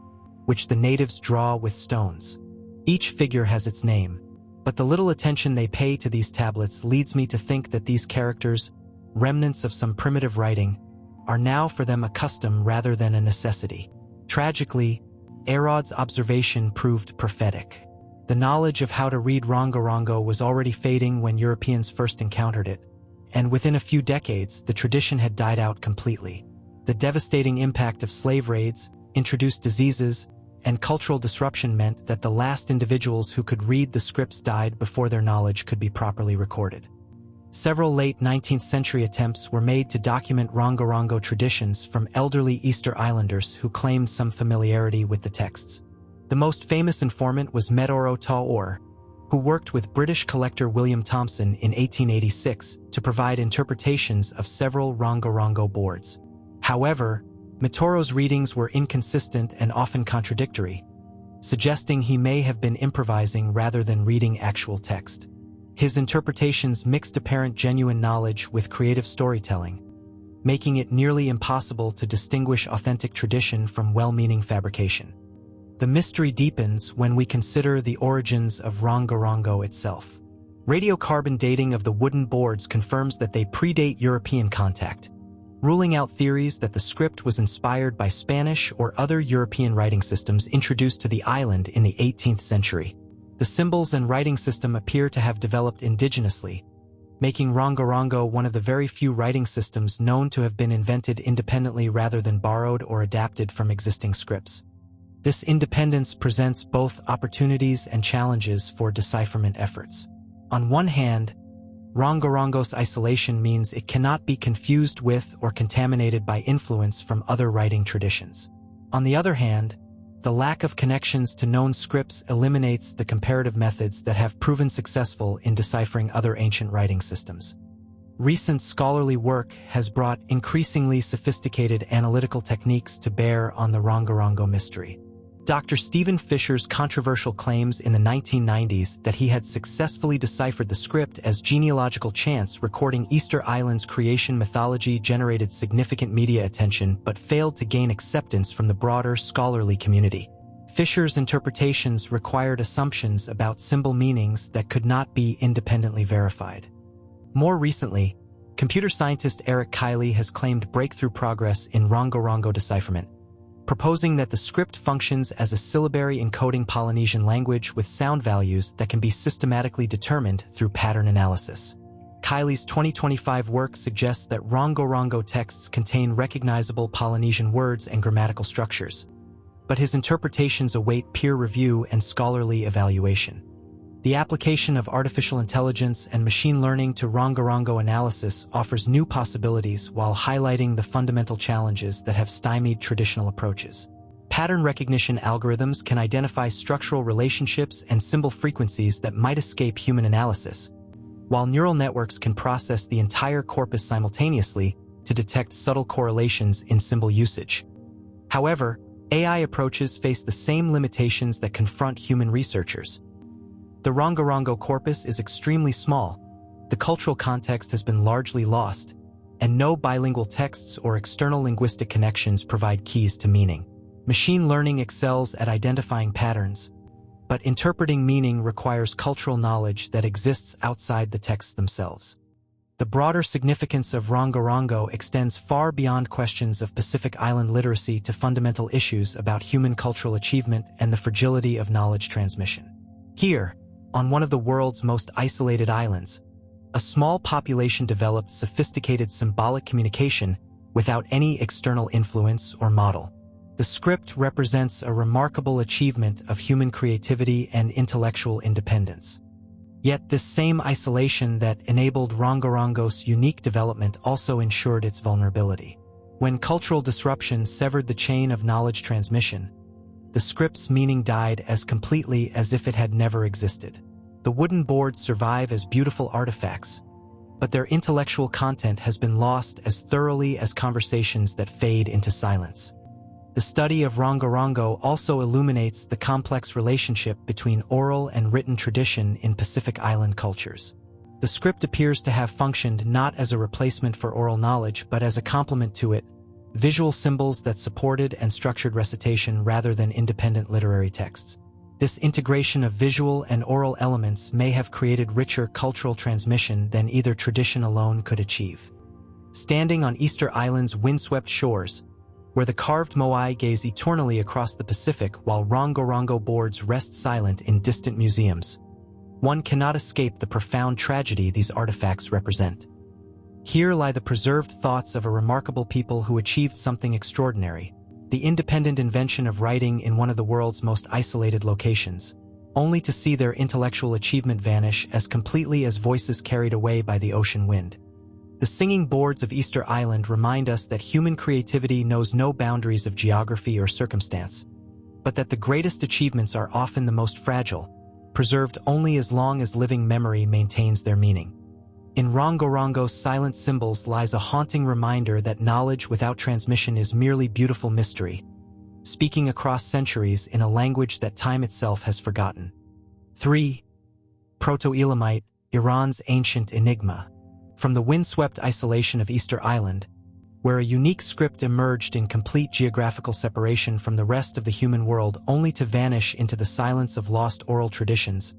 which the natives draw with stones. Each figure has its name, but the little attention they pay to these tablets leads me to think that these characters, remnants of some primitive writing, are now for them a custom rather than a necessity. Tragically, Arod's observation proved prophetic. The knowledge of how to read Rongorongo was already fading when Europeans first encountered it, and within a few decades, the tradition had died out completely. The devastating impact of slave raids, introduced diseases, and cultural disruption meant that the last individuals who could read the scripts died before their knowledge could be properly recorded. Several late 19th century attempts were made to document Rongorongo traditions from elderly Easter Islanders who claimed some familiarity with the texts. The most famous informant was Medoro Taor, who worked with British collector William Thomson in 1886 to provide interpretations of several Rongorongo boards. However, Mitoro's readings were inconsistent and often contradictory, suggesting he may have been improvising rather than reading actual text. His interpretations mixed apparent genuine knowledge with creative storytelling, making it nearly impossible to distinguish authentic tradition from well-meaning fabrication. The mystery deepens when we consider the origins of Rongorongo itself. Radiocarbon dating of the wooden boards confirms that they predate European contact, ruling out theories that the script was inspired by Spanish or other European writing systems introduced to the island in the 18th century. The symbols and writing system appear to have developed indigenously, making Rongorongo one of the very few writing systems known to have been invented independently rather than borrowed or adapted from existing scripts. This independence presents both opportunities and challenges for decipherment efforts. On one hand, Rongorongo's isolation means it cannot be confused with or contaminated by influence from other writing traditions. On the other hand, the lack of connections to known scripts eliminates the comparative methods that have proven successful in deciphering other ancient writing systems. Recent scholarly work has brought increasingly sophisticated analytical techniques to bear on the Rongorongo mystery. Dr. Stephen Fisher's controversial claims in the 1990s that he had successfully deciphered the script as genealogical chance recording Easter Island's creation mythology generated significant media attention but failed to gain acceptance from the broader scholarly community. Fisher's interpretations required assumptions about symbol meanings that could not be independently verified. More recently, computer scientist Eric Kiley has claimed breakthrough progress in Rongorongo decipherment, proposing that the script functions as a syllabary encoding Polynesian language with sound values that can be systematically determined through pattern analysis. Kiley's 2025 work suggests that Rongorongo texts contain recognizable Polynesian words and grammatical structures, but his interpretations await peer review and scholarly evaluation. The application of artificial intelligence and machine learning to Rongorongo analysis offers new possibilities while highlighting the fundamental challenges that have stymied traditional approaches. Pattern recognition algorithms can identify structural relationships and symbol frequencies that might escape human analysis, while neural networks can process the entire corpus simultaneously to detect subtle correlations in symbol usage. However, AI approaches face the same limitations that confront human researchers. The Rongorongo corpus is extremely small, the cultural context has been largely lost, and no bilingual texts or external linguistic connections provide keys to meaning. Machine learning excels at identifying patterns, but interpreting meaning requires cultural knowledge that exists outside the texts themselves. The broader significance of Rongorongo extends far beyond questions of Pacific Island literacy to fundamental issues about human cultural achievement and the fragility of knowledge transmission. Here, on one of the world's most isolated islands, a small population developed sophisticated symbolic communication without any external influence or model. The script represents a remarkable achievement of human creativity and intellectual independence. Yet this same isolation that enabled Rongorongo's unique development also ensured its vulnerability. When cultural disruption severed the chain of knowledge transmission, the script's meaning died as completely as if it had never existed. The wooden boards survive as beautiful artifacts, but their intellectual content has been lost as thoroughly as conversations that fade into silence. The study of Rongorongo also illuminates the complex relationship between oral and written tradition in Pacific Island cultures. The script appears to have functioned not as a replacement for oral knowledge but as a complement to it, visual symbols that supported and structured recitation rather than independent literary texts. This integration of visual and oral elements may have created richer cultural transmission than either tradition alone could achieve. Standing on Easter Island's windswept shores, where the carved moai gaze eternally across the Pacific while Rongorongo boards rest silent in distant museums, one cannot escape the profound tragedy these artifacts represent. Here lie the preserved thoughts of a remarkable people who achieved something extraordinary, the independent invention of writing in one of the world's most isolated locations, only to see their intellectual achievement vanish as completely as voices carried away by the ocean wind. The singing boards of Easter Island remind us that human creativity knows no boundaries of geography or circumstance, but that the greatest achievements are often the most fragile, preserved only as long as living memory maintains their meaning. In Rongorongo's silent symbols lies a haunting reminder that knowledge without transmission is merely beautiful mystery, speaking across centuries in a language that time itself has forgotten. 3. Proto-Elamite, Iran's ancient enigma. From the windswept isolation of Easter Island, where a unique script emerged in complete geographical separation from the rest of the human world only to vanish into the silence of lost oral traditions,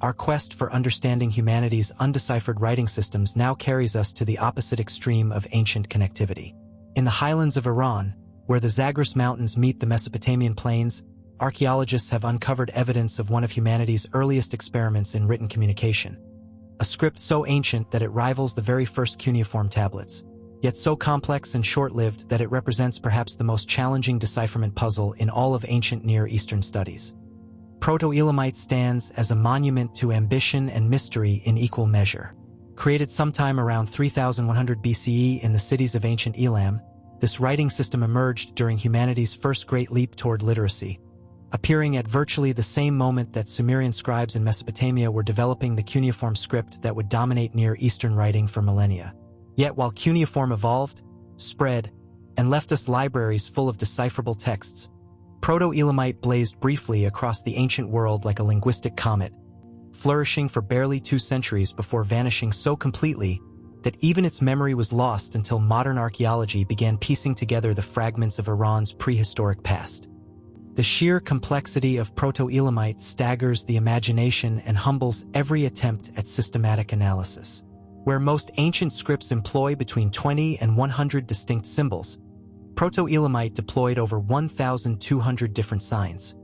our quest for understanding humanity's undeciphered writing systems now carries us to the opposite extreme of ancient connectivity. In the highlands of Iran, where the Zagros Mountains meet the Mesopotamian plains, archaeologists have uncovered evidence of one of humanity's earliest experiments in written communication. A script so ancient that it rivals the very first cuneiform tablets, yet so complex and short-lived that it represents perhaps the most challenging decipherment puzzle in all of ancient Near Eastern studies. Proto-Elamite stands as a monument to ambition and mystery in equal measure. Created sometime around 3100 BCE in the cities of ancient Elam, this writing system emerged during humanity's first great leap toward literacy, appearing at virtually the same moment that Sumerian scribes in Mesopotamia were developing the cuneiform script that would dominate Near Eastern writing for millennia. Yet while cuneiform evolved, spread, and left us libraries full of decipherable texts, Proto-Elamite blazed briefly across the ancient world like a linguistic comet, flourishing for barely 2 centuries before vanishing so completely that even its memory was lost until modern archaeology began piecing together the fragments of Iran's prehistoric past. The sheer complexity of Proto-Elamite staggers the imagination and humbles every attempt at systematic analysis. Where most ancient scripts employ between 20 and 100 distinct symbols, Proto-Elamite deployed over 1,200 different signs,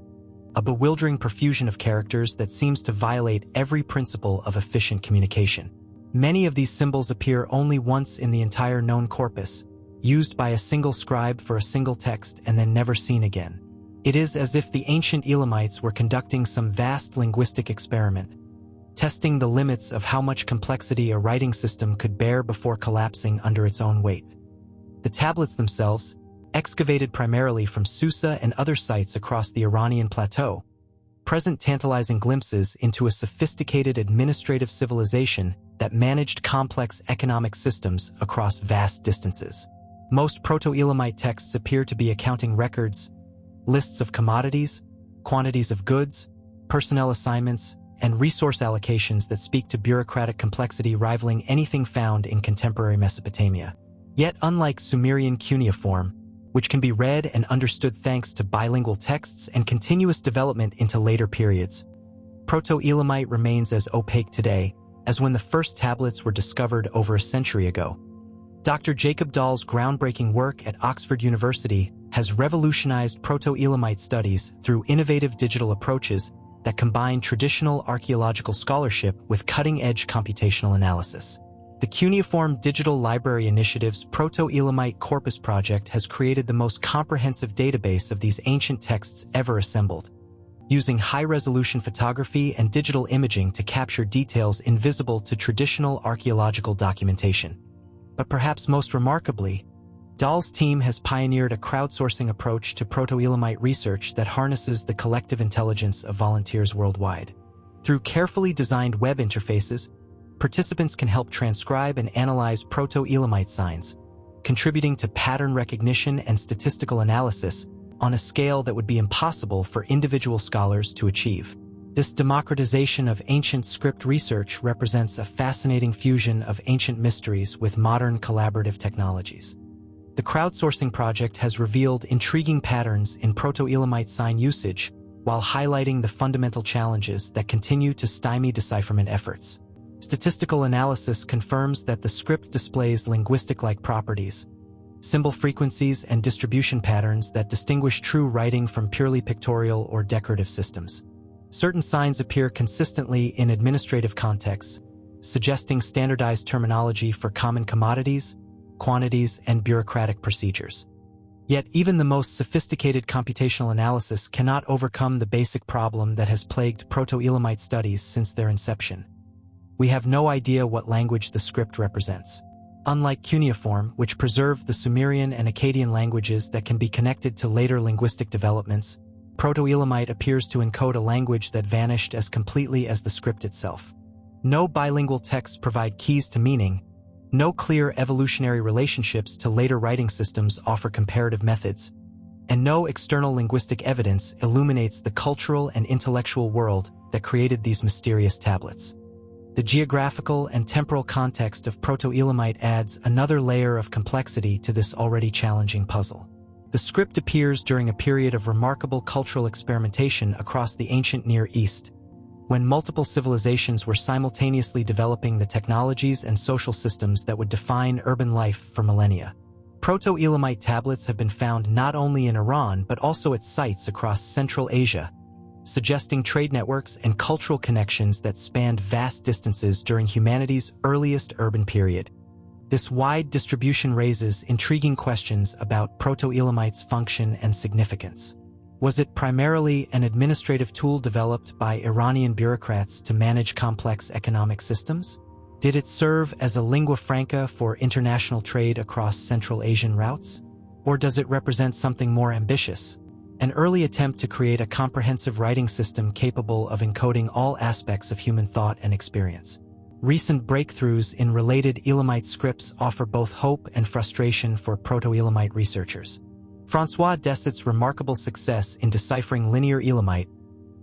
a bewildering profusion of characters that seems to violate every principle of efficient communication. Many of these symbols appear only once in the entire known corpus, used by a single scribe for a single text and then never seen again. It is as if the ancient Elamites were conducting some vast linguistic experiment, testing the limits of how much complexity a writing system could bear before collapsing under its own weight. The tablets themselves, excavated primarily from Susa and other sites across the Iranian plateau, present tantalizing glimpses into a sophisticated administrative civilization that managed complex economic systems across vast distances. Most Proto-Elamite texts appear to be accounting records, lists of commodities, quantities of goods, personnel assignments, and resource allocations that speak to bureaucratic complexity rivaling anything found in contemporary Mesopotamia. Yet unlike Sumerian cuneiform, which can be read and understood thanks to bilingual texts and continuous development into later periods, Proto-Elamite remains as opaque today as when the first tablets were discovered over a century ago. Dr. Jacob Dahl's groundbreaking work at Oxford University has revolutionized Proto-Elamite studies through innovative digital approaches that combine traditional archaeological scholarship with cutting-edge computational analysis. The Cuneiform Digital Library Initiative's Proto-Elamite Corpus Project has created the most comprehensive database of these ancient texts ever assembled, using high-resolution photography and digital imaging to capture details invisible to traditional archaeological documentation. But perhaps most remarkably, Dahl's team has pioneered a crowdsourcing approach to Proto-Elamite research that harnesses the collective intelligence of volunteers worldwide. Through carefully designed web interfaces, participants can help transcribe and analyze Proto-Elamite signs, contributing to pattern recognition and statistical analysis on a scale that would be impossible for individual scholars to achieve. This democratization of ancient script research represents a fascinating fusion of ancient mysteries with modern collaborative technologies. The crowdsourcing project has revealed intriguing patterns in Proto-Elamite sign usage while highlighting the fundamental challenges that continue to stymie decipherment efforts. Statistical analysis confirms that the script displays linguistic-like properties, symbol frequencies, and distribution patterns that distinguish true writing from purely pictorial or decorative systems. Certain signs appear consistently in administrative contexts, suggesting standardized terminology for common commodities, quantities, and bureaucratic procedures. Yet even the most sophisticated computational analysis cannot overcome the basic problem that has plagued Proto-Elamite studies since their inception. We have no idea what language the script represents. Unlike cuneiform, which preserved the Sumerian and Akkadian languages that can be connected to later linguistic developments, Proto-Elamite appears to encode a language that vanished as completely as the script itself. No bilingual texts provide keys to meaning. No clear evolutionary relationships to later writing systems offer comparative methods. And no external linguistic evidence illuminates the cultural and intellectual world that created these mysterious tablets. The geographical and temporal context of Proto-Elamite adds another layer of complexity to this already challenging puzzle. The script appears during a period of remarkable cultural experimentation across the ancient Near East, when multiple civilizations were simultaneously developing the technologies and social systems that would define urban life for millennia. Proto-Elamite tablets have been found not only in Iran but also at sites across Central Asia, suggesting trade networks and cultural connections that spanned vast distances during humanity's earliest urban period. This wide distribution raises intriguing questions about Proto-Elamite's function and significance. Was it primarily an administrative tool developed by Iranian bureaucrats to manage complex economic systems? Did it serve as a lingua franca for international trade across Central Asian routes? Or does it represent something more ambitious? An early attempt to create a comprehensive writing system capable of encoding all aspects of human thought and experience. Recent breakthroughs in related Elamite scripts offer both hope and frustration for Proto-Elamite researchers. François Dessit's remarkable success in deciphering Linear Elamite,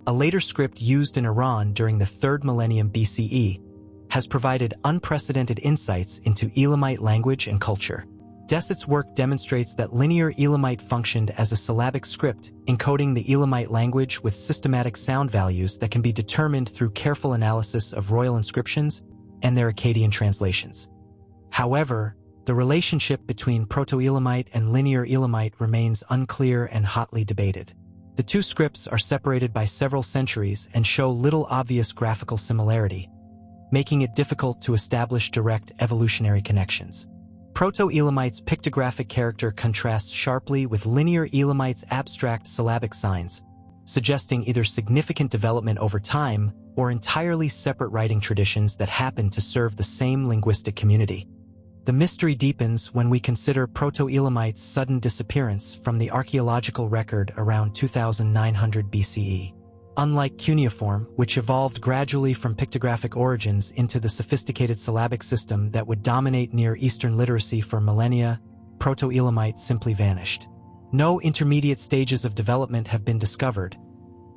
a later script used in Iran during the 3rd millennium BCE, has provided unprecedented insights into Elamite language and culture. Dessit's work demonstrates that Linear Elamite functioned as a syllabic script, encoding the Elamite language with systematic sound values that can be determined through careful analysis of royal inscriptions and their Akkadian translations. However, the relationship between Proto-Elamite and Linear Elamite remains unclear and hotly debated. The two scripts are separated by several centuries and show little obvious graphical similarity, making it difficult to establish direct evolutionary connections. Proto-Elamite's pictographic character contrasts sharply with Linear Elamite's abstract syllabic signs, suggesting either significant development over time or entirely separate writing traditions that happen to serve the same linguistic community. The mystery deepens when we consider Proto-Elamite's sudden disappearance from the archaeological record around 2900 BCE. Unlike cuneiform, which evolved gradually from pictographic origins into the sophisticated syllabic system that would dominate Near Eastern literacy for millennia, Proto-Elamite simply vanished. No intermediate stages of development have been discovered,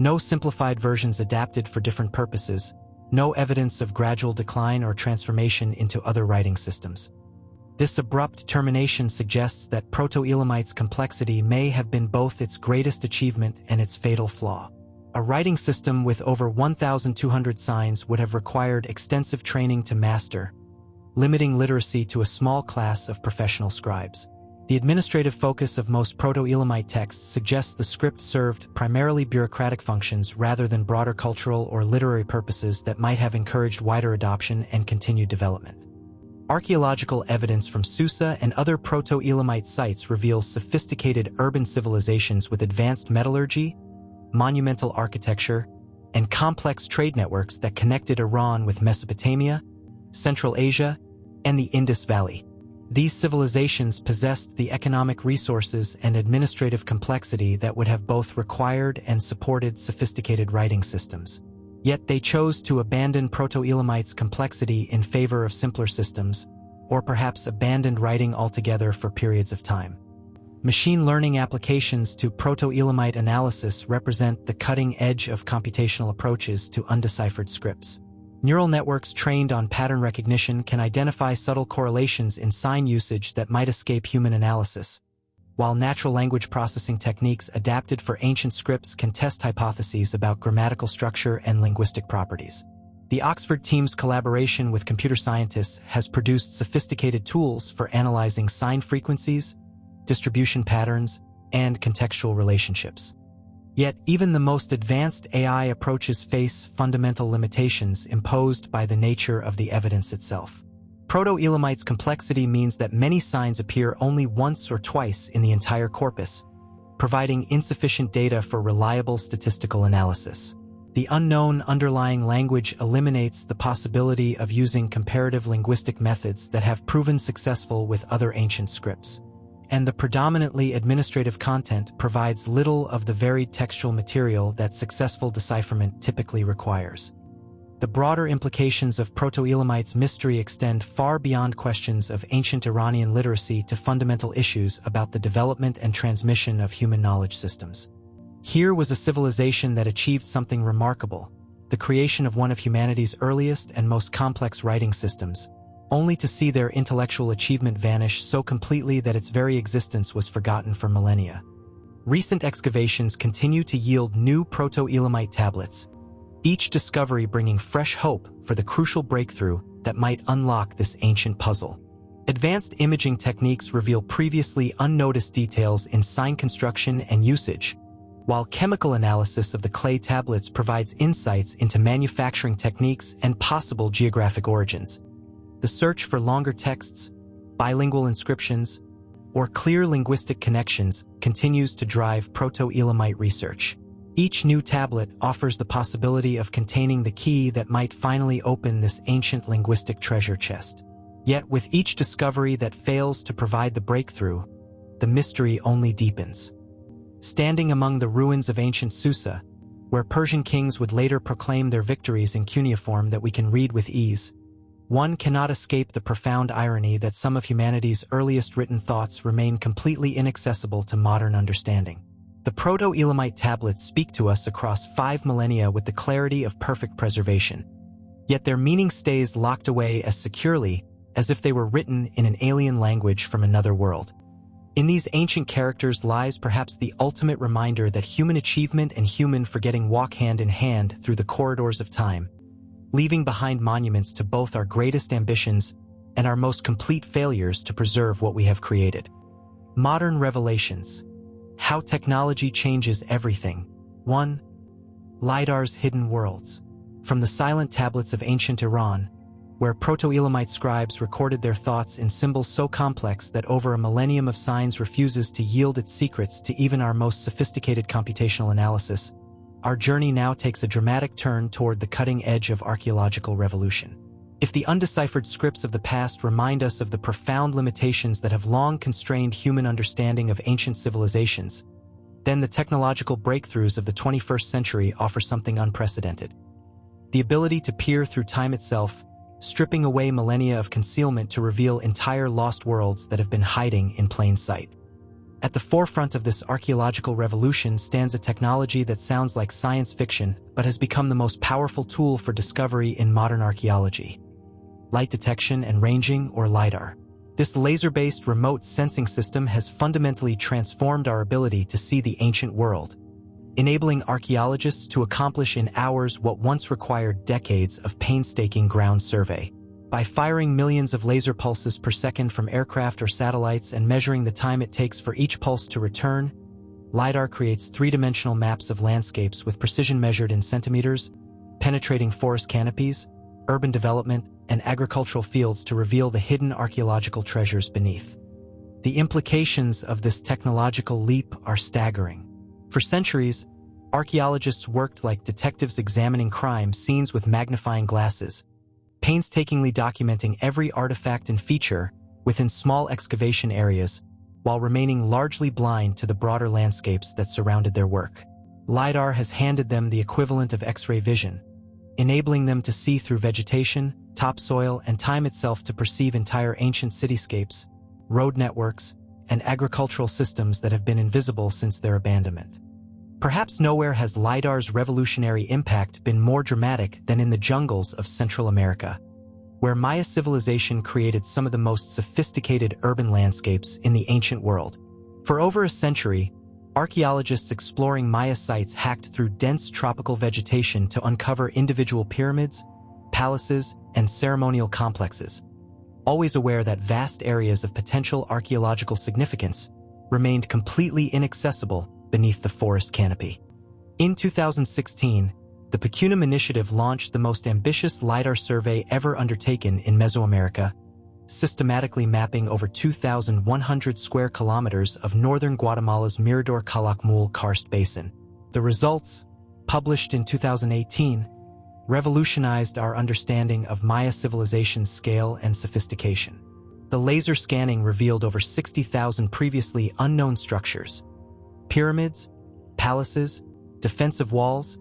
no simplified versions adapted for different purposes, no evidence of gradual decline or transformation into other writing systems. This abrupt termination suggests that Proto-Elamite's complexity may have been both its greatest achievement and its fatal flaw. A writing system with over 1,200 signs would have required extensive training to master, limiting literacy to a small class of professional scribes. The administrative focus of most Proto-Elamite texts suggests the script served primarily bureaucratic functions rather than broader cultural or literary purposes that might have encouraged wider adoption and continued development. Archaeological evidence from Susa and other Proto-Elamite sites reveals sophisticated urban civilizations with advanced metallurgy, monumental architecture, and complex trade networks that connected Iran with Mesopotamia, Central Asia, and the Indus Valley. These civilizations possessed the economic resources and administrative complexity that would have both required and supported sophisticated writing systems. Yet they chose to abandon Proto-Elamite's complexity in favor of simpler systems, or perhaps abandoned writing altogether for periods of time. Machine learning applications to Proto-Elamite analysis represent the cutting edge of computational approaches to undeciphered scripts. Neural networks trained on pattern recognition can identify subtle correlations in sign usage that might escape human analysis, while natural language processing techniques adapted for ancient scripts can test hypotheses about grammatical structure and linguistic properties. The Oxford team's collaboration with computer scientists has produced sophisticated tools for analyzing sign frequencies, distribution patterns, and contextual relationships. Yet, even the most advanced AI approaches face fundamental limitations imposed by the nature of the evidence itself. Proto-Elamite's complexity means that many signs appear only once or twice in the entire corpus, providing insufficient data for reliable statistical analysis. The unknown underlying language eliminates the possibility of using comparative linguistic methods that have proven successful with other ancient scripts. and the predominantly administrative content provides little of the varied textual material that successful decipherment typically requires. The broader implications of Proto-Elamites' mystery extend far beyond questions of ancient Iranian literacy to fundamental issues about the development and transmission of human knowledge systems. Here was a civilization that achieved something remarkable, the creation of one of humanity's earliest and most complex writing systems, only to see their intellectual achievement vanish so completely that its very existence was forgotten for millennia. Recent excavations continue to yield new Proto-Elamite tablets, each discovery bringing fresh hope for the crucial breakthrough that might unlock this ancient puzzle. Advanced imaging techniques reveal previously unnoticed details in sign construction and usage, while chemical analysis of the clay tablets provides insights into manufacturing techniques and possible geographic origins. The search for longer texts, bilingual inscriptions, or clear linguistic connections continues to drive Proto-Elamite research. Each new tablet offers the possibility of containing the key that might finally open this ancient linguistic treasure chest. Yet with each discovery that fails to provide the breakthrough, the mystery only deepens. Standing among the ruins of ancient Susa, where Persian kings would later proclaim their victories in cuneiform that we can read with ease, one cannot escape the profound irony that some of humanity's earliest written thoughts remain completely inaccessible to modern understanding. The Proto-Elamite tablets speak to us across 5 millennia with the clarity of perfect preservation. Yet their meaning stays locked away as securely as if they were written in an alien language from another world. In these ancient characters lies perhaps the ultimate reminder that human achievement and human forgetting walk hand in hand through the corridors of time, leaving behind monuments to both our greatest ambitions and our most complete failures to preserve what we have created. Modern revelations. How technology changes everything. 1. LiDAR's hidden worlds. From the silent tablets of ancient Iran, where Proto-Elamite scribes recorded their thoughts in symbols so complex that over a millennium of signs refuses to yield its secrets to even our most sophisticated computational analysis, our journey now takes a dramatic turn toward the cutting edge of archaeological revolution. If the undeciphered scripts of the past remind us of the profound limitations that have long constrained human understanding of ancient civilizations, then the technological breakthroughs of the 21st century offer something unprecedented. The ability to peer through time itself, stripping away millennia of concealment to reveal entire lost worlds that have been hiding in plain sight. At the forefront of this archaeological revolution stands a technology that sounds like science fiction but has become the most powerful tool for discovery in modern archaeology. Light detection and ranging, or LiDAR. This laser-based remote sensing system has fundamentally transformed our ability to see the ancient world, enabling archaeologists to accomplish in hours what once required decades of painstaking ground survey. By firing millions of laser pulses per second from aircraft or satellites and measuring the time it takes for each pulse to return, LiDAR creates three-dimensional maps of landscapes with precision measured in centimeters, penetrating forest canopies, urban development, and agricultural fields to reveal the hidden archaeological treasures beneath. The implications of this technological leap are staggering. For centuries, archaeologists worked like detectives examining crime scenes with magnifying glasses, painstakingly documenting every artifact and feature within small excavation areas, while remaining largely blind to the broader landscapes that surrounded their work. LiDAR has handed them the equivalent of X-ray vision, enabling them to see through vegetation, topsoil, and time itself to perceive entire ancient cityscapes, road networks, and agricultural systems that have been invisible since their abandonment. Perhaps nowhere has LiDAR's revolutionary impact been more dramatic than in the jungles of Central America, where Maya civilization created some of the most sophisticated urban landscapes in the ancient world. For over a century, archaeologists exploring Maya sites hacked through dense tropical vegetation to uncover individual pyramids, palaces, and ceremonial complexes, always aware that vast areas of potential archaeological significance remained completely inaccessible beneath the forest canopy. In 2016, the Pacunum Initiative launched the most ambitious LiDAR survey ever undertaken in Mesoamerica, systematically mapping over 2,100 square kilometers of northern Guatemala's Mirador-Calakmul karst basin. The results, published in 2018, revolutionized our understanding of Maya civilization's scale and sophistication. The laser scanning revealed over 60,000 previously unknown structures: pyramids, palaces, defensive walls,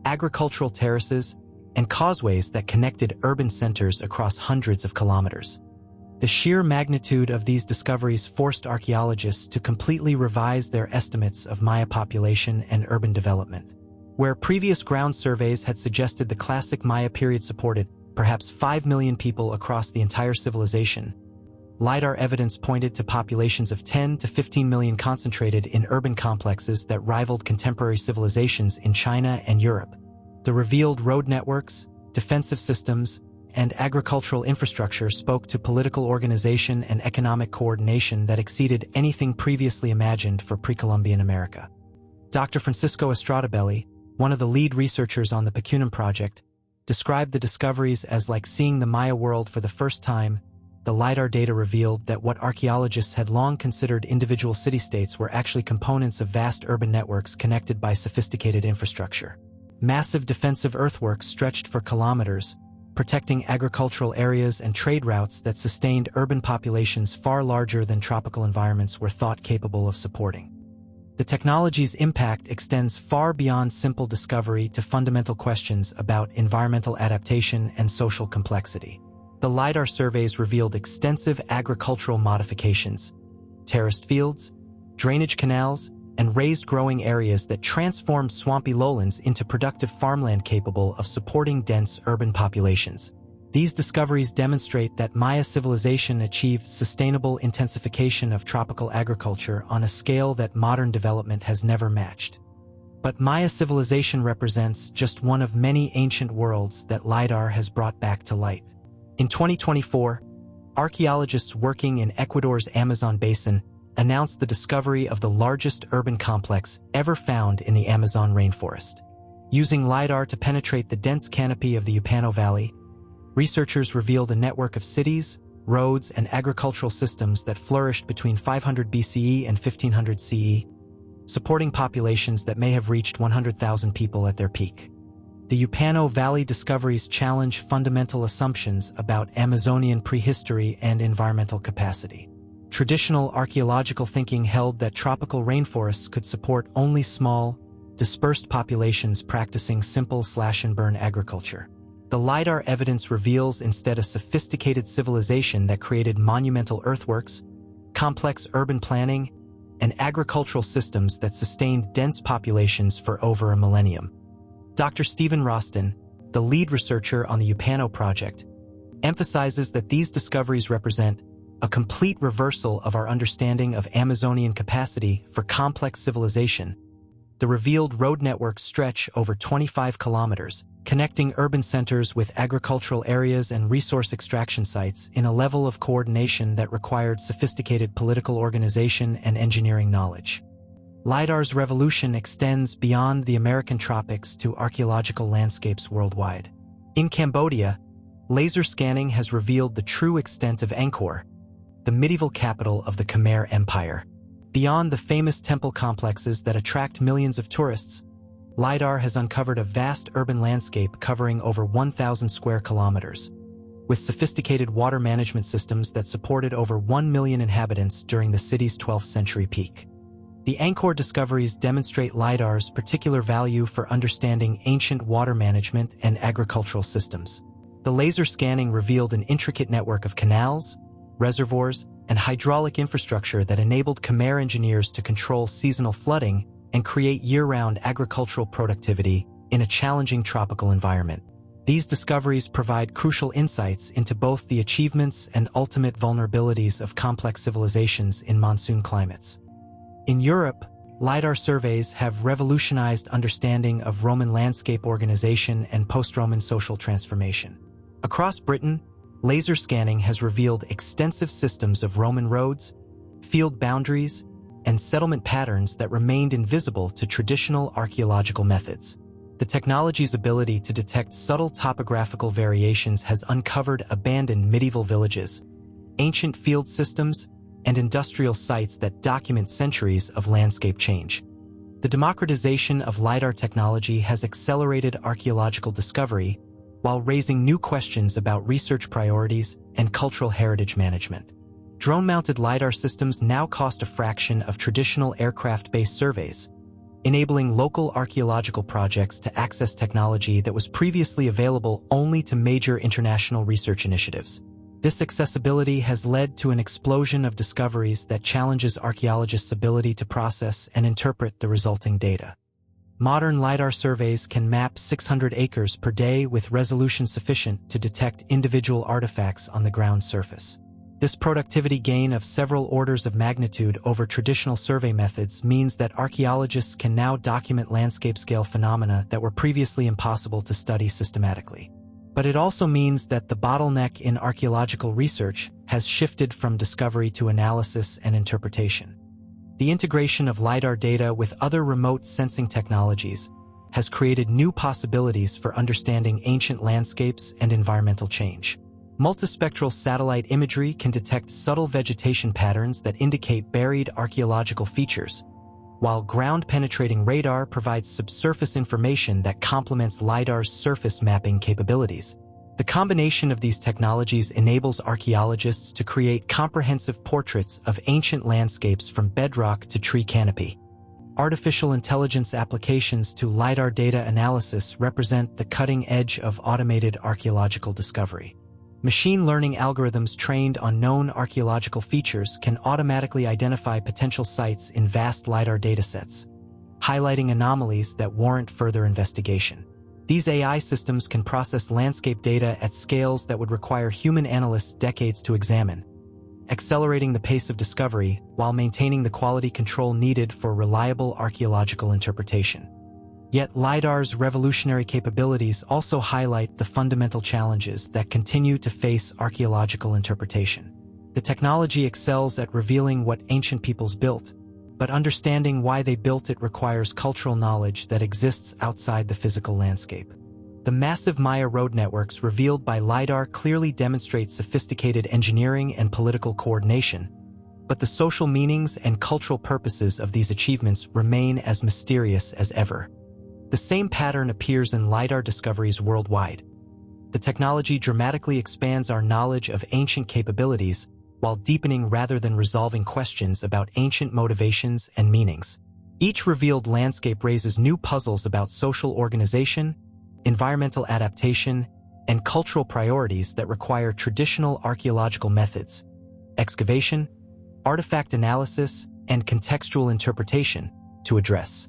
agricultural terraces, and causeways that connected urban centers across hundreds of kilometers. The sheer magnitude of these discoveries forced archaeologists to completely revise their estimates of Maya population and urban development. Where previous ground surveys had suggested the classic Maya period supported perhaps 5 million people across the entire civilization, LiDAR evidence pointed to populations of 10 to 15 million concentrated in urban complexes that rivaled contemporary civilizations in China and Europe. The revealed road networks, defensive systems, and agricultural infrastructure spoke to political organization and economic coordination that exceeded anything previously imagined for pre-Columbian America. Dr. Francisco Estradabelli, one of the lead researchers on the Pacunum project, described the discoveries as like seeing the Maya world for the first time. The LiDAR data revealed that what archaeologists had long considered individual city-states were actually components of vast urban networks connected by sophisticated infrastructure. Massive defensive earthworks stretched for kilometers, protecting agricultural areas and trade routes that sustained urban populations far larger than tropical environments were thought capable of supporting. The technology's impact extends far beyond simple discovery to fundamental questions about environmental adaptation and social complexity. The LiDAR surveys revealed extensive agricultural modifications: terraced fields, drainage canals, and raised growing areas that transformed swampy lowlands into productive farmland capable of supporting dense urban populations. These discoveries demonstrate that Maya civilization achieved sustainable intensification of tropical agriculture on a scale that modern development has never matched. But Maya civilization represents just one of many ancient worlds that LiDAR has brought back to light. In 2024, archaeologists working in Ecuador's Amazon basin announced the discovery of the largest urban complex ever found in the Amazon rainforest. Using LiDAR to penetrate the dense canopy of the Upano Valley, researchers revealed a network of cities, roads, and agricultural systems that flourished between 500 BCE and 1500 CE, supporting populations that may have reached 100,000 people at their peak. The Upano Valley discoveries challenge fundamental assumptions about Amazonian prehistory and environmental capacity. Traditional archaeological thinking held that tropical rainforests could support only small, dispersed populations practicing simple slash-and-burn agriculture. The LiDAR evidence reveals instead a sophisticated civilization that created monumental earthworks, complex urban planning, and agricultural systems that sustained dense populations for over a millennium. Dr. Stephen Roston, the lead researcher on the Upano project, emphasizes that these discoveries represent a complete reversal of our understanding of Amazonian capacity for complex civilization. The revealed road networks stretch over 25 kilometers, connecting urban centers with agricultural areas and resource extraction sites in a level of coordination that required sophisticated political organization and engineering knowledge. LiDAR's revolution extends beyond the American tropics to archaeological landscapes worldwide. In Cambodia, laser scanning has revealed the true extent of Angkor, the medieval capital of the Khmer Empire. Beyond the famous temple complexes that attract millions of tourists, LiDAR has uncovered a vast urban landscape covering over 1,000 square kilometers, with sophisticated water management systems that supported over 1 million inhabitants during the city's 12th century peak. The Angkor discoveries demonstrate LiDAR's particular value for understanding ancient water management and agricultural systems. The laser scanning revealed an intricate network of canals, reservoirs, and hydraulic infrastructure that enabled Khmer engineers to control seasonal flooding and create year-round agricultural productivity in a challenging tropical environment. These discoveries provide crucial insights into both the achievements and ultimate vulnerabilities of complex civilizations in monsoon climates. In Europe, LiDAR surveys have revolutionized understanding of Roman landscape organization and post-Roman social transformation. Across Britain, laser scanning has revealed extensive systems of Roman roads, field boundaries, and settlement patterns that remained invisible to traditional archaeological methods. The technology's ability to detect subtle topographical variations has uncovered abandoned medieval villages, ancient field systems, and industrial sites that document centuries of landscape change. The democratization of LiDAR technology has accelerated archaeological discovery while raising new questions about research priorities and cultural heritage management. Drone-mounted LiDAR systems now cost a fraction of traditional aircraft-based surveys, enabling local archaeological projects to access technology that was previously available only to major international research initiatives. This accessibility has led to an explosion of discoveries that challenges archaeologists' ability to process and interpret the resulting data. Modern LiDAR surveys can map 600 acres per day with resolution sufficient to detect individual artifacts on the ground surface. This productivity gain of several orders of magnitude over traditional survey methods means that archaeologists can now document landscape-scale phenomena that were previously impossible to study systematically. But it also means that the bottleneck in archaeological research has shifted from discovery to analysis and interpretation. The integration of LiDAR data with other remote sensing technologies has created new possibilities for understanding ancient landscapes and environmental change. Multispectral satellite imagery can detect subtle vegetation patterns that indicate buried archaeological features, while ground-penetrating radar provides subsurface information that complements LiDAR's surface mapping capabilities. The combination of these technologies enables archaeologists to create comprehensive portraits of ancient landscapes from bedrock to tree canopy. Artificial intelligence applications to LiDAR data analysis represent the cutting edge of automated archaeological discovery. Machine learning algorithms trained on known archaeological features can automatically identify potential sites in vast LiDAR datasets, highlighting anomalies that warrant further investigation. These AI systems can process landscape data at scales that would require human analysts decades to examine, accelerating the pace of discovery while maintaining the quality control needed for reliable archaeological interpretation. Yet LiDAR's revolutionary capabilities also highlight the fundamental challenges that continue to face archaeological interpretation. The technology excels at revealing what ancient peoples built, but understanding why they built it requires cultural knowledge that exists outside the physical landscape. The massive Maya road networks revealed by LiDAR clearly demonstrate sophisticated engineering and political coordination, but the social meanings and cultural purposes of these achievements remain as mysterious as ever. The same pattern appears in LiDAR discoveries worldwide. The technology dramatically expands our knowledge of ancient capabilities while deepening rather than resolving questions about ancient motivations and meanings. Each revealed landscape raises new puzzles about social organization, environmental adaptation, and cultural priorities that require traditional archaeological methods, excavation, artifact analysis, and contextual interpretation to address.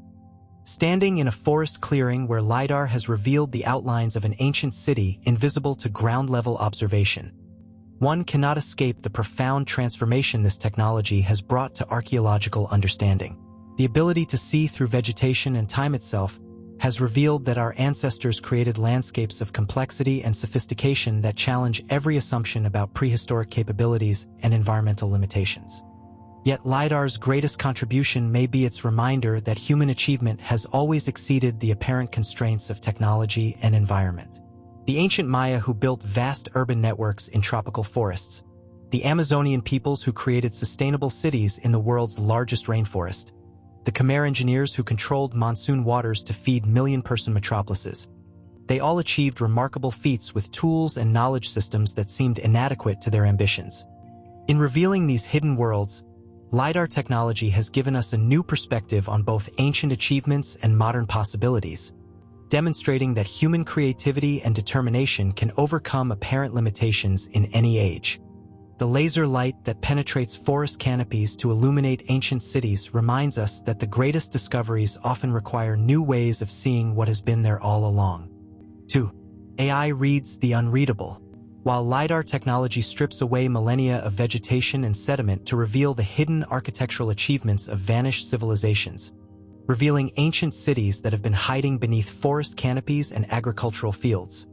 Standing in a forest clearing where LiDAR has revealed the outlines of an ancient city invisible to ground-level observation, one cannot escape the profound transformation this technology has brought to archaeological understanding. The ability to see through vegetation and time itself has revealed that our ancestors created landscapes of complexity and sophistication that challenge every assumption about prehistoric capabilities and environmental limitations. Yet LiDAR's greatest contribution may be its reminder that human achievement has always exceeded the apparent constraints of technology and environment. The ancient Maya who built vast urban networks in tropical forests, the Amazonian peoples who created sustainable cities in the world's largest rainforest, the Khmer engineers who controlled monsoon waters to feed million-person metropolises. They all achieved remarkable feats with tools and knowledge systems that seemed inadequate to their ambitions. In revealing these hidden worlds, LiDAR technology has given us a new perspective on both ancient achievements and modern possibilities, demonstrating that human creativity and determination can overcome apparent limitations in any age. The laser light that penetrates forest canopies to illuminate ancient cities reminds us that the greatest discoveries often require new ways of seeing what has been there all along. 2. AI reads the unreadable. While LiDAR technology strips away millennia of vegetation and sediment to reveal the hidden architectural achievements of vanished civilizations, revealing ancient cities that have been hiding beneath forest canopies and agricultural fields,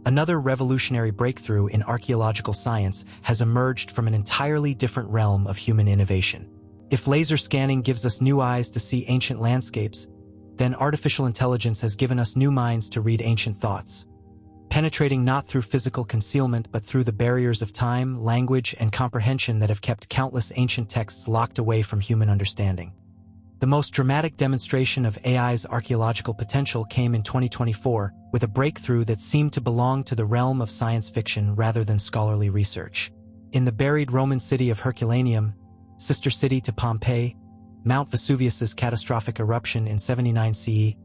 another revolutionary breakthrough in archaeological science has emerged from an entirely different realm of human innovation. If laser scanning gives us new eyes to see ancient landscapes, then artificial intelligence has given us new minds to read ancient thoughts, penetrating not through physical concealment but through the barriers of time, language, and comprehension that have kept countless ancient texts locked away from human understanding. The most dramatic demonstration of AI's archaeological potential came in 2024, with a breakthrough that seemed to belong to the realm of science fiction rather than scholarly research. In the buried Roman city of Herculaneum, sister city to Pompeii, Mount Vesuvius's catastrophic eruption in 79 CE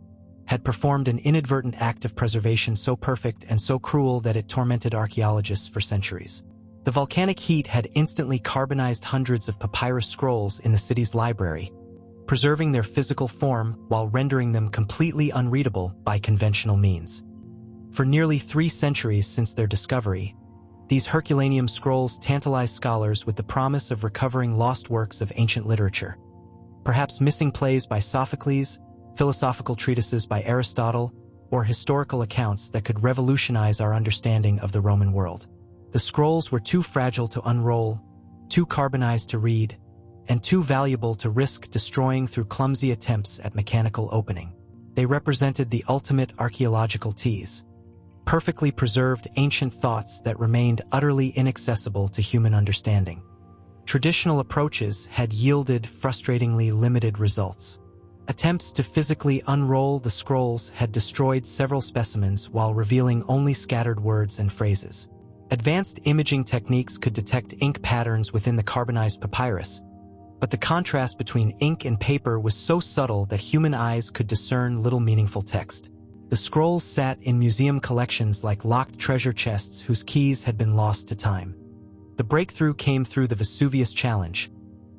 had performed an inadvertent act of preservation so perfect and so cruel that it tormented archaeologists for centuries. The volcanic heat had instantly carbonized hundreds of papyrus scrolls in the city's library, preserving their physical form while rendering them completely unreadable by conventional means. For nearly 3 centuries since their discovery, these Herculaneum scrolls tantalized scholars with the promise of recovering lost works of ancient literature. Perhaps missing plays by Sophocles, philosophical treatises by Aristotle, or historical accounts that could revolutionize our understanding of the Roman world. The scrolls were too fragile to unroll, too carbonized to read, and too valuable to risk destroying through clumsy attempts at mechanical opening. They represented the ultimate archaeological tease, perfectly preserved ancient thoughts that remained utterly inaccessible to human understanding. Traditional approaches had yielded frustratingly limited results. Attempts to physically unroll the scrolls had destroyed several specimens while revealing only scattered words and phrases. Advanced imaging techniques could detect ink patterns within the carbonized papyrus, but the contrast between ink and paper was so subtle that human eyes could discern little meaningful text. The scrolls sat in museum collections like locked treasure chests whose keys had been lost to time. The breakthrough came through the Vesuvius Challenge,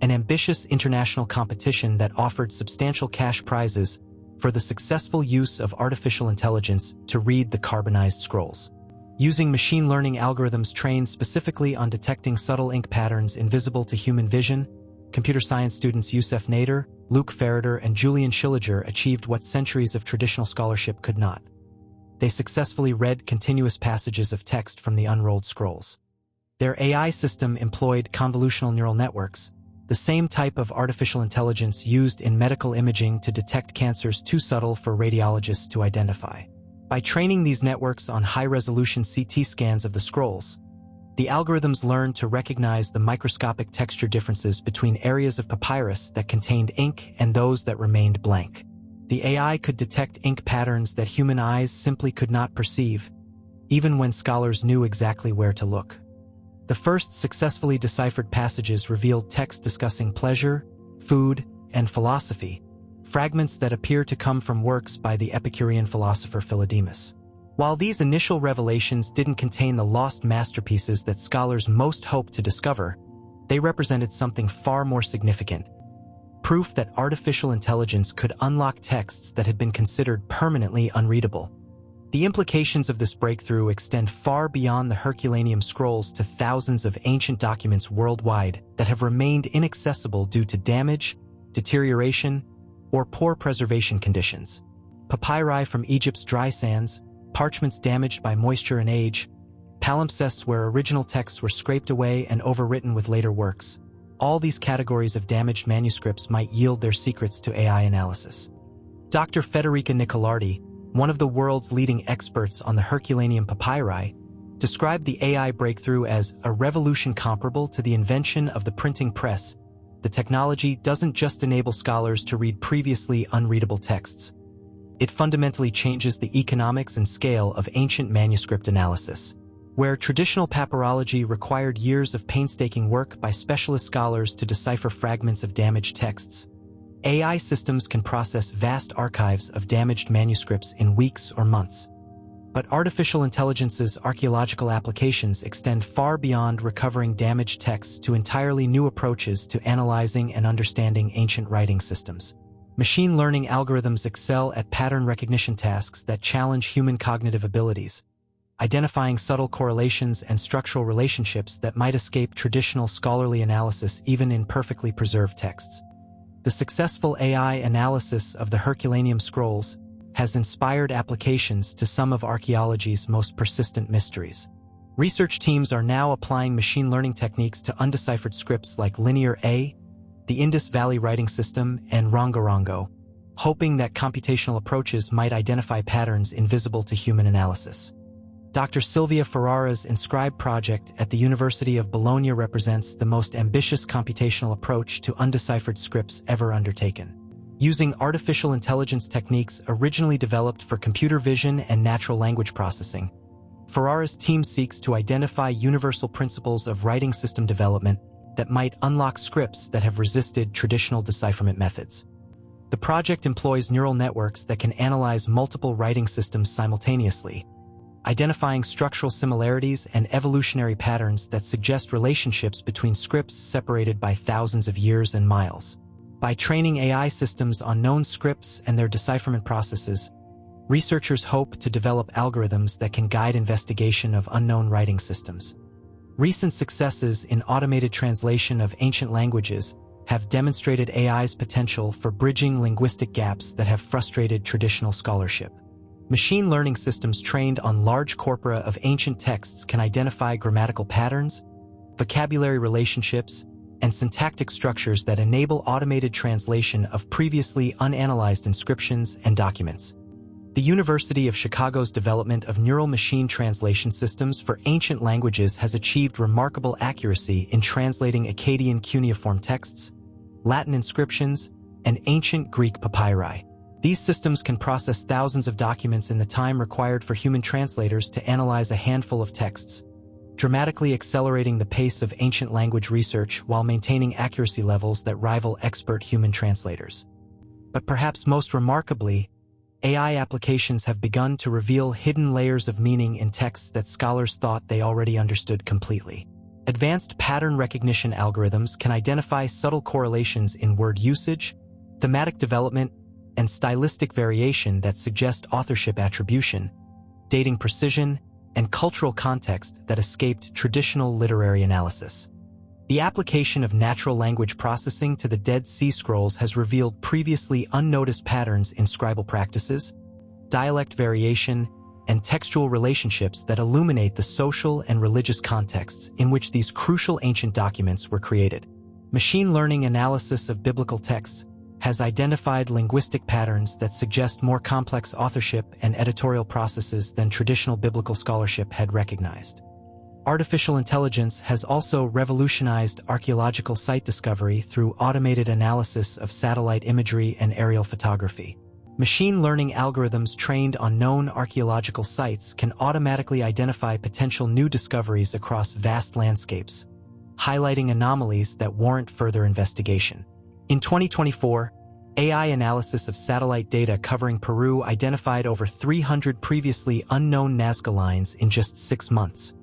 an ambitious international competition that offered substantial cash prizes for the successful use of artificial intelligence to read the carbonized scrolls. Using machine learning algorithms trained specifically on detecting subtle ink patterns invisible to human vision, computer science students Youssef Nader, Luc Ferreter, and Julian Schilliger achieved what centuries of traditional scholarship could not. They successfully read continuous passages of text from the unrolled scrolls. Their AI system employed convolutional neural networks, the same type of artificial intelligence used in medical imaging to detect cancers too subtle for radiologists to identify. By training these networks on high-resolution CT scans of the scrolls, the algorithms learned to recognize the microscopic texture differences between areas of papyrus that contained ink and those that remained blank. The AI could detect ink patterns that human eyes simply could not perceive, even when scholars knew exactly where to look. The first successfully deciphered passages revealed text discussing pleasure, food, and philosophy, fragments that appear to come from works by the Epicurean philosopher Philodemus. While these initial revelations didn't contain the lost masterpieces that scholars most hoped to discover, they represented something far more significant: proof that artificial intelligence could unlock texts that had been considered permanently unreadable. The implications of this breakthrough extend far beyond the Herculaneum scrolls to thousands of ancient documents worldwide that have remained inaccessible due to damage, deterioration, or poor preservation conditions. Papyri from Egypt's dry sands, parchments damaged by moisture and age, palimpsests where original texts were scraped away and overwritten with later works. All these categories of damaged manuscripts might yield their secrets to AI analysis. Dr. Federica Nicolardi, one of the world's leading experts on the Herculaneum papyri, described the AI breakthrough as a revolution comparable to the invention of the printing press. The technology doesn't just enable scholars to read previously unreadable texts. It fundamentally changes the economics and scale of ancient manuscript analysis. Where traditional papyrology required years of painstaking work by specialist scholars to decipher fragments of damaged texts, AI systems can process vast archives of damaged manuscripts in weeks or months. But artificial intelligence's archaeological applications extend far beyond recovering damaged texts to entirely new approaches to analyzing and understanding ancient writing systems. Machine learning algorithms excel at pattern recognition tasks that challenge human cognitive abilities, identifying subtle correlations and structural relationships that might escape traditional scholarly analysis even in perfectly preserved texts. The successful AI analysis of the Herculaneum scrolls has inspired applications to some of archaeology's most persistent mysteries. Research teams are now applying machine learning techniques to undeciphered scripts like Linear A, the Indus Valley Writing System, and Rongorongo, hoping that computational approaches might identify patterns invisible to human analysis. Dr. Silvia Ferrara's Inscribe project at the University of Bologna represents the most ambitious computational approach to undeciphered scripts ever undertaken. Using artificial intelligence techniques originally developed for computer vision and natural language processing, Ferrara's team seeks to identify universal principles of writing system development that might unlock scripts that have resisted traditional decipherment methods. The project employs neural networks that can analyze multiple writing systems simultaneously, identifying structural similarities and evolutionary patterns that suggest relationships between scripts separated by thousands of years and miles. By training AI systems on known scripts and their decipherment processes, researchers hope to develop algorithms that can guide investigation of unknown writing systems. Recent successes in automated translation of ancient languages have demonstrated AI's potential for bridging linguistic gaps that have frustrated traditional scholarship. Machine learning systems trained on large corpora of ancient texts can identify grammatical patterns, vocabulary relationships, and syntactic structures that enable automated translation of previously unanalyzed inscriptions and documents. The University of Chicago's development of neural machine translation systems for ancient languages has achieved remarkable accuracy in translating Akkadian cuneiform texts, Latin inscriptions, and ancient Greek papyri. These systems can process thousands of documents in the time required for human translators to analyze a handful of texts, dramatically accelerating the pace of ancient language research while maintaining accuracy levels that rival expert human translators. But perhaps most remarkably, AI applications have begun to reveal hidden layers of meaning in texts that scholars thought they already understood completely. Advanced pattern recognition algorithms can identify subtle correlations in word usage, thematic development, and stylistic variation that suggest authorship attribution, dating precision, and cultural context that escaped traditional literary analysis. The application of natural language processing to the Dead Sea Scrolls has revealed previously unnoticed patterns in scribal practices, dialect variation, and textual relationships that illuminate the social and religious contexts in which these crucial ancient documents were created. Machine learning analysis of biblical texts has identified linguistic patterns that suggest more complex authorship and editorial processes than traditional biblical scholarship had recognized. Artificial intelligence has also revolutionized archaeological site discovery through automated analysis of satellite imagery and aerial photography. Machine learning algorithms trained on known archaeological sites can automatically identify potential new discoveries across vast landscapes, highlighting anomalies that warrant further investigation. In 2024, AI analysis of satellite data covering Peru identified over 300 previously unknown Nazca lines in just 6 months,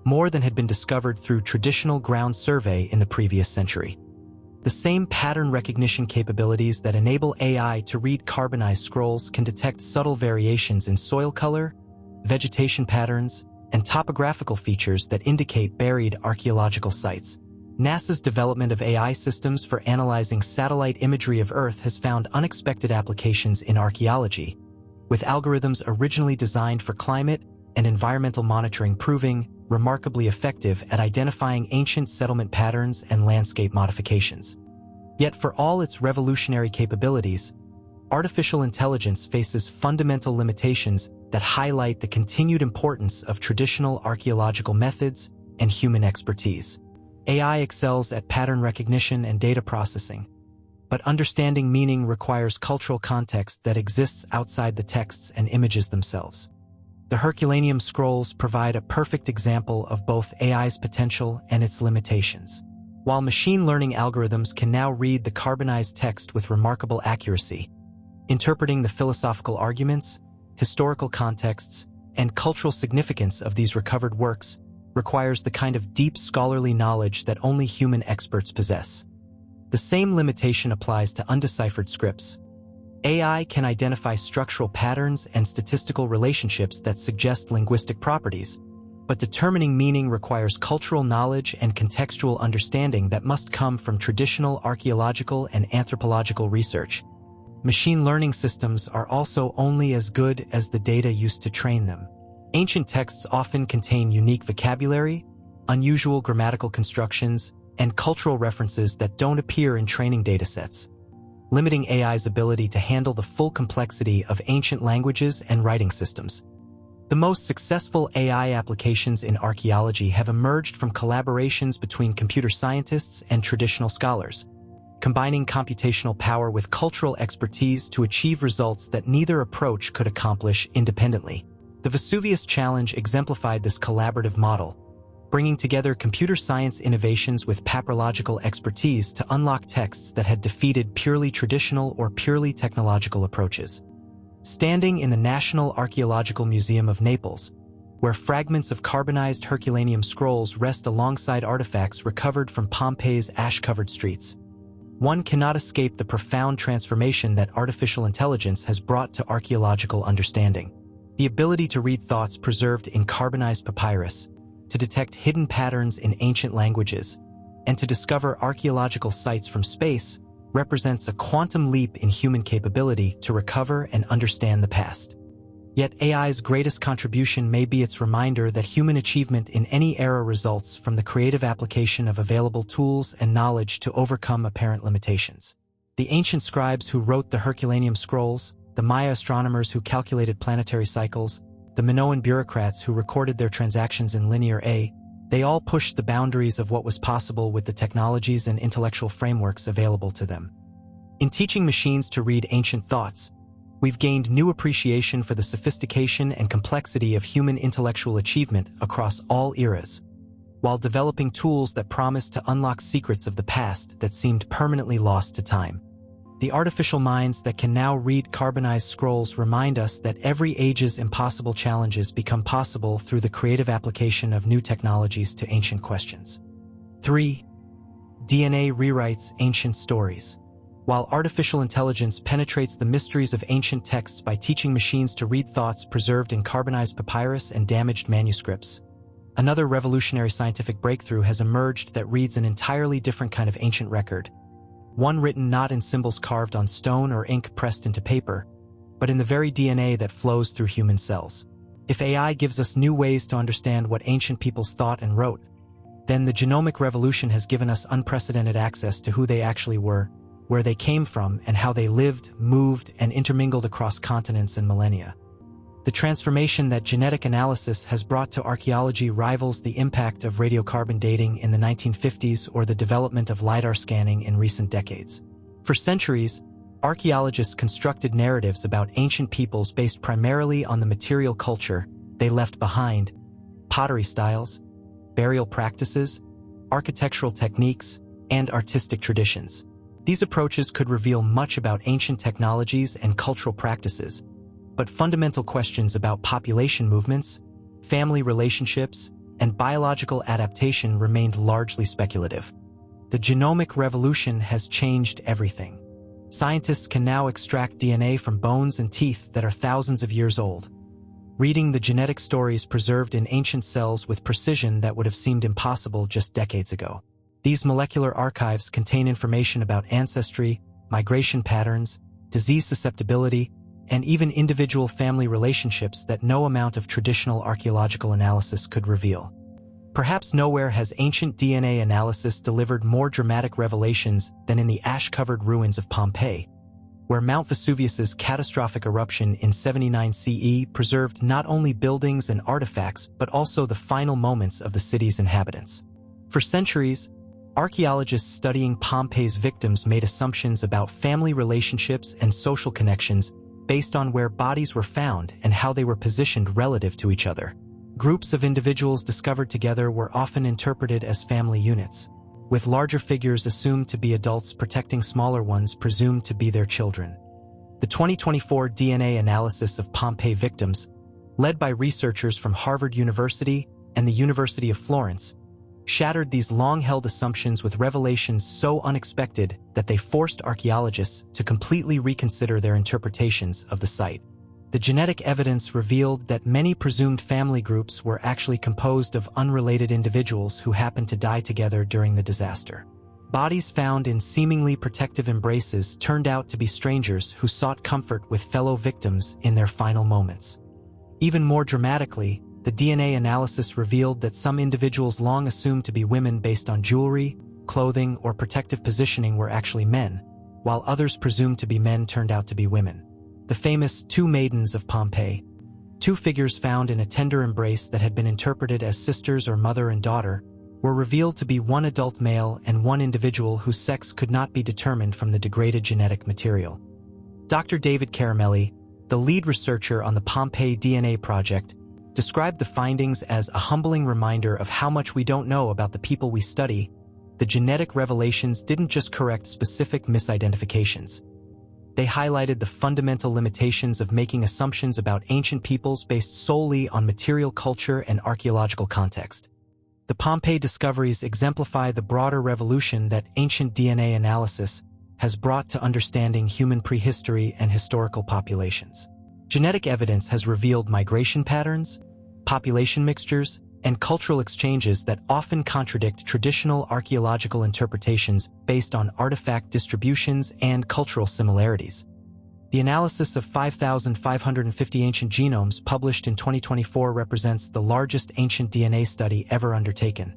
more than had been discovered through traditional ground survey in the previous century. The same pattern recognition capabilities that enable AI to read carbonized scrolls can detect subtle variations in soil color, vegetation patterns, and topographical features that indicate buried archaeological sites. NASA's development of AI systems for analyzing satellite imagery of Earth has found unexpected applications in archaeology, with algorithms originally designed for climate and environmental monitoring proving remarkably effective at identifying ancient settlement patterns and landscape modifications. Yet for all its revolutionary capabilities, artificial intelligence faces fundamental limitations that highlight the continued importance of traditional archaeological methods and human expertise. AI excels at pattern recognition and data processing, but understanding meaning requires cultural context that exists outside the texts and images themselves. The Herculaneum Scrolls provide a perfect example of both AI's potential and its limitations. While machine learning algorithms can now read the carbonized text with remarkable accuracy, interpreting the philosophical arguments, historical contexts, and cultural significance of these recovered works requires the kind of deep scholarly knowledge that only human experts possess. The same limitation applies to undeciphered scripts. AI can identify structural patterns and statistical relationships that suggest linguistic properties, but determining meaning requires cultural knowledge and contextual understanding that must come from traditional archaeological and anthropological research. Machine learning systems are also only as good as the data used to train them. Ancient texts often contain unique vocabulary, unusual grammatical constructions, and cultural references that don't appear in training datasets, limiting AI's ability to handle the full complexity of ancient languages and writing systems. The most successful AI applications in archaeology have emerged from collaborations between computer scientists and traditional scholars, combining computational power with cultural expertise to achieve results that neither approach could accomplish independently. The Vesuvius Challenge exemplified this collaborative model, bringing together computer science innovations with papyrological expertise to unlock texts that had defeated purely traditional or purely technological approaches. Standing in the National Archaeological Museum of Naples, where fragments of carbonized Herculaneum scrolls rest alongside artifacts recovered from Pompeii's ash-covered streets, one cannot escape the profound transformation that artificial intelligence has brought to archaeological understanding. The ability to read thoughts preserved in carbonized papyrus, to detect hidden patterns in ancient languages, and to discover archaeological sites from space represents a quantum leap in human capability to recover and understand the past. Yet AI's greatest contribution may be its reminder that human achievement in any era results from the creative application of available tools and knowledge to overcome apparent limitations. The ancient scribes who wrote the Herculaneum scrolls, the Maya astronomers who calculated planetary cycles, the Minoan bureaucrats who recorded their transactions in linear A, they all pushed the boundaries of what was possible with the technologies and intellectual frameworks available to them. In teaching machines to read ancient thoughts, we've gained new appreciation for the sophistication and complexity of human intellectual achievement across all eras, while developing tools that promise to unlock secrets of the past that seemed permanently lost to time. The artificial minds that can now read carbonized scrolls remind us that every age's impossible challenges become possible through the creative application of new technologies to ancient questions. 3. DNA rewrites ancient stories. While artificial intelligence penetrates the mysteries of ancient texts by teaching machines to read thoughts preserved in carbonized papyrus and damaged manuscripts, another revolutionary scientific breakthrough has emerged that reads an entirely different kind of ancient record, one written not in symbols carved on stone or ink pressed into paper, but in the very DNA that flows through human cells. If AI gives us new ways to understand what ancient peoples thought and wrote, then the genomic revolution has given us unprecedented access to who they actually were, where they came from, and how they lived, moved, and intermingled across continents and millennia. The transformation that genetic analysis has brought to archaeology rivals the impact of radiocarbon dating in the 1950s or the development of LiDAR scanning in recent decades. For centuries, archaeologists constructed narratives about ancient peoples based primarily on the material culture they left behind, pottery styles, burial practices, architectural techniques, and artistic traditions. These approaches could reveal much about ancient technologies and cultural practices, but fundamental questions about population movements, family relationships, and biological adaptation remained largely speculative. The genomic revolution has changed everything. Scientists can now extract DNA from bones and teeth that are thousands of years old, reading the genetic stories preserved in ancient cells with precision that would have seemed impossible just decades ago. These molecular archives contain information about ancestry, migration patterns, disease susceptibility, and even individual family relationships that no amount of traditional archaeological analysis could reveal. Perhaps nowhere has ancient DNA analysis delivered more dramatic revelations than in the ash-covered ruins of Pompeii, where Mount Vesuvius's catastrophic eruption in 79 CE preserved not only buildings and artifacts but also the final moments of the city's inhabitants. For centuries, archaeologists studying Pompeii's victims made assumptions about family relationships and social connections based on where bodies were found and how they were positioned relative to each other. Groups of individuals discovered together were often interpreted as family units, with larger figures assumed to be adults protecting smaller ones presumed to be their children. The 2024 DNA analysis of Pompeii victims, led by researchers from Harvard University and the University of Florence, shattered these long-held assumptions with revelations so unexpected that they forced archaeologists to completely reconsider their interpretations of the site. The genetic evidence revealed that many presumed family groups were actually composed of unrelated individuals who happened to die together during the disaster. Bodies found in seemingly protective embraces turned out to be strangers who sought comfort with fellow victims in their final moments. Even more dramatically, the DNA analysis revealed that some individuals long assumed to be women based on jewelry, clothing, or protective positioning were actually men, while others presumed to be men turned out to be women. The famous Two Maidens of Pompeii, two figures found in a tender embrace that had been interpreted as sisters or mother and daughter, were revealed to be one adult male and one individual whose sex could not be determined from the degraded genetic material. Dr. David Caramelli, the lead researcher on the Pompeii DNA project, described the findings as a humbling reminder of how much we don't know about the people we study. The genetic revelations didn't just correct specific misidentifications. They highlighted the fundamental limitations of making assumptions about ancient peoples based solely on material culture and archaeological context. The Pompeii discoveries exemplify the broader revolution that ancient DNA analysis has brought to understanding human prehistory and historical populations. Genetic evidence has revealed migration patterns, population mixtures, and cultural exchanges that often contradict traditional archaeological interpretations based on artifact distributions and cultural similarities. The analysis of 5,550 ancient genomes published in 2024 represents the largest ancient DNA study ever undertaken,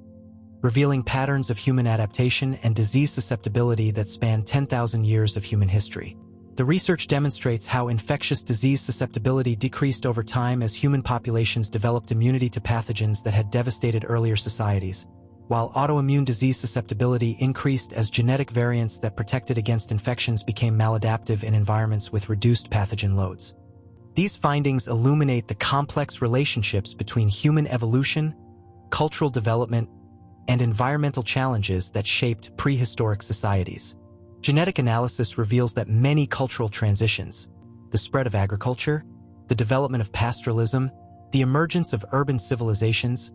revealing patterns of human adaptation and disease susceptibility that span 10,000 years of human history. The research demonstrates how infectious disease susceptibility decreased over time as human populations developed immunity to pathogens that had devastated earlier societies, while autoimmune disease susceptibility increased as genetic variants that protected against infections became maladaptive in environments with reduced pathogen loads. These findings illuminate the complex relationships between human evolution, cultural development, and environmental challenges that shaped prehistoric societies. Genetic analysis reveals that many cultural transitions, the spread of agriculture, the development of pastoralism, the emergence of urban civilizations,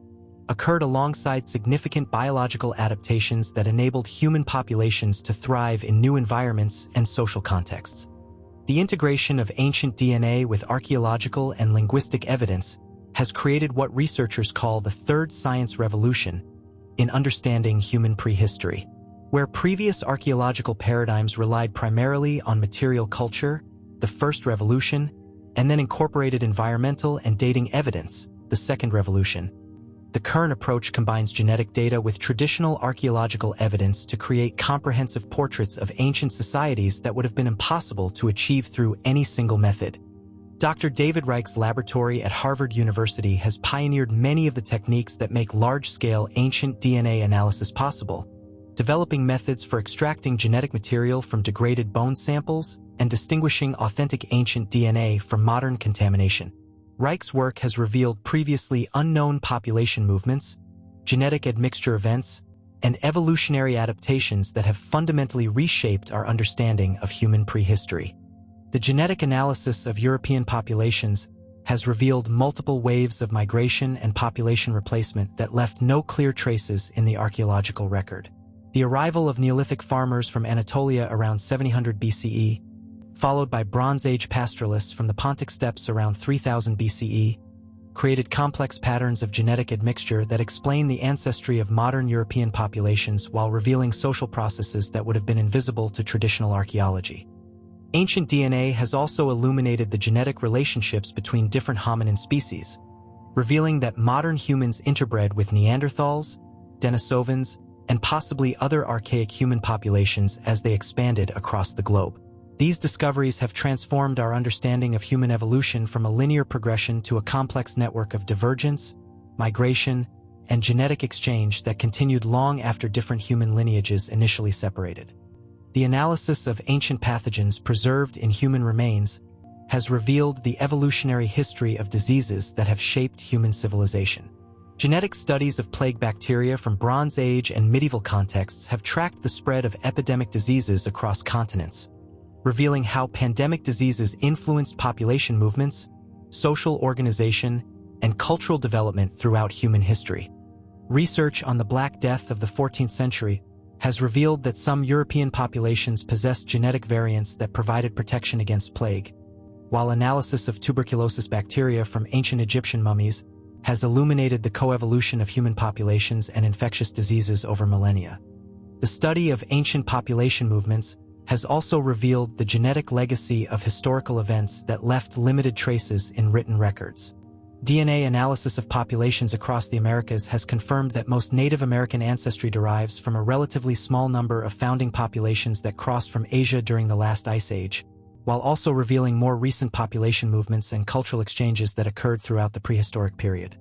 occurred alongside significant biological adaptations that enabled human populations to thrive in new environments and social contexts. The integration of ancient DNA with archaeological and linguistic evidence has created what researchers call the third science revolution in understanding human prehistory. Where previous archaeological paradigms relied primarily on material culture, the first revolution, and then incorporated environmental and dating evidence, the second revolution. The current approach combines genetic data with traditional archaeological evidence to create comprehensive portraits of ancient societies that would have been impossible to achieve through any single method. Dr. David Reich's laboratory at Harvard University has pioneered many of the techniques that make large-scale ancient DNA analysis possible, developing methods for extracting genetic material from degraded bone samples and distinguishing authentic ancient DNA from modern contamination. Reich's work has revealed previously unknown population movements, genetic admixture events, and evolutionary adaptations that have fundamentally reshaped our understanding of human prehistory. The genetic analysis of European populations has revealed multiple waves of migration and population replacement that left no clear traces in the archaeological record. The arrival of Neolithic farmers from Anatolia around 700 BCE, followed by Bronze Age pastoralists from the Pontic steppes around 3000 BCE, created complex patterns of genetic admixture that explain the ancestry of modern European populations while revealing social processes that would have been invisible to traditional archaeology. Ancient DNA has also illuminated the genetic relationships between different hominin species, revealing that modern humans interbred with Neanderthals, Denisovans, and possibly other archaic human populations as they expanded across the globe. These discoveries have transformed our understanding of human evolution from a linear progression to a complex network of divergence, migration, and genetic exchange that continued long after different human lineages initially separated. The analysis of ancient pathogens preserved in human remains has revealed the evolutionary history of diseases that have shaped human civilization. Genetic studies of plague bacteria from Bronze Age and medieval contexts have tracked the spread of epidemic diseases across continents, revealing how pandemic diseases influenced population movements, social organization, and cultural development throughout human history. Research on the Black Death of the 14th century has revealed that some European populations possessed genetic variants that provided protection against plague, while analysis of tuberculosis bacteria from ancient Egyptian mummies has illuminated the coevolution of human populations and infectious diseases over millennia. The study of ancient population movements has also revealed the genetic legacy of historical events that left limited traces in written records. DNA analysis of populations across the Americas has confirmed that most Native American ancestry derives from a relatively small number of founding populations that crossed from Asia during the last ice age, while also revealing more recent population movements and cultural exchanges that occurred throughout the prehistoric period.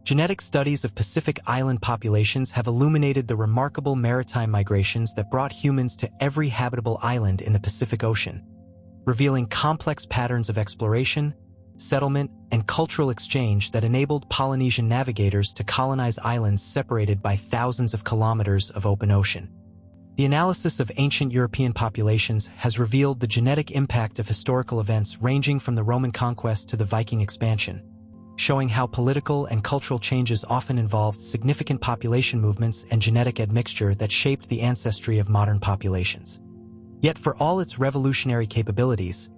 Genetic studies of Pacific Island populations have illuminated the remarkable maritime migrations that brought humans to every habitable island in the Pacific Ocean, revealing complex patterns of exploration, settlement, and cultural exchange that enabled Polynesian navigators to colonize islands separated by thousands of kilometers of open ocean. The analysis of ancient European populations has revealed the genetic impact of historical events ranging from the Roman conquest to the Viking expansion, showing how political and cultural changes often involved significant population movements and genetic admixture that shaped the ancestry of modern populations. Yet for all its revolutionary capabilities,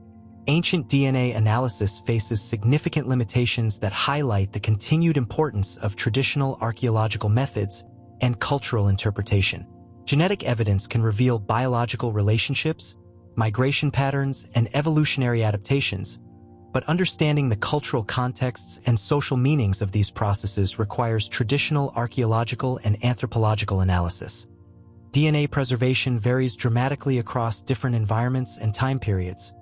ancient DNA analysis faces significant limitations that highlight the continued importance of traditional archaeological methods and cultural interpretation. Genetic evidence can reveal biological relationships, migration patterns, and evolutionary adaptations, but understanding the cultural contexts and social meanings of these processes requires traditional archaeological and anthropological analysis. DNA preservation varies dramatically across different environments and time periods,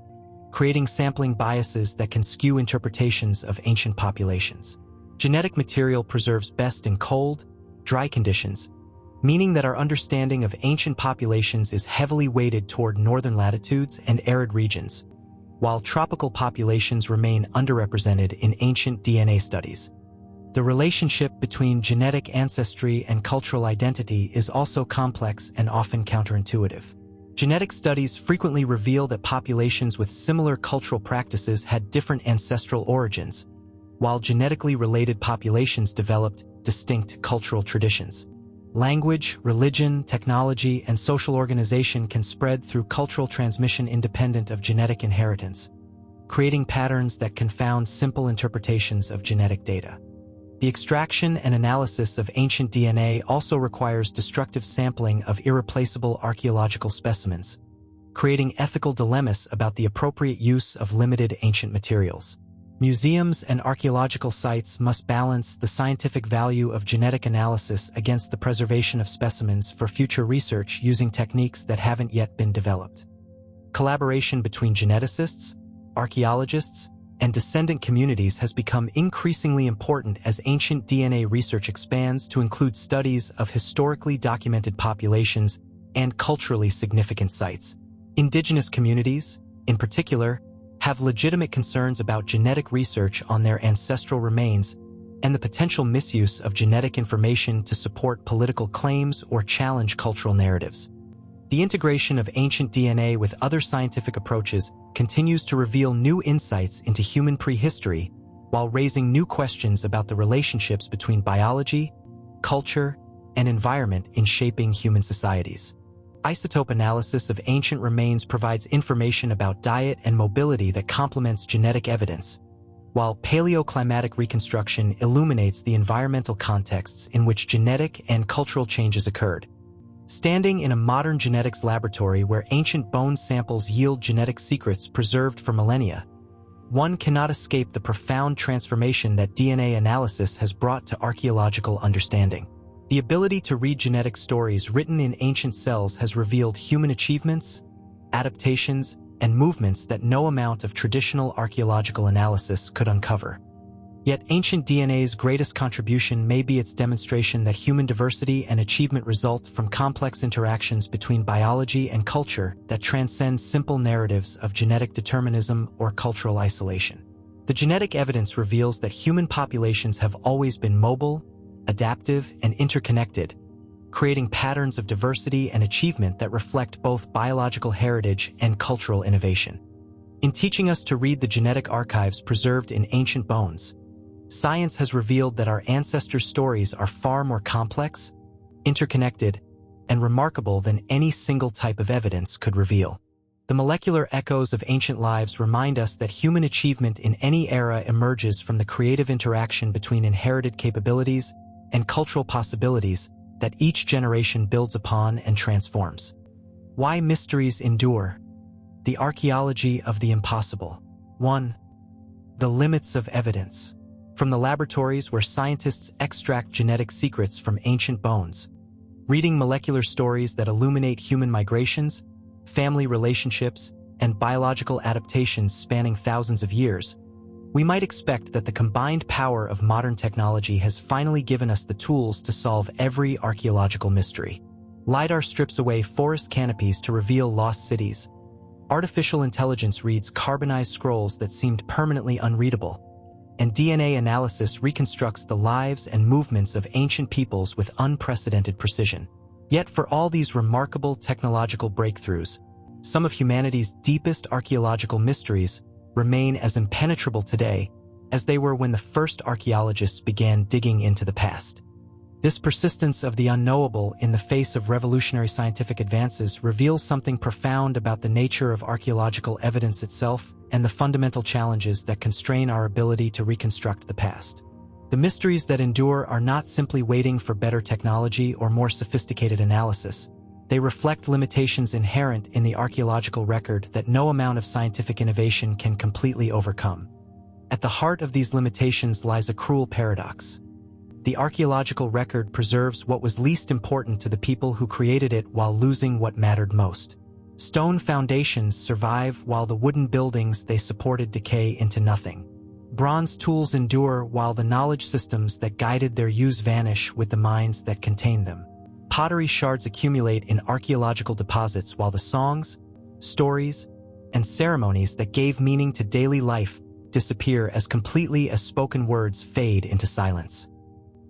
creating sampling biases that can skew interpretations of ancient populations. Genetic material preserves best in cold, dry conditions, meaning that our understanding of ancient populations is heavily weighted toward northern latitudes and arid regions, while tropical populations remain underrepresented in ancient DNA studies. The relationship between genetic ancestry and cultural identity is also complex and often counterintuitive. Genetic studies frequently reveal that populations with similar cultural practices had different ancestral origins, while genetically related populations developed distinct cultural traditions. Language, religion, technology, and social organization can spread through cultural transmission independent of genetic inheritance, creating patterns that confound simple interpretations of genetic data. The extraction and analysis of ancient DNA also requires destructive sampling of irreplaceable archaeological specimens, creating ethical dilemmas about the appropriate use of limited ancient materials. Museums and archaeological sites must balance the scientific value of genetic analysis against the preservation of specimens for future research using techniques that haven't yet been developed. Collaboration between geneticists, archaeologists, and descendant communities has become increasingly important as ancient DNA research expands to include studies of historically documented populations and culturally significant sites. Indigenous communities, in particular, have legitimate concerns about genetic research on their ancestral remains and the potential misuse of genetic information to support political claims or challenge cultural narratives. The integration of ancient DNA with other scientific approaches continues to reveal new insights into human prehistory while raising new questions about the relationships between biology, culture, and environment in shaping human societies. Isotope analysis of ancient remains provides information about diet and mobility that complements genetic evidence, while paleoclimatic reconstruction illuminates the environmental contexts in which genetic and cultural changes occurred. Standing in a modern genetics laboratory where ancient bone samples yield genetic secrets preserved for millennia, one cannot escape the profound transformation that DNA analysis has brought to archaeological understanding. The ability to read genetic stories written in ancient cells has revealed human achievements, adaptations, and movements that no amount of traditional archaeological analysis could uncover. Yet ancient DNA's greatest contribution may be its demonstration that human diversity and achievement result from complex interactions between biology and culture that transcend simple narratives of genetic determinism or cultural isolation. The genetic evidence reveals that human populations have always been mobile, adaptive, and interconnected, creating patterns of diversity and achievement that reflect both biological heritage and cultural innovation. In teaching us to read the genetic archives preserved in ancient bones, science has revealed that our ancestors' stories are far more complex, interconnected, and remarkable than any single type of evidence could reveal. The molecular echoes of ancient lives remind us that human achievement in any era emerges from the creative interaction between inherited capabilities and cultural possibilities that each generation builds upon and transforms. Why mysteries endure? The archaeology of the impossible. 1. The limits of evidence. From the laboratories where scientists extract genetic secrets from ancient bones, reading molecular stories that illuminate human migrations, family relationships, and biological adaptations spanning thousands of years, we might expect that the combined power of modern technology has finally given us the tools to solve every archaeological mystery. LiDAR strips away forest canopies to reveal lost cities, Artificial intelligence reads carbonized scrolls that seemed permanently unreadable, and DNA analysis reconstructs the lives and movements of ancient peoples with unprecedented precision. Yet for all these remarkable technological breakthroughs, some of humanity's deepest archaeological mysteries remain as impenetrable today as they were when the first archaeologists began digging into the past. This persistence of the unknowable in the face of revolutionary scientific advances reveals something profound about the nature of archaeological evidence itself and the fundamental challenges that constrain our ability to reconstruct the past. The mysteries that endure are not simply waiting for better technology or more sophisticated analysis. They reflect limitations inherent in the archaeological record that no amount of scientific innovation can completely overcome. At the heart of these limitations lies a cruel paradox. The archaeological record preserves what was least important to the people who created it while losing what mattered most. Stone foundations survive while the wooden buildings they supported decay into nothing. Bronze tools endure while the knowledge systems that guided their use vanish with the minds that contained them. Pottery shards accumulate in archaeological deposits while the songs, stories, and ceremonies that gave meaning to daily life disappear as completely as spoken words fade into silence.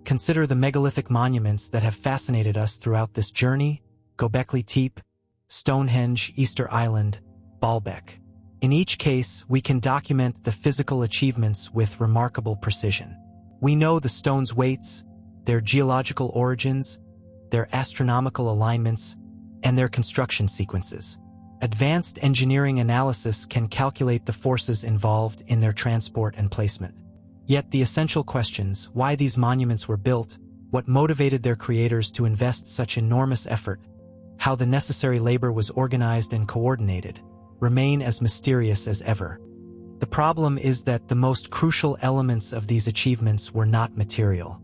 Consider the megalithic monuments that have fascinated us throughout this journey: Göbekli Tepe, Stonehenge, Easter Island, Baalbek. In each case, we can document the physical achievements with remarkable precision. We know the stones' weights, their geological origins, their astronomical alignments, and their construction sequences. Advanced engineering analysis can calculate the forces involved in their transport and placement. Yet the essential questions, why these monuments were built, what motivated their creators to invest such enormous effort, how the necessary labor was organized and coordinated, remain as mysterious as ever. The problem is that the most crucial elements of these achievements were not material.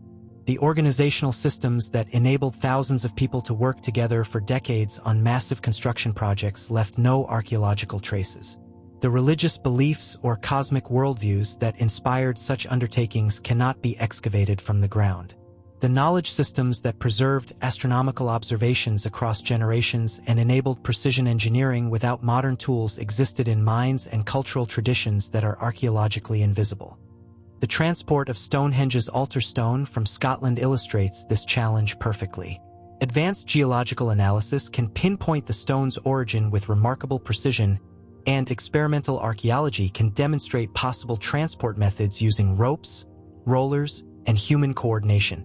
The organizational systems that enabled thousands of people to work together for decades on massive construction projects left no archaeological traces. The religious beliefs or cosmic worldviews that inspired such undertakings cannot be excavated from the ground. The knowledge systems that preserved astronomical observations across generations and enabled precision engineering without modern tools existed in minds and cultural traditions that are archaeologically invisible. The transport of Stonehenge's altar stone from Scotland illustrates this challenge perfectly. Advanced geological analysis can pinpoint the stone's origin with remarkable precision, and experimental archaeology can demonstrate possible transport methods using ropes, rollers, and human coordination.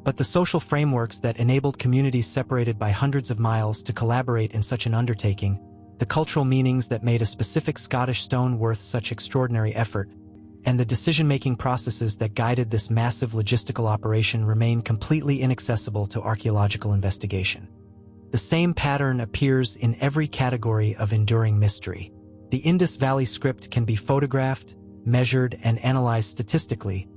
But the social frameworks that enabled communities separated by hundreds of miles to collaborate in such an undertaking, the cultural meanings that made a specific Scottish stone worth such extraordinary effort, and the decision-making processes that guided this massive logistical operation remain completely inaccessible to archaeological investigation. The same pattern appears in every category of enduring mystery. The Indus Valley script can be photographed, measured, and analyzed statistically,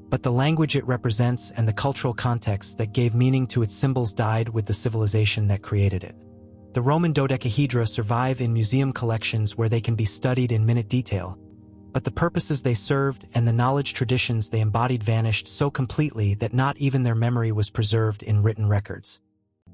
but the language it represents and the cultural context that gave meaning to its symbols died with the civilization that created it. The Roman dodecahedra survive in museum collections where they can be studied in minute detail, but the purposes they served and the knowledge traditions they embodied vanished so completely that not even their memory was preserved in written records.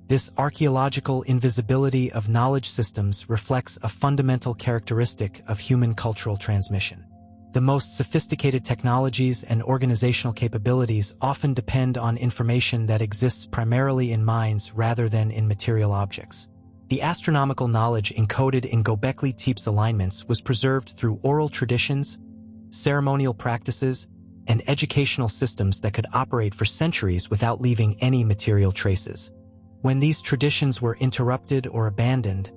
This archaeological invisibility of knowledge systems reflects a fundamental characteristic of human cultural transmission. The most sophisticated technologies and organizational capabilities often depend on information that exists primarily in minds rather than in material objects. The astronomical knowledge encoded in Göbekli Tepe's alignments was preserved through oral traditions, ceremonial practices, and educational systems that could operate for centuries without leaving any material traces. When these traditions were interrupted or abandoned,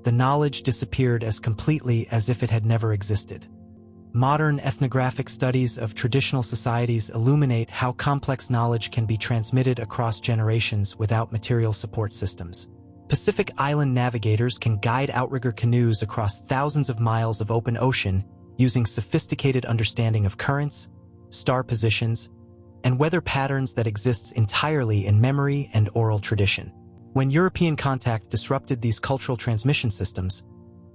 the knowledge disappeared as completely as if it had never existed. Modern ethnographic studies of traditional societies illuminate how complex knowledge can be transmitted across generations without material support systems. Pacific Island navigators can guide outrigger canoes across thousands of miles of open ocean using sophisticated understanding of currents, star positions, and weather patterns that exists entirely in memory and oral tradition. When European contact disrupted these cultural transmission systems,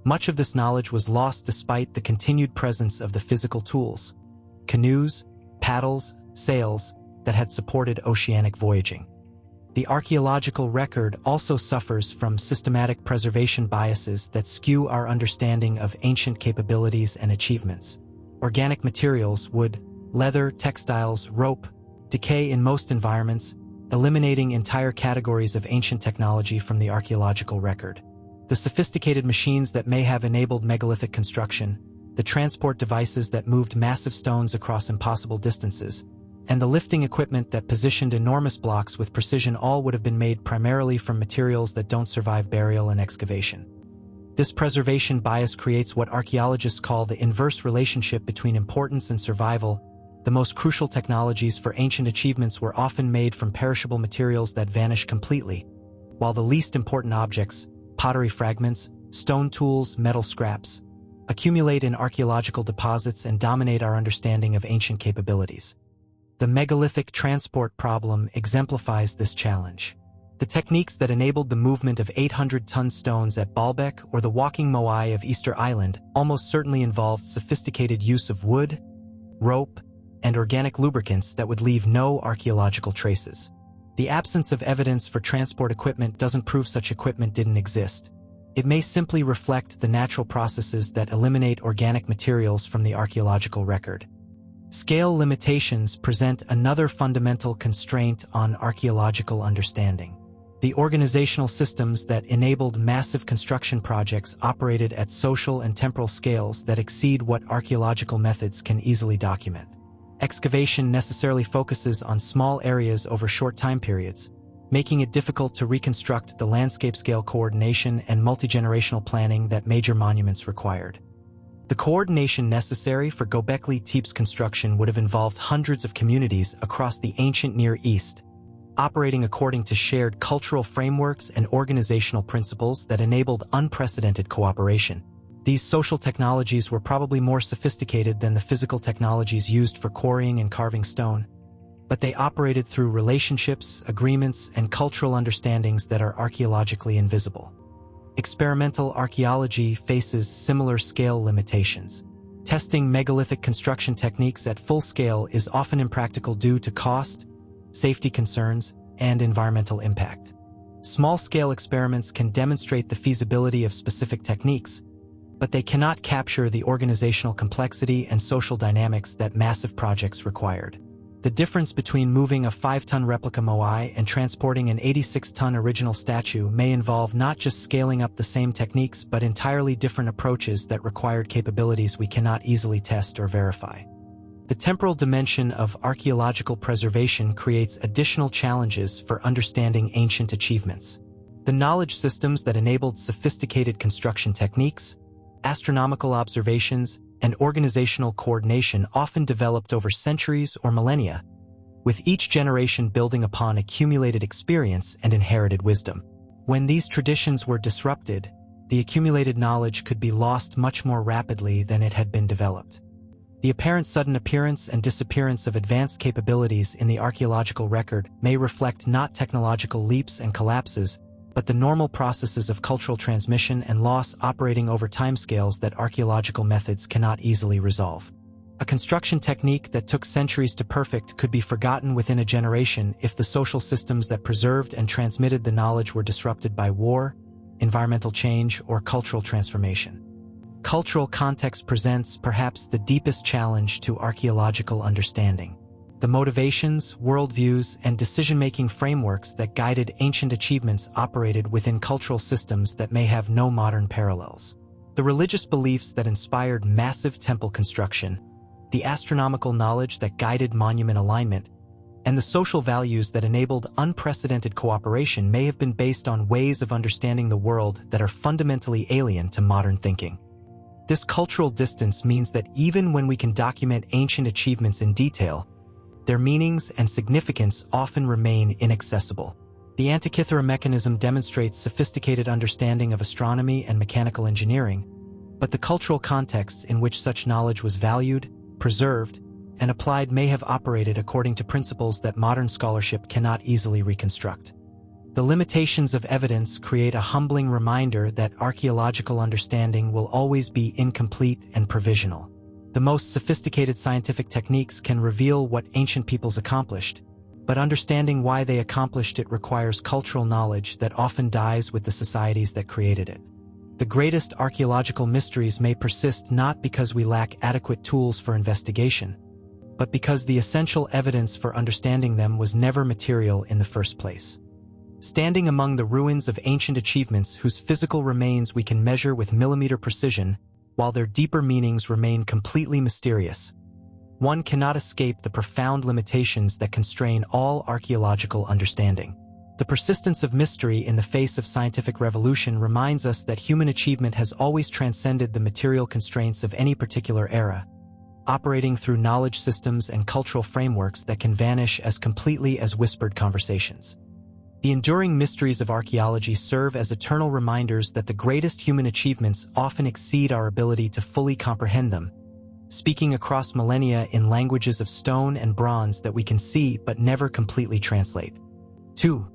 much of this knowledge was lost despite the continued presence of the physical tools, canoes, paddles, sails, that had supported oceanic voyaging. The archaeological record also suffers from systematic preservation biases that skew our understanding of ancient capabilities and achievements. Organic materials, wood, leather, textiles, rope, decay in most environments, eliminating entire categories of ancient technology from the archaeological record. The sophisticated machines that may have enabled megalithic construction, the transport devices that moved massive stones across impossible distances, and the lifting equipment that positioned enormous blocks with precision all would have been made primarily from materials that don't survive burial and excavation. This preservation bias creates what archaeologists call the inverse relationship between importance and survival. The most crucial technologies for ancient achievements were often made from perishable materials that vanish completely, while the least important objects, pottery fragments, stone tools, metal scraps, accumulate in archaeological deposits and dominate our understanding of ancient capabilities. The megalithic transport problem exemplifies this challenge. The techniques that enabled the movement of 800-ton stones at Baalbek or the walking moai of Easter Island almost certainly involved sophisticated use of wood, rope, and organic lubricants that would leave no archaeological traces. The absence of evidence for transport equipment doesn't prove such equipment didn't exist. It may simply reflect the natural processes that eliminate organic materials from the archaeological record. Scale limitations present another fundamental constraint on archaeological understanding. The organizational systems that enabled massive construction projects operated at social and temporal scales that exceed what archaeological methods can easily document. Excavation necessarily focuses on small areas over short time periods, making it difficult to reconstruct the landscape-scale coordination and multi-generational planning that major monuments required. The coordination necessary for Göbekli Tepe's construction would have involved hundreds of communities across the ancient Near East, operating according to shared cultural frameworks and organizational principles that enabled unprecedented cooperation. These social technologies were probably more sophisticated than the physical technologies used for quarrying and carving stone, but they operated through relationships, agreements, and cultural understandings that are archaeologically invisible. Experimental archaeology faces similar scale limitations. Testing megalithic construction techniques at full scale is often impractical due to cost, safety concerns, and environmental impact. Small-scale experiments can demonstrate the feasibility of specific techniques, but they cannot capture the organizational complexity and social dynamics that massive projects required. The difference between moving a 5-ton replica moai and transporting an 86-ton original statue may involve not just scaling up the same techniques but entirely different approaches that required capabilities we cannot easily test or verify. The temporal dimension of archaeological preservation creates additional challenges for understanding ancient achievements. The knowledge systems that enabled sophisticated construction techniques, astronomical observations, and organizational coordination often developed over centuries or millennia, with each generation building upon accumulated experience and inherited wisdom. When these traditions were disrupted, the accumulated knowledge could be lost much more rapidly than it had been developed. The apparent sudden appearance and disappearance of advanced capabilities in the archaeological record may reflect not technological leaps and collapses, but the normal processes of cultural transmission and loss operating over timescales that archaeological methods cannot easily resolve. A construction technique that took centuries to perfect could be forgotten within a generation if the social systems that preserved and transmitted the knowledge were disrupted by war, environmental change, or cultural transformation. Cultural context presents perhaps the deepest challenge to archaeological understanding. The motivations, worldviews, and decision-making frameworks that guided ancient achievements operated within cultural systems that may have no modern parallels. The religious beliefs that inspired massive temple construction, the astronomical knowledge that guided monument alignment, and the social values that enabled unprecedented cooperation may have been based on ways of understanding the world that are fundamentally alien to modern thinking. This cultural distance means that even when we can document ancient achievements in detail, their meanings and significance often remain inaccessible. The Antikythera mechanism demonstrates sophisticated understanding of astronomy and mechanical engineering, but the cultural contexts in which such knowledge was valued, preserved, and applied may have operated according to principles that modern scholarship cannot easily reconstruct. The limitations of evidence create a humbling reminder that archaeological understanding will always be incomplete and provisional. The most sophisticated scientific techniques can reveal what ancient peoples accomplished, but understanding why they accomplished it requires cultural knowledge that often dies with the societies that created it. The greatest archaeological mysteries may persist not because we lack adequate tools for investigation, but because the essential evidence for understanding them was never material in the first place. Standing among the ruins of ancient achievements whose physical remains we can measure with millimeter precision, while their deeper meanings remain completely mysterious, one cannot escape the profound limitations that constrain all archaeological understanding. The persistence of mystery in the face of scientific revolution reminds us that human achievement has always transcended the material constraints of any particular era, operating through knowledge systems and cultural frameworks that can vanish as completely as whispered conversations. The enduring mysteries of archaeology serve as eternal reminders that the greatest human achievements often exceed our ability to fully comprehend them, speaking across millennia in languages of stone and bronze that we can see but never completely translate. 2.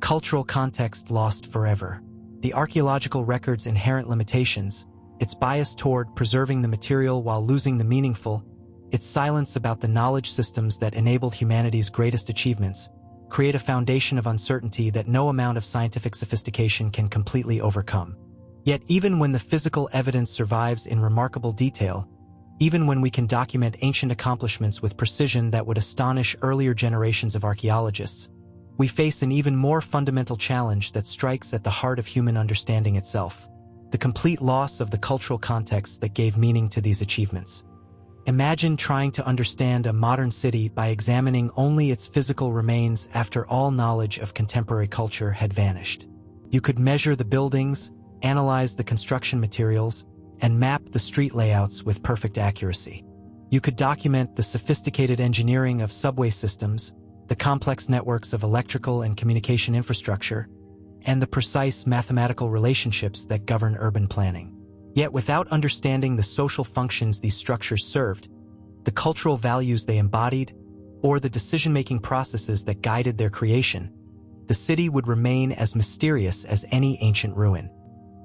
Cultural context lost forever. The archaeological record's inherent limitations, its bias toward preserving the material while losing the meaningful, its silence about the knowledge systems that enabled humanity's greatest achievements, create a foundation of uncertainty that no amount of scientific sophistication can completely overcome. Yet even when the physical evidence survives in remarkable detail, even when we can document ancient accomplishments with precision that would astonish earlier generations of archaeologists, we face an even more fundamental challenge that strikes at the heart of human understanding itself: the complete loss of the cultural context that gave meaning to these achievements. Imagine trying to understand a modern city by examining only its physical remains after all knowledge of contemporary culture had vanished. You could measure the buildings, analyze the construction materials, and map the street layouts with perfect accuracy. You could document the sophisticated engineering of subway systems, the complex networks of electrical and communication infrastructure, and the precise mathematical relationships that govern urban planning. Yet without understanding the social functions these structures served, the cultural values they embodied, or the decision-making processes that guided their creation, the city would remain as mysterious as any ancient ruin.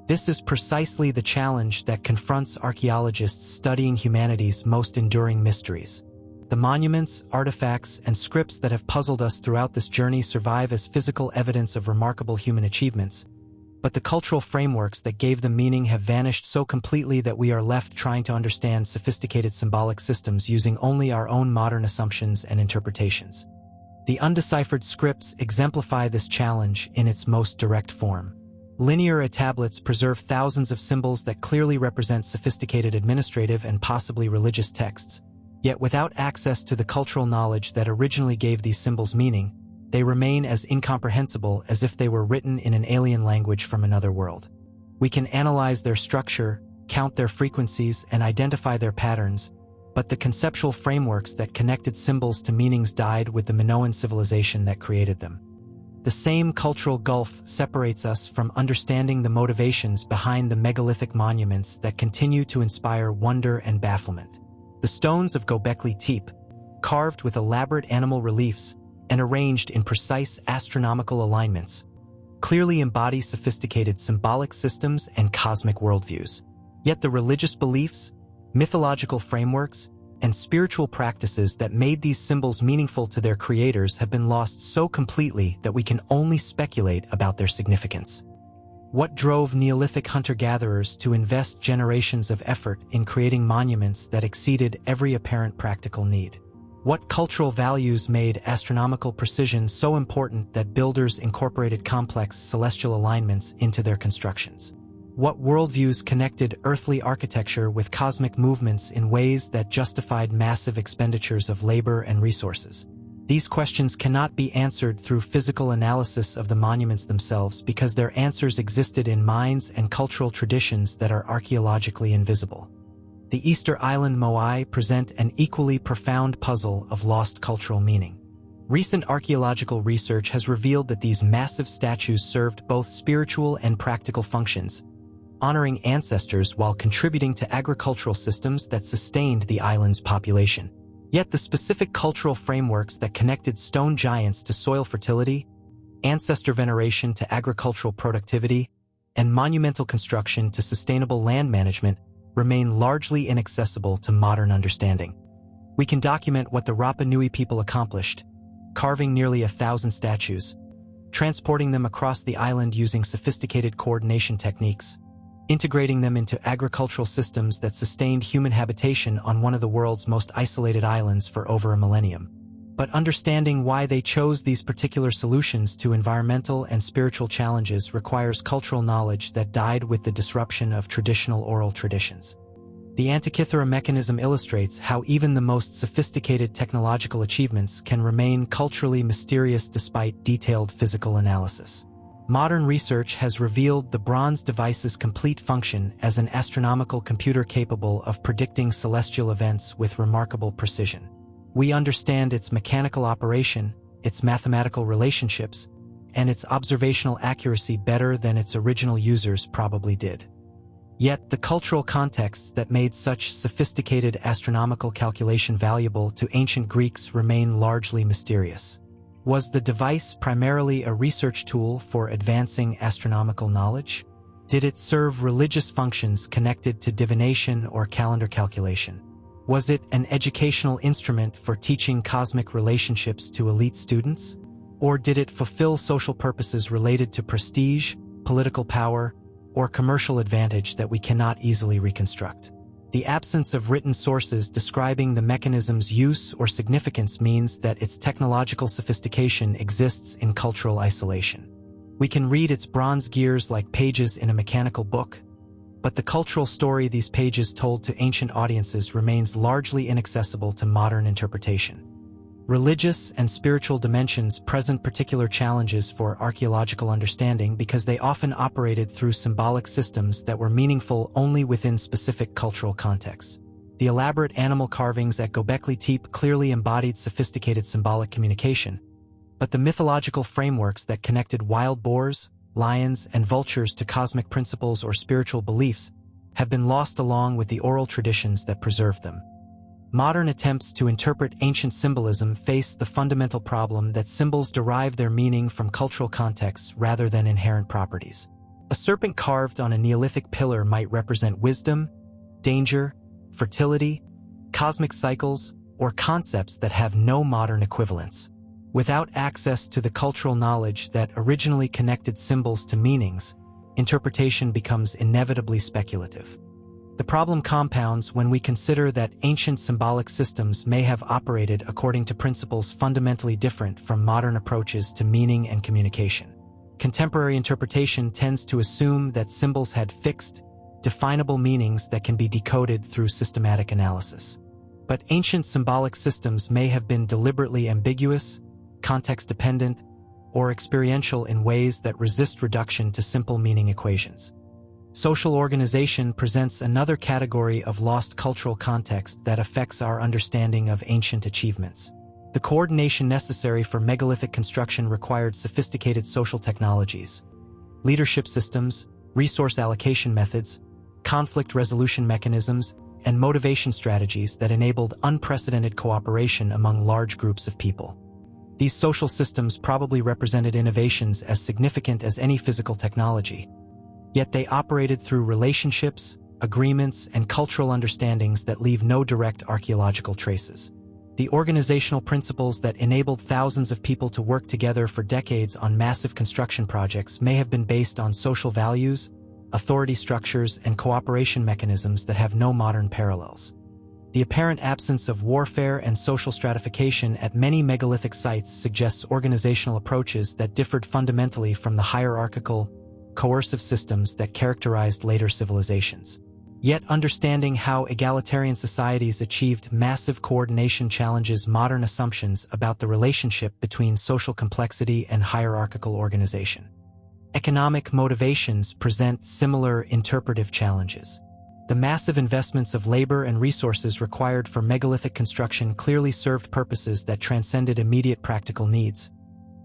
This is precisely the challenge that confronts archaeologists studying humanity's most enduring mysteries. The monuments, artifacts, and scripts that have puzzled us throughout this journey survive as physical evidence of remarkable human achievements, but the cultural frameworks that gave them meaning have vanished so completely that we are left trying to understand sophisticated symbolic systems using only our own modern assumptions and interpretations. The undeciphered scripts exemplify this challenge in its most direct form. Linear tablets preserve thousands of symbols that clearly represent sophisticated administrative and possibly religious texts, yet without access to the cultural knowledge that originally gave these symbols meaning, they remain as incomprehensible as if they were written in an alien language from another world. We can analyze their structure, count their frequencies, and identify their patterns, but the conceptual frameworks that connected symbols to meanings died with the Minoan civilization that created them. The same cultural gulf separates us from understanding the motivations behind the megalithic monuments that continue to inspire wonder and bafflement. The stones of Göbekli Tepe, carved with elaborate animal reliefs and arranged in precise astronomical alignments, clearly embody sophisticated symbolic systems and cosmic worldviews. Yet the religious beliefs, mythological frameworks, and spiritual practices that made these symbols meaningful to their creators have been lost so completely that we can only speculate about their significance. What drove Neolithic hunter-gatherers to invest generations of effort in creating monuments that exceeded every apparent practical need? What cultural values made astronomical precision so important that builders incorporated complex celestial alignments into their constructions? What worldviews connected earthly architecture with cosmic movements in ways that justified massive expenditures of labor and resources? These questions cannot be answered through physical analysis of the monuments themselves because their answers existed in minds and cultural traditions that are archaeologically invisible. The Easter Island Moai present an equally profound puzzle of lost cultural meaning. Recent archaeological research has revealed that these massive statues served both spiritual and practical functions, honoring ancestors while contributing to agricultural systems that sustained the island's population. Yet the specific cultural frameworks that connected stone giants to soil fertility, ancestor veneration to agricultural productivity, and monumental construction to sustainable land management remain largely inaccessible to modern understanding. We can document what the Rapa Nui people accomplished, carving nearly 1,000 statues, transporting them across the island using sophisticated coordination techniques, integrating them into agricultural systems that sustained human habitation on one of the world's most isolated islands for over a millennium. But understanding why they chose these particular solutions to environmental and spiritual challenges requires cultural knowledge that died with the disruption of traditional oral traditions. The Antikythera mechanism illustrates how even the most sophisticated technological achievements can remain culturally mysterious despite detailed physical analysis. Modern research has revealed the bronze device's complete function as an astronomical computer capable of predicting celestial events with remarkable precision. We understand its mechanical operation, its mathematical relationships, and its observational accuracy better than its original users probably did. Yet the cultural contexts that made such sophisticated astronomical calculation valuable to ancient Greeks remain largely mysterious. Was the device primarily a research tool for advancing astronomical knowledge? Did it serve religious functions connected to divination or calendar calculation? Was it an educational instrument for teaching cosmic relationships to elite students? Or did it fulfill social purposes related to prestige, political power, or commercial advantage that we cannot easily reconstruct? The absence of written sources describing the mechanism's use or significance means that its technological sophistication exists in cultural isolation. We can read its bronze gears like pages in a mechanical book, but the cultural story these pages told to ancient audiences remains largely inaccessible to modern interpretation. Religious and spiritual dimensions present particular challenges for archaeological understanding because they often operated through symbolic systems that were meaningful only within specific cultural contexts. The elaborate animal carvings at Göbekli Tepe clearly embodied sophisticated symbolic communication, but the mythological frameworks that connected wild boars, lions, and vultures to cosmic principles or spiritual beliefs have been lost along with the oral traditions that preserved them. Modern attempts to interpret ancient symbolism face the fundamental problem that symbols derive their meaning from cultural contexts rather than inherent properties. A serpent carved on a Neolithic pillar might represent wisdom, danger, fertility, cosmic cycles, or concepts that have no modern equivalents. Without access to the cultural knowledge that originally connected symbols to meanings, interpretation becomes inevitably speculative. The problem compounds when we consider that ancient symbolic systems may have operated according to principles fundamentally different from modern approaches to meaning and communication. Contemporary interpretation tends to assume that symbols had fixed, definable meanings that can be decoded through systematic analysis. But ancient symbolic systems may have been deliberately ambiguous, context-dependent, or experiential in ways that resist reduction to simple meaning equations. Social organization presents another category of lost cultural context that affects our understanding of ancient achievements. The coordination necessary for megalithic construction required sophisticated social technologies, leadership systems, resource allocation methods, conflict resolution mechanisms, and motivation strategies that enabled unprecedented cooperation among large groups of people. These social systems probably represented innovations as significant as any physical technology, yet they operated through relationships, agreements, and cultural understandings that leave no direct archaeological traces. The organizational principles that enabled thousands of people to work together for decades on massive construction projects may have been based on social values, authority structures, and cooperation mechanisms that have no modern parallels. The apparent absence of warfare and social stratification at many megalithic sites suggests organizational approaches that differed fundamentally from the hierarchical, coercive systems that characterized later civilizations. Yet understanding how egalitarian societies achieved massive coordination challenges modern assumptions about the relationship between social complexity and hierarchical organization. Economic motivations present similar interpretive challenges. The massive investments of labor and resources required for megalithic construction clearly served purposes that transcended immediate practical needs,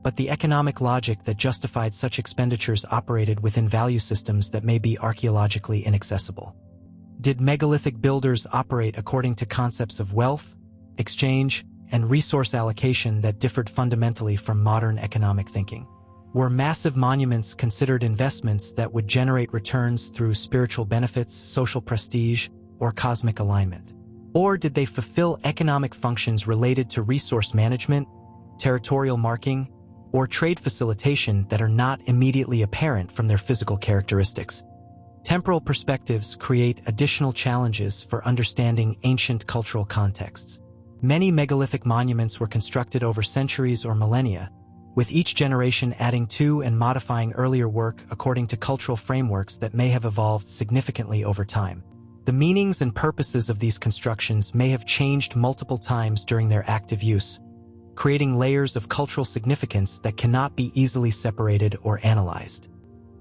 but the economic logic that justified such expenditures operated within value systems that may be archaeologically inaccessible. Did megalithic builders operate according to concepts of wealth, exchange, and resource allocation that differed fundamentally from modern economic thinking? Were massive monuments considered investments that would generate returns through spiritual benefits, social prestige, or cosmic alignment? Or did they fulfill economic functions related to resource management, territorial marking, or trade facilitation that are not immediately apparent from their physical characteristics. Temporal perspectives create additional challenges for understanding ancient cultural contexts. Many megalithic monuments were constructed over centuries or millennia, with each generation adding to and modifying earlier work according to cultural frameworks that may have evolved significantly over time. The meanings and purposes of these constructions may have changed multiple times during their active use, creating layers of cultural significance that cannot be easily separated or analyzed.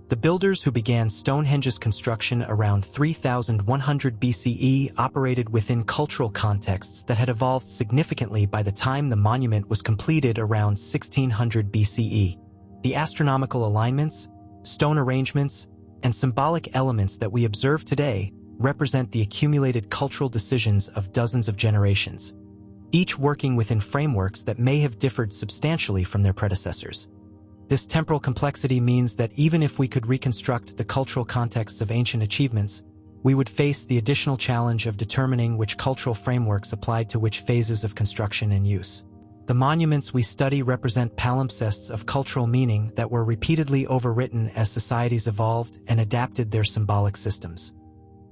The builders who began Stonehenge's construction around 3100 BCE operated within cultural contexts that had evolved significantly by the time the monument was completed around 1600 BCE. The astronomical alignments, stone arrangements, and symbolic elements that we observe today represent the accumulated cultural decisions of dozens of generations, each working within frameworks that may have differed substantially from their predecessors. This temporal complexity means that even if we could reconstruct the cultural contexts of ancient achievements, we would face the additional challenge of determining which cultural frameworks applied to which phases of construction and use. The monuments we study represent palimpsests of cultural meaning that were repeatedly overwritten as societies evolved and adapted their symbolic systems.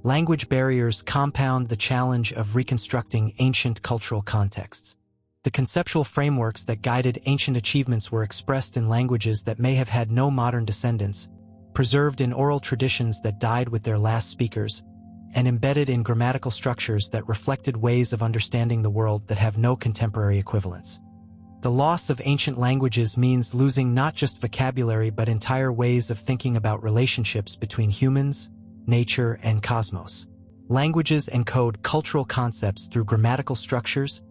Language barriers compound the challenge of reconstructing ancient cultural contexts. The conceptual frameworks that guided ancient achievements were expressed in languages that may have had no modern descendants, preserved in oral traditions that died with their last speakers, and embedded in grammatical structures that reflected ways of understanding the world that have no contemporary equivalents. The loss of ancient languages means losing not just vocabulary but entire ways of thinking about relationships between humans, nature, and cosmos. Languages encode cultural concepts through grammatical structures,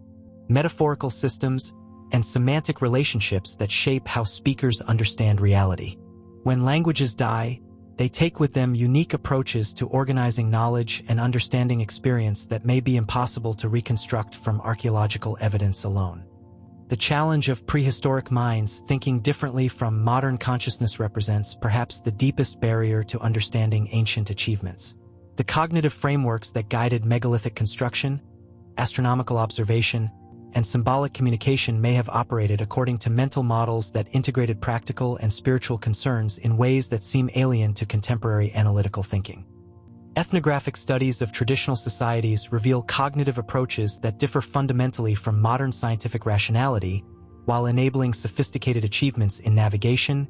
metaphorical systems, and semantic relationships that shape how speakers understand reality. When languages die, they take with them unique approaches to organizing knowledge and understanding experience that may be impossible to reconstruct from archaeological evidence alone. The challenge of prehistoric minds thinking differently from modern consciousness represents perhaps the deepest barrier to understanding ancient achievements. The cognitive frameworks that guided megalithic construction, astronomical observation, and symbolic communication may have operated according to mental models that integrated practical and spiritual concerns in ways that seem alien to contemporary analytical thinking. Ethnographic studies of traditional societies reveal cognitive approaches that differ fundamentally from modern scientific rationality, while enabling sophisticated achievements in navigation,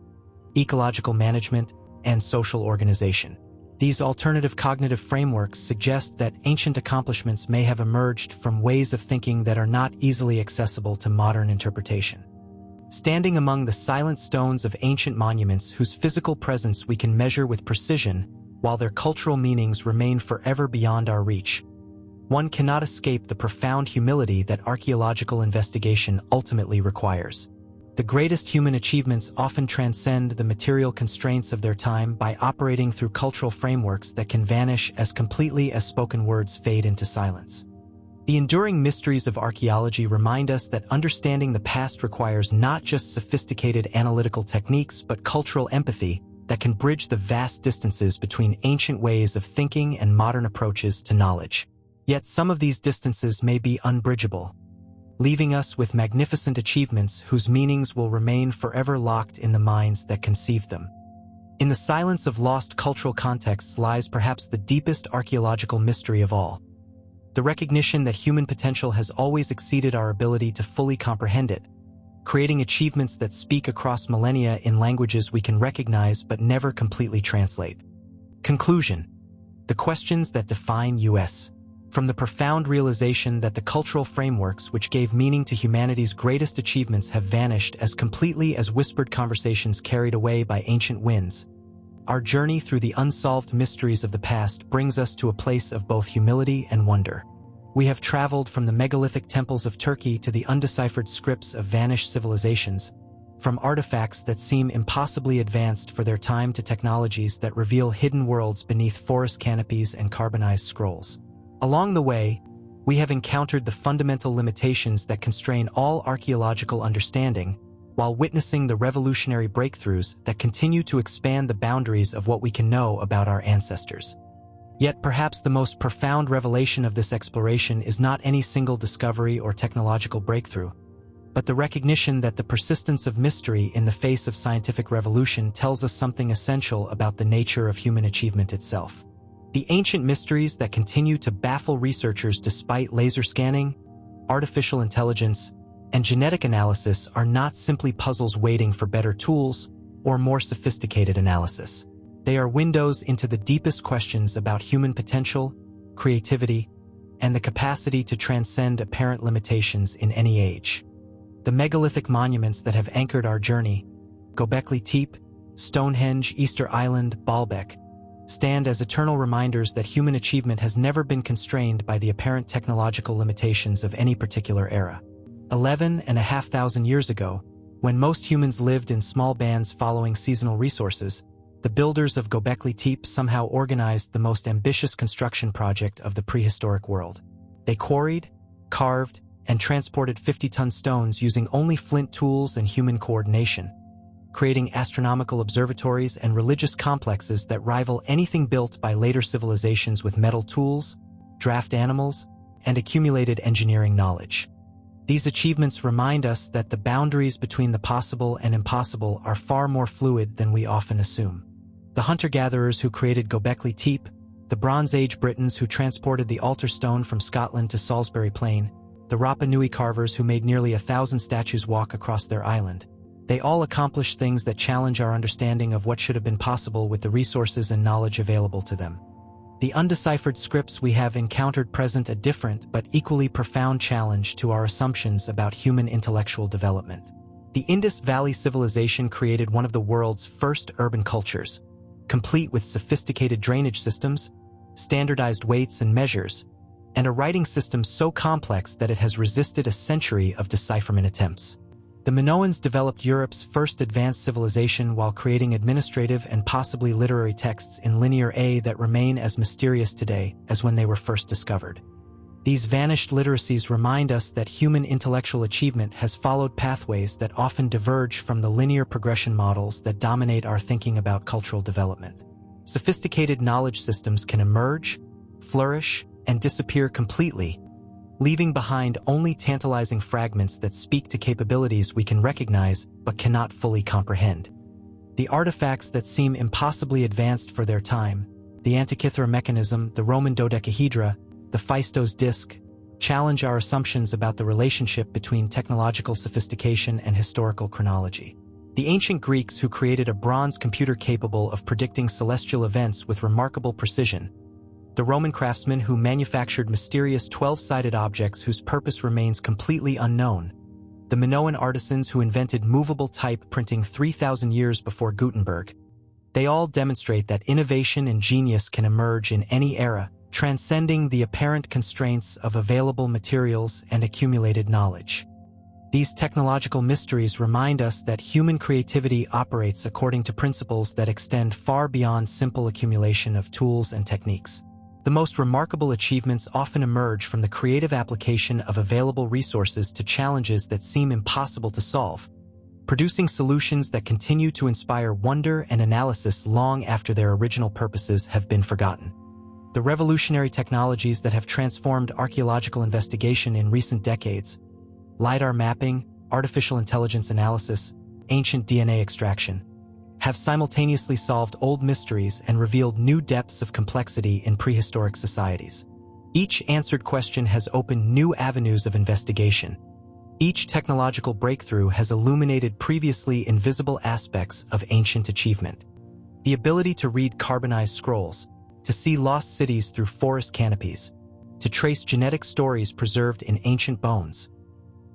ecological management, and social organization. These alternative cognitive frameworks suggest that ancient accomplishments may have emerged from ways of thinking that are not easily accessible to modern interpretation. Standing among the silent stones of ancient monuments whose physical presence we can measure with precision, while their cultural meanings remain forever beyond our reach, one cannot escape the profound humility that archaeological investigation ultimately requires. The greatest human achievements often transcend the material constraints of their time by operating through cultural frameworks that can vanish as completely as spoken words fade into silence. The enduring mysteries of archaeology remind us that understanding the past requires not just sophisticated analytical techniques but cultural empathy that can bridge the vast distances between ancient ways of thinking and modern approaches to knowledge. Yet some of these distances may be unbridgeable, leaving us with magnificent achievements whose meanings will remain forever locked in the minds that conceived them. In the silence of lost cultural contexts lies perhaps the deepest archaeological mystery of all: the recognition that human potential has always exceeded our ability to fully comprehend it, creating achievements that speak across millennia in languages we can recognize but never completely translate. Conclusion: the questions that define us. From the profound realization that the cultural frameworks which gave meaning to humanity's greatest achievements have vanished as completely as whispered conversations carried away by ancient winds, our journey through the unsolved mysteries of the past brings us to a place of both humility and wonder. We have traveled from the megalithic temples of Turkey to the undeciphered scripts of vanished civilizations, from artifacts that seem impossibly advanced for their time to technologies that reveal hidden worlds beneath forest canopies and carbonized scrolls. Along the way, we have encountered the fundamental limitations that constrain all archaeological understanding, while witnessing the revolutionary breakthroughs that continue to expand the boundaries of what we can know about our ancestors. Yet perhaps the most profound revelation of this exploration is not any single discovery or technological breakthrough, but the recognition that the persistence of mystery in the face of scientific revolution tells us something essential about the nature of human achievement itself. The ancient mysteries that continue to baffle researchers despite laser scanning, artificial intelligence, and genetic analysis are not simply puzzles waiting for better tools or more sophisticated analysis. They are windows into the deepest questions about human potential, creativity, and the capacity to transcend apparent limitations in any age. The megalithic monuments that have anchored our journey, Göbekli Tepe, Stonehenge, Easter Island, Baalbek, stand as eternal reminders that human achievement has never been constrained by the apparent technological limitations of any particular era. 11,500 years ago, when most humans lived in small bands following seasonal resources, the builders of Göbekli Tepe somehow organized the most ambitious construction project of the prehistoric world. They quarried, carved, and transported 50-ton stones using only flint tools and human coordination, creating astronomical observatories and religious complexes that rival anything built by later civilizations with metal tools, draft animals, and accumulated engineering knowledge. These achievements remind us that the boundaries between the possible and impossible are far more fluid than we often assume. The hunter-gatherers who created Göbekli Tepe, the Bronze Age Britons who transported the altar stone from Scotland to Salisbury Plain, the Rapa Nui carvers who made nearly 1,000 statues walk across their island. They all accomplished things that challenge our understanding of what should have been possible with the resources and knowledge available to them. The undeciphered scripts we have encountered present a different but equally profound challenge to our assumptions about human intellectual development. The Indus Valley Civilization created one of the world's first urban cultures, complete with sophisticated drainage systems, standardized weights and measures, and a writing system so complex that it has resisted a century of decipherment attempts. The Minoans developed Europe's first advanced civilization while creating administrative and possibly literary texts in Linear A that remain as mysterious today as when they were first discovered. These vanished literacies remind us that human intellectual achievement has followed pathways that often diverge from the linear progression models that dominate our thinking about cultural development. Sophisticated knowledge systems can emerge, flourish, and disappear completely, leaving behind only tantalizing fragments that speak to capabilities we can recognize but cannot fully comprehend. The artifacts that seem impossibly advanced for their time, the Antikythera mechanism, the Roman dodecahedra, the Phaistos disc, challenge our assumptions about the relationship between technological sophistication and historical chronology. The ancient Greeks who created a bronze computer capable of predicting celestial events with remarkable precision, the Roman craftsmen who manufactured mysterious 12-sided objects whose purpose remains completely unknown, the Minoan artisans who invented movable type printing 3,000 years before Gutenberg. They all demonstrate that innovation and genius can emerge in any era, transcending the apparent constraints of available materials and accumulated knowledge. These technological mysteries remind us that human creativity operates according to principles that extend far beyond simple accumulation of tools and techniques. The most remarkable achievements often emerge from the creative application of available resources to challenges that seem impossible to solve, producing solutions that continue to inspire wonder and analysis long after their original purposes have been forgotten. The revolutionary technologies that have transformed archaeological investigation in recent decades, LiDAR mapping, artificial intelligence analysis, ancient DNA extraction, have simultaneously solved old mysteries and revealed new depths of complexity in prehistoric societies. Each answered question has opened new avenues of investigation. Each technological breakthrough has illuminated previously invisible aspects of ancient achievement. The ability to read carbonized scrolls, to see lost cities through forest canopies, to trace genetic stories preserved in ancient bones.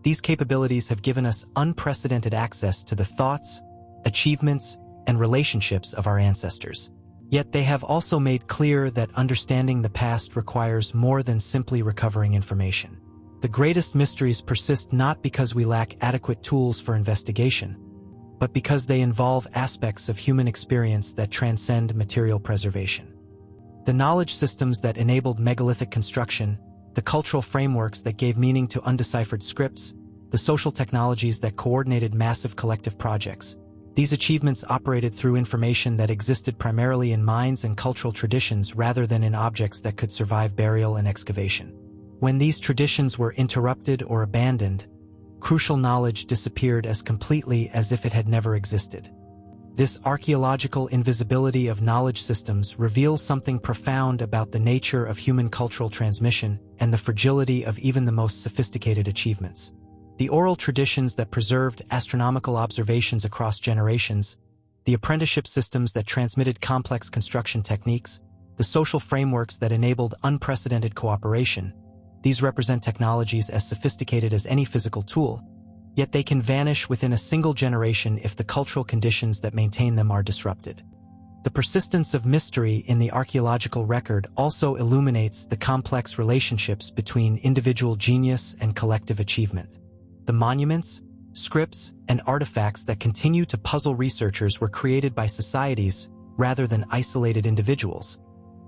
These capabilities have given us unprecedented access to the thoughts, achievements, and relationships of our ancestors. Yet they have also made clear that understanding the past requires more than simply recovering information. The greatest mysteries persist not because we lack adequate tools for investigation, but because they involve aspects of human experience that transcend material preservation. The knowledge systems that enabled megalithic construction, the cultural frameworks that gave meaning to undeciphered scripts, the social technologies that coordinated massive collective projects. These achievements operated through information that existed primarily in minds and cultural traditions rather than in objects that could survive burial and excavation. When these traditions were interrupted or abandoned, crucial knowledge disappeared as completely as if it had never existed. This archaeological invisibility of knowledge systems reveals something profound about the nature of human cultural transmission and the fragility of even the most sophisticated achievements. The oral traditions that preserved astronomical observations across generations, the apprenticeship systems that transmitted complex construction techniques, the social frameworks that enabled unprecedented cooperation, these represent technologies as sophisticated as any physical tool, yet they can vanish within a single generation if the cultural conditions that maintain them are disrupted. The persistence of mystery in the archaeological record also illuminates the complex relationships between individual genius and collective achievement. The monuments, scripts, and artifacts that continue to puzzle researchers were created by societies rather than isolated individuals,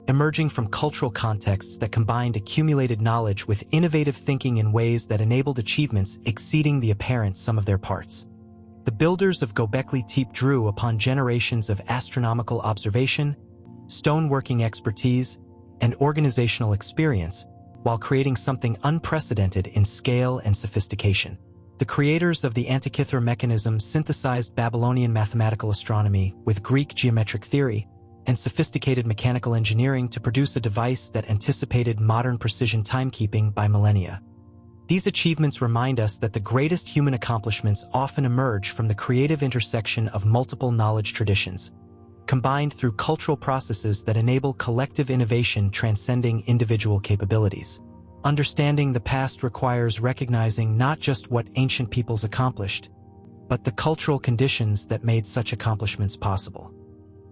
emerging from cultural contexts that combined accumulated knowledge with innovative thinking in ways that enabled achievements exceeding the apparent sum of their parts. The builders of Göbekli Tepe drew upon generations of astronomical observation, stoneworking expertise, and organizational experience, while creating something unprecedented in scale and sophistication. The creators of the Antikythera mechanism synthesized Babylonian mathematical astronomy with Greek geometric theory and sophisticated mechanical engineering to produce a device that anticipated modern precision timekeeping by millennia. These achievements remind us that the greatest human accomplishments often emerge from the creative intersection of multiple knowledge traditions, combined through cultural processes that enable collective innovation transcending individual capabilities. Understanding the past requires recognizing not just what ancient peoples accomplished, but the cultural conditions that made such accomplishments possible.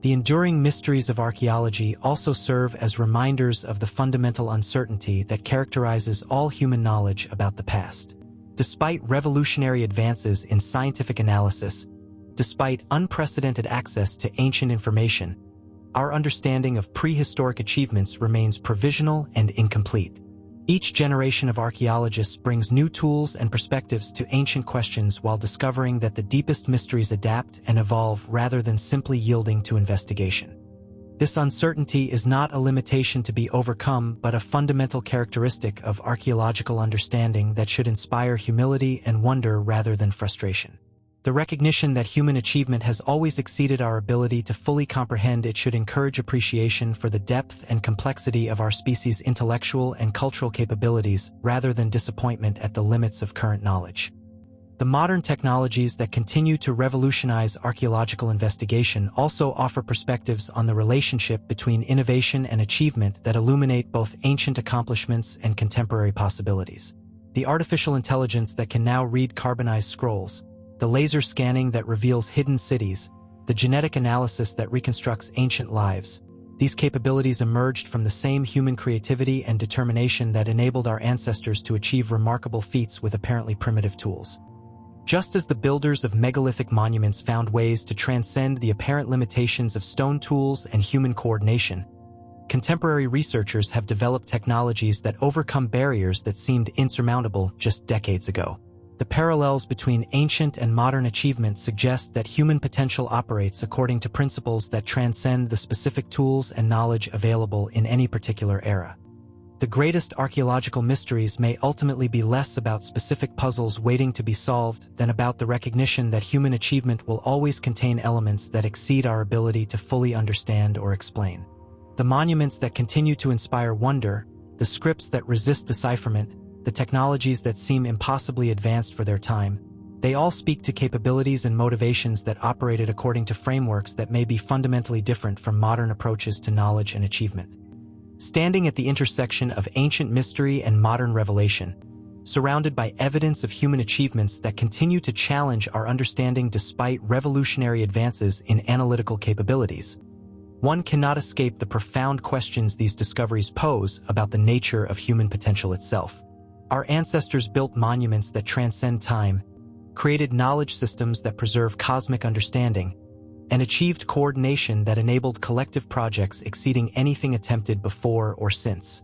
The enduring mysteries of archaeology also serve as reminders of the fundamental uncertainty that characterizes all human knowledge about the past. Despite revolutionary advances in scientific analysis, despite unprecedented access to ancient information, our understanding of prehistoric achievements remains provisional and incomplete. Each generation of archaeologists brings new tools and perspectives to ancient questions while discovering that the deepest mysteries adapt and evolve rather than simply yielding to investigation. This uncertainty is not a limitation to be overcome, but a fundamental characteristic of archaeological understanding that should inspire humility and wonder rather than frustration. The recognition that human achievement has always exceeded our ability to fully comprehend it should encourage appreciation for the depth and complexity of our species' intellectual and cultural capabilities rather than disappointment at the limits of current knowledge. The modern technologies that continue to revolutionize archaeological investigation also offer perspectives on the relationship between innovation and achievement that illuminate both ancient accomplishments and contemporary possibilities. The artificial intelligence that can now read carbonized scrolls, the laser scanning that reveals hidden cities, the genetic analysis that reconstructs ancient lives. These capabilities emerged from the same human creativity and determination that enabled our ancestors to achieve remarkable feats with apparently primitive tools. Just as the builders of megalithic monuments found ways to transcend the apparent limitations of stone tools and human coordination, contemporary researchers have developed technologies that overcome barriers that seemed insurmountable just decades ago. The parallels between ancient and modern achievements suggest that human potential operates according to principles that transcend the specific tools and knowledge available in any particular era. The greatest archaeological mysteries may ultimately be less about specific puzzles waiting to be solved than about the recognition that human achievement will always contain elements that exceed our ability to fully understand or explain. The monuments that continue to inspire wonder, the scripts that resist decipherment, the technologies that seem impossibly advanced for their time, they all speak to capabilities and motivations that operated according to frameworks that may be fundamentally different from modern approaches to knowledge and achievement. Standing at the intersection of ancient mystery and modern revelation, surrounded by evidence of human achievements that continue to challenge our understanding despite revolutionary advances in analytical capabilities, one cannot escape the profound questions these discoveries pose about the nature of human potential itself. Our ancestors built monuments that transcend time, created knowledge systems that preserve cosmic understanding, and achieved coordination that enabled collective projects exceeding anything attempted before or since.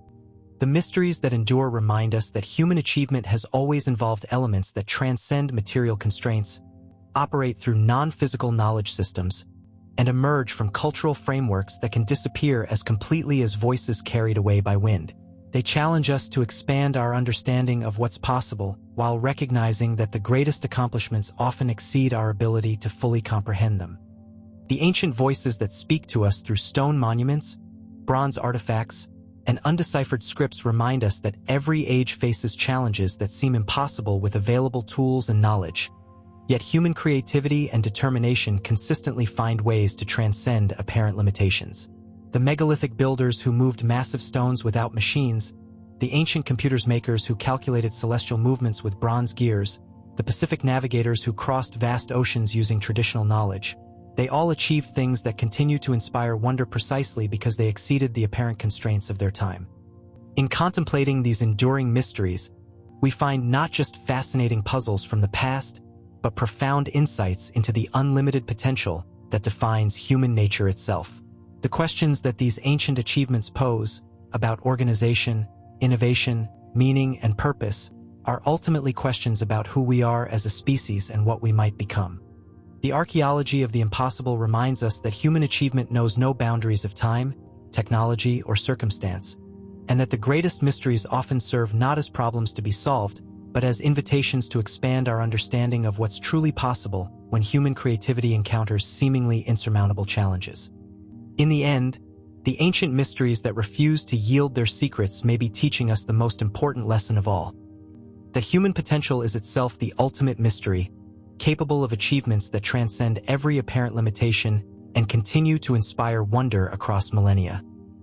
The mysteries that endure remind us that human achievement has always involved elements that transcend material constraints, operate through non-physical knowledge systems, and emerge from cultural frameworks that can disappear as completely as voices carried away by wind. They challenge us to expand our understanding of what's possible while recognizing that the greatest accomplishments often exceed our ability to fully comprehend them. The ancient voices that speak to us through stone monuments, bronze artifacts, and undeciphered scripts remind us that every age faces challenges that seem impossible with available tools and knowledge. Yet human creativity and determination consistently find ways to transcend apparent limitations. The megalithic builders who moved massive stones without machines, the ancient computers makers who calculated celestial movements with bronze gears, the Pacific navigators who crossed vast oceans using traditional knowledge, they all achieved things that continue to inspire wonder precisely because they exceeded the apparent constraints of their time. In contemplating these enduring mysteries, we find not just fascinating puzzles from the past, but profound insights into the unlimited potential that defines human nature itself. The questions that these ancient achievements pose about organization, innovation, meaning, and purpose are ultimately questions about who we are as a species and what we might become. The archaeology of the impossible reminds us that human achievement knows no boundaries of time, technology, or circumstance, and that the greatest mysteries often serve not as problems to be solved, but as invitations to expand our understanding of what's truly possible when human creativity encounters seemingly insurmountable challenges. In the end, the ancient mysteries that refuse to yield their secrets may be teaching us the most important lesson of all: that human potential is itself the ultimate mystery, capable of achievements that transcend every apparent limitation and continue to inspire wonder across millennia.